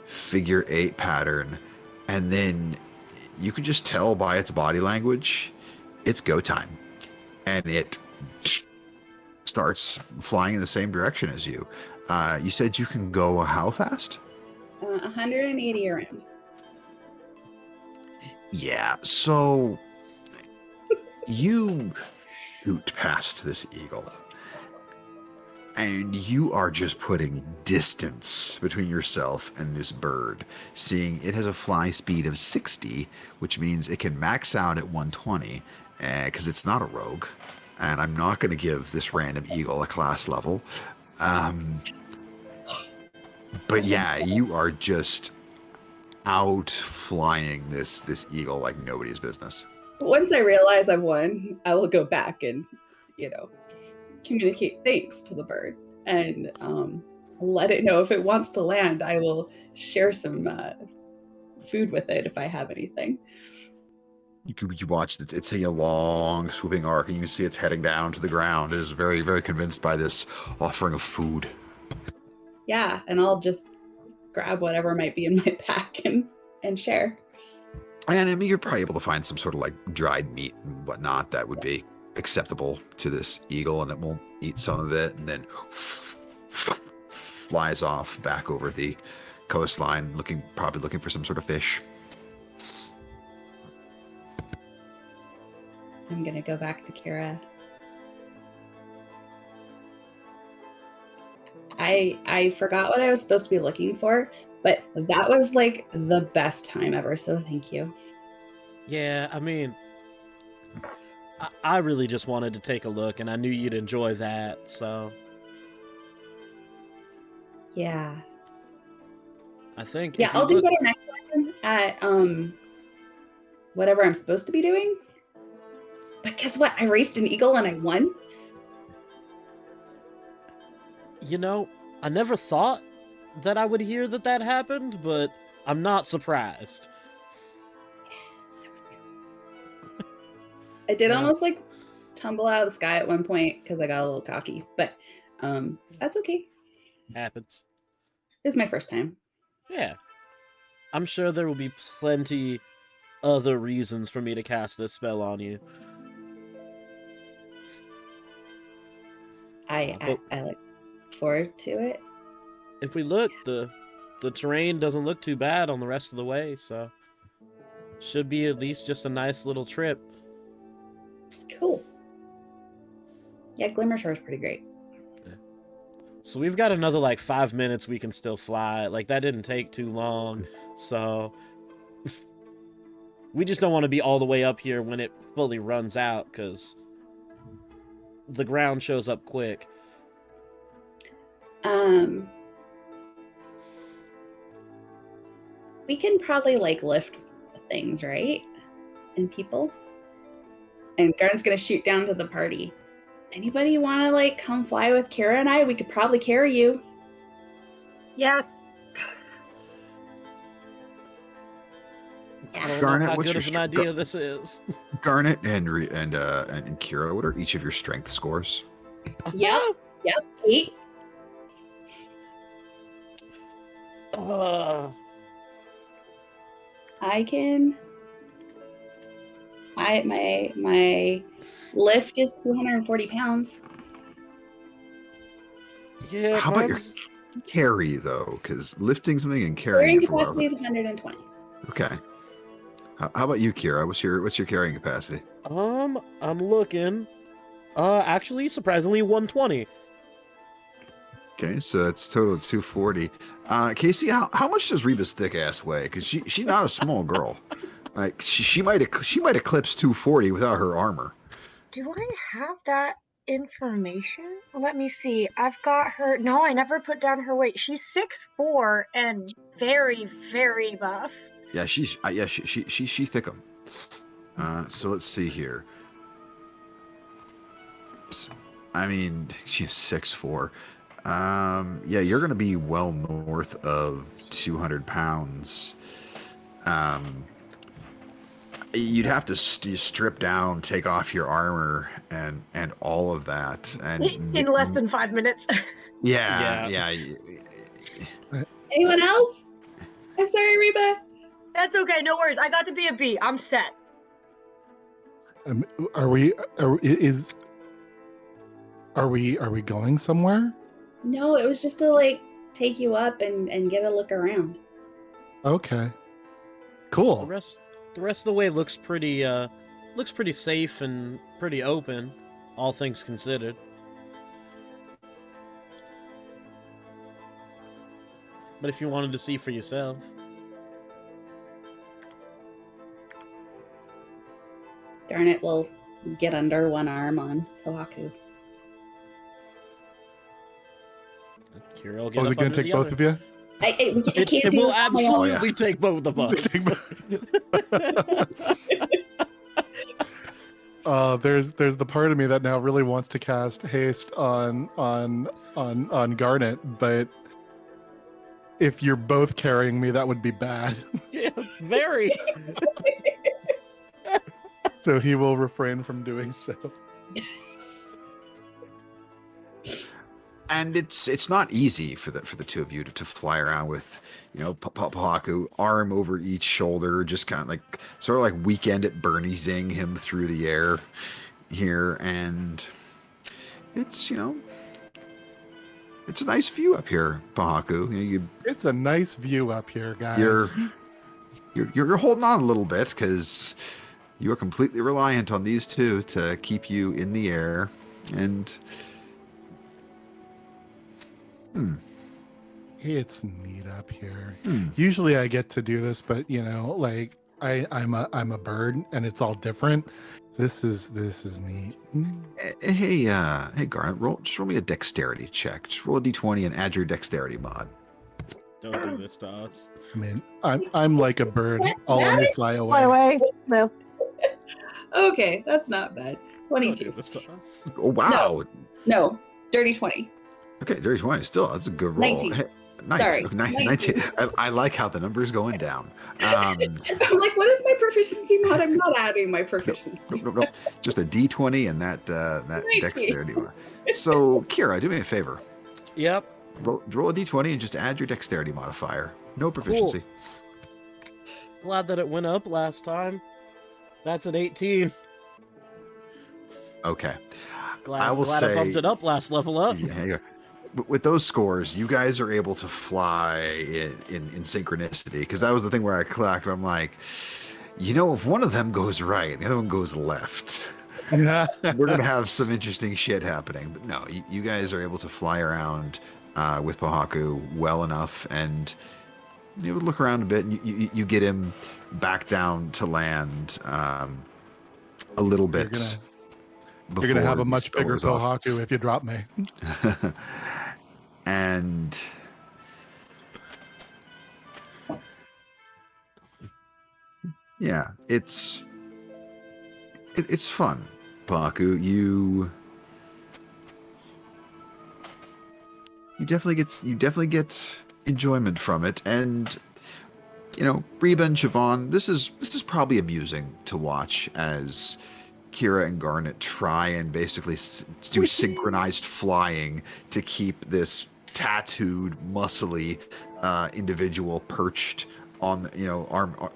figure 8 pattern, and then you can just tell by its body language it's go time, and it starts flying in the same direction as you. You said you can go how fast? 180 around. Yeah, so you shoot past this eagle, and you are just putting distance between yourself and this bird, seeing it has a fly speed of 60, which means it can max out at 120, because it's not a rogue, and I'm not going to give this random eagle a class level. But yeah, you are just out flying this eagle like nobody's business. Once I realize I've won, I will go back and, communicate thanks to the bird and let it know if it wants to land. I will share some food with it if I have anything. You watch it. It's a long swooping arc, and you can see it's heading down to the ground. It is very, very convinced by this offering of food. Yeah, and I'll just grab whatever might be in my pack and share. And I mean, you're probably able to find some sort of like dried meat and whatnot that would be acceptable to this eagle, and it won't eat some of it, and then flies off back over the coastline, probably looking for some sort of fish. I'm gonna go back to Kira. I forgot what I was supposed to be looking for, but that was like the best time ever, so thank you. Yeah, I mean, I really just wanted to take a look, and I knew you'd enjoy that, so... Yeah. I think... Yeah, I'll do better next time at whatever I'm supposed to be doing. But guess what? I raced an eagle and I won. I never thought that I would hear that happened, but I'm not surprised. I did almost like tumble out of the sky at one point because I got a little cocky, but that's okay. Happens. It's my first time. Yeah. I'm sure there will be plenty other reasons for me to cast this spell on you. I look forward to it. If we look, the terrain doesn't look too bad on the rest of the way, so should be at least just a nice little trip. Cool. Yeah, Glimmershore is pretty great. So we've got another like 5 minutes we can still fly. Like that didn't take too long. So we just don't want to be all the way up here when it fully runs out because the ground shows up quick. We can probably like lift things, right? And people. And Garden's gonna shoot down to the party. Anybody want to like come fly with Kira and I? We could probably carry you. Yes. I don't Garnet, know how what's good your of an str- idea this is. Garnet and Kira, what are each of your strength scores? Yep. 8. I can. My lift is 240 pounds. Yeah, How about your mine's- carry though? Because lifting something and Carrying carrying it for a while. capacity is 120. Okay. How about you, Kira? What's your carrying capacity? I'm looking. Actually, surprisingly, 120. Okay, so that's total of 240. Casey, how much does Reba's thick ass weigh? Because she's not a small girl. Like she might eclipse 240 without her armor. Do I have that information? Let me see. I've got her. No, I never put down her weight. She's 6'4" and very, very buff. Yeah, she thickum. So let's see here. I mean, she's 6'4". Yeah, you're gonna be well north of 200 pounds. You'd have to strip down, take off your armor, and all of that, and In less than 5 minutes. yeah. Anyone else? I'm sorry, Reba. That's okay. No worries. I got to be a bee. I'm set. Are we going somewhere? No, it was just to like take you up and get a look around. Okay. The Cool. rest of the way looks pretty safe and pretty open, all things considered. But if you wanted to see for yourself. Garnet will get under one arm on Oahu. Kira will get Was up it going under to the take both other. of you? I can't It do will this on my own. absolutely take both of us. There's the part of me that now really wants to cast haste on Garnet, but if you're both carrying me, that would be bad. Yeah, very. So he will refrain from doing so. And it's not easy for the two of you to fly around with, Pahaku arm over each shoulder, just kind of like sort of like Weekend at Bernie's-ing him through the air here, and it's it's a nice view up here, Pahaku. It's a nice view up here, guys. You're holding on a little bit because you are completely reliant on these two to keep you in the air, and It's neat up here. Usually I get to do this, but like I'm a bird and it's all different. This is neat. Hey Garnet, roll me a dexterity check. Just roll a d20 and add your dexterity mod. Don't do this to us. I mean, I'm like a bird. I'll only fly away. Fly away. No. Okay, that's not bad. Don't do 22. this to us. Oh wow! No, dirty 20. Okay, dirty 20. Still, that's a good roll. 19. Hey, Nice. Sorry, Okay, 19. 19. I like how the number's going down. I'm like, what is my proficiency mod? I'm not adding my proficiency. Nope. Just a D20 and that 19. dexterity mod. So, Kira, do me a favor. Yep. Roll a D20 and just add your dexterity modifier. No proficiency. Glad that it went up last time. That's an 18. Okay. Glad I will I say- bumped it up last level up. Yeah. With those scores, you guys are able to fly in synchronicity, because that was the thing where I clacked. I'm like, if one of them goes right and the other one goes left, we're gonna have some interesting shit happening. But no, you guys are able to fly around with Pohaku well enough, and you would look around a bit, and you get him back down to land a little bit. You're gonna have a before the much spell bigger goes off. Pohaku if you drop me. And yeah, it's fun, Paku. You definitely get enjoyment from it, and Reba and Siobhan, this is probably amusing to watch as Kira and Garnet try and basically do synchronized flying to keep this tattooed, muscly individual perched on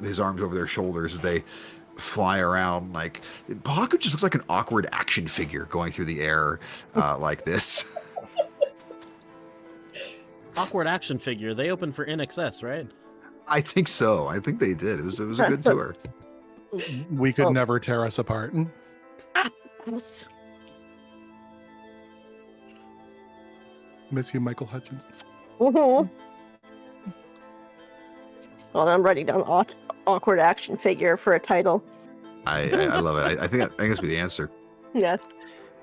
his arms over their shoulders as they fly around. Like, Baku just looks like an awkward action figure going through the air like this. Awkward action figure. They opened for NXS, right? I think so. I think they did. It was a good That's a- tour. We could Oh. never tear us apart. Yes. Miss you, Michael Hutchins. Mm-hmm. Well, I'm writing down awkward action figure for a title. I love it. I think that's be the answer. Yeah.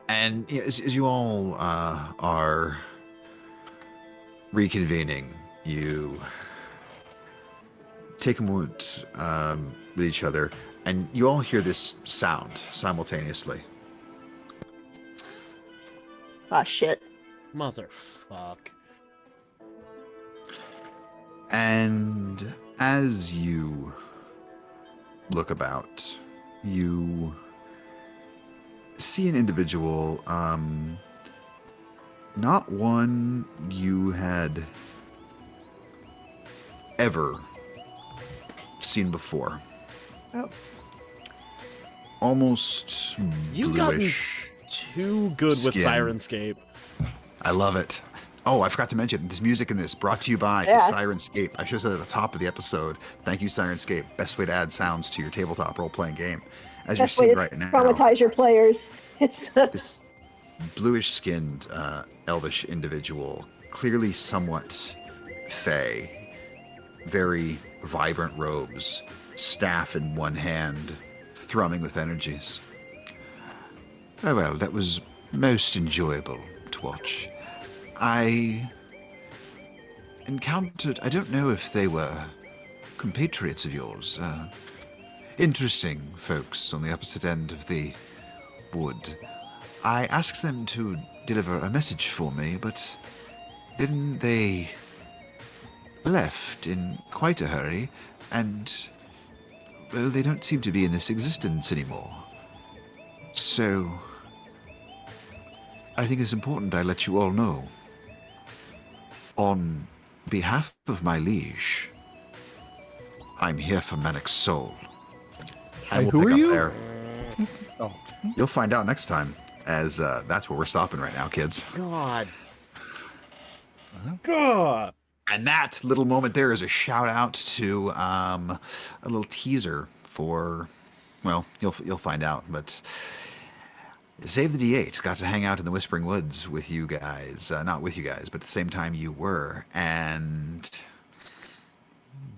And as you all are reconvening, you take a moment with each other, and you all hear this sound simultaneously. Ah, shit. Motherfuck. And as you look about, you see an individual, not one you had ever seen before. Oh. Almost You've gotten bluish. too good with Skin. Sirenscape. I love it. Oh, I forgot to mention, there's music in this brought to you by Yeah. Sirenscape. I should have said at the top of the episode. Thank you, Sirenscape. Best way to add sounds to your tabletop role-playing game. As Best you're way seeing to right now, traumatize your players. It's this bluish-skinned, elvish individual, clearly somewhat fey, very vibrant robes, staff in one hand, thrumming with energies. Oh well, that was most enjoyable to watch. I encountered, I don't know if they were compatriots of yours, interesting folks on the opposite end of the wood. I asked them to deliver a message for me, but then they left in quite a hurry, and, well, they don't seem to be in this existence anymore. So, I think it's important I let you all know. On behalf of my liege, I'm here for Manic's soul. Hey, we'll who pick are up you? there. Oh, You'll find out next time, as that's where we're stopping right now, kids. God. God. And that little moment there is a shout out to a little teaser for, well, you'll find out, but Save the D8 got to hang out in the Whispering Woods with you guys. Not with you guys, but at the same time you were. And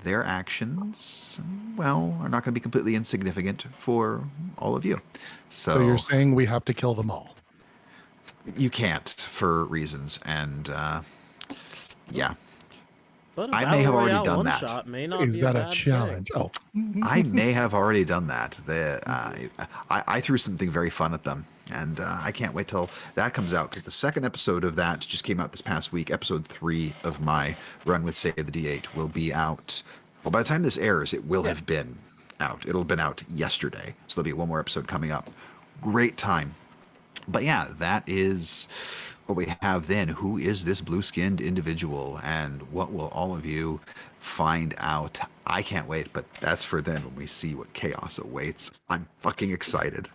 their actions, well, are not going to be completely insignificant for all of you. so you're saying we have to kill them all? You can't for reasons. And yeah, But a I may have Battle already Royale done one that. shot may not Is be that a a bad challenge? thing. Oh, I may have already done that. I threw something very fun at them And I can't wait till that comes out, because the second episode of that just came out this past week. Episode 3 of my run with Save the D8 will be out. Well, by the time this airs, it will have been out. It'll have been out yesterday. So there'll be one more episode coming up. Great time. But yeah, that is what we have then. Who is this blue-skinned individual, and what will all of you find out? I can't wait, but that's for then when we see what chaos awaits. I'm fucking excited.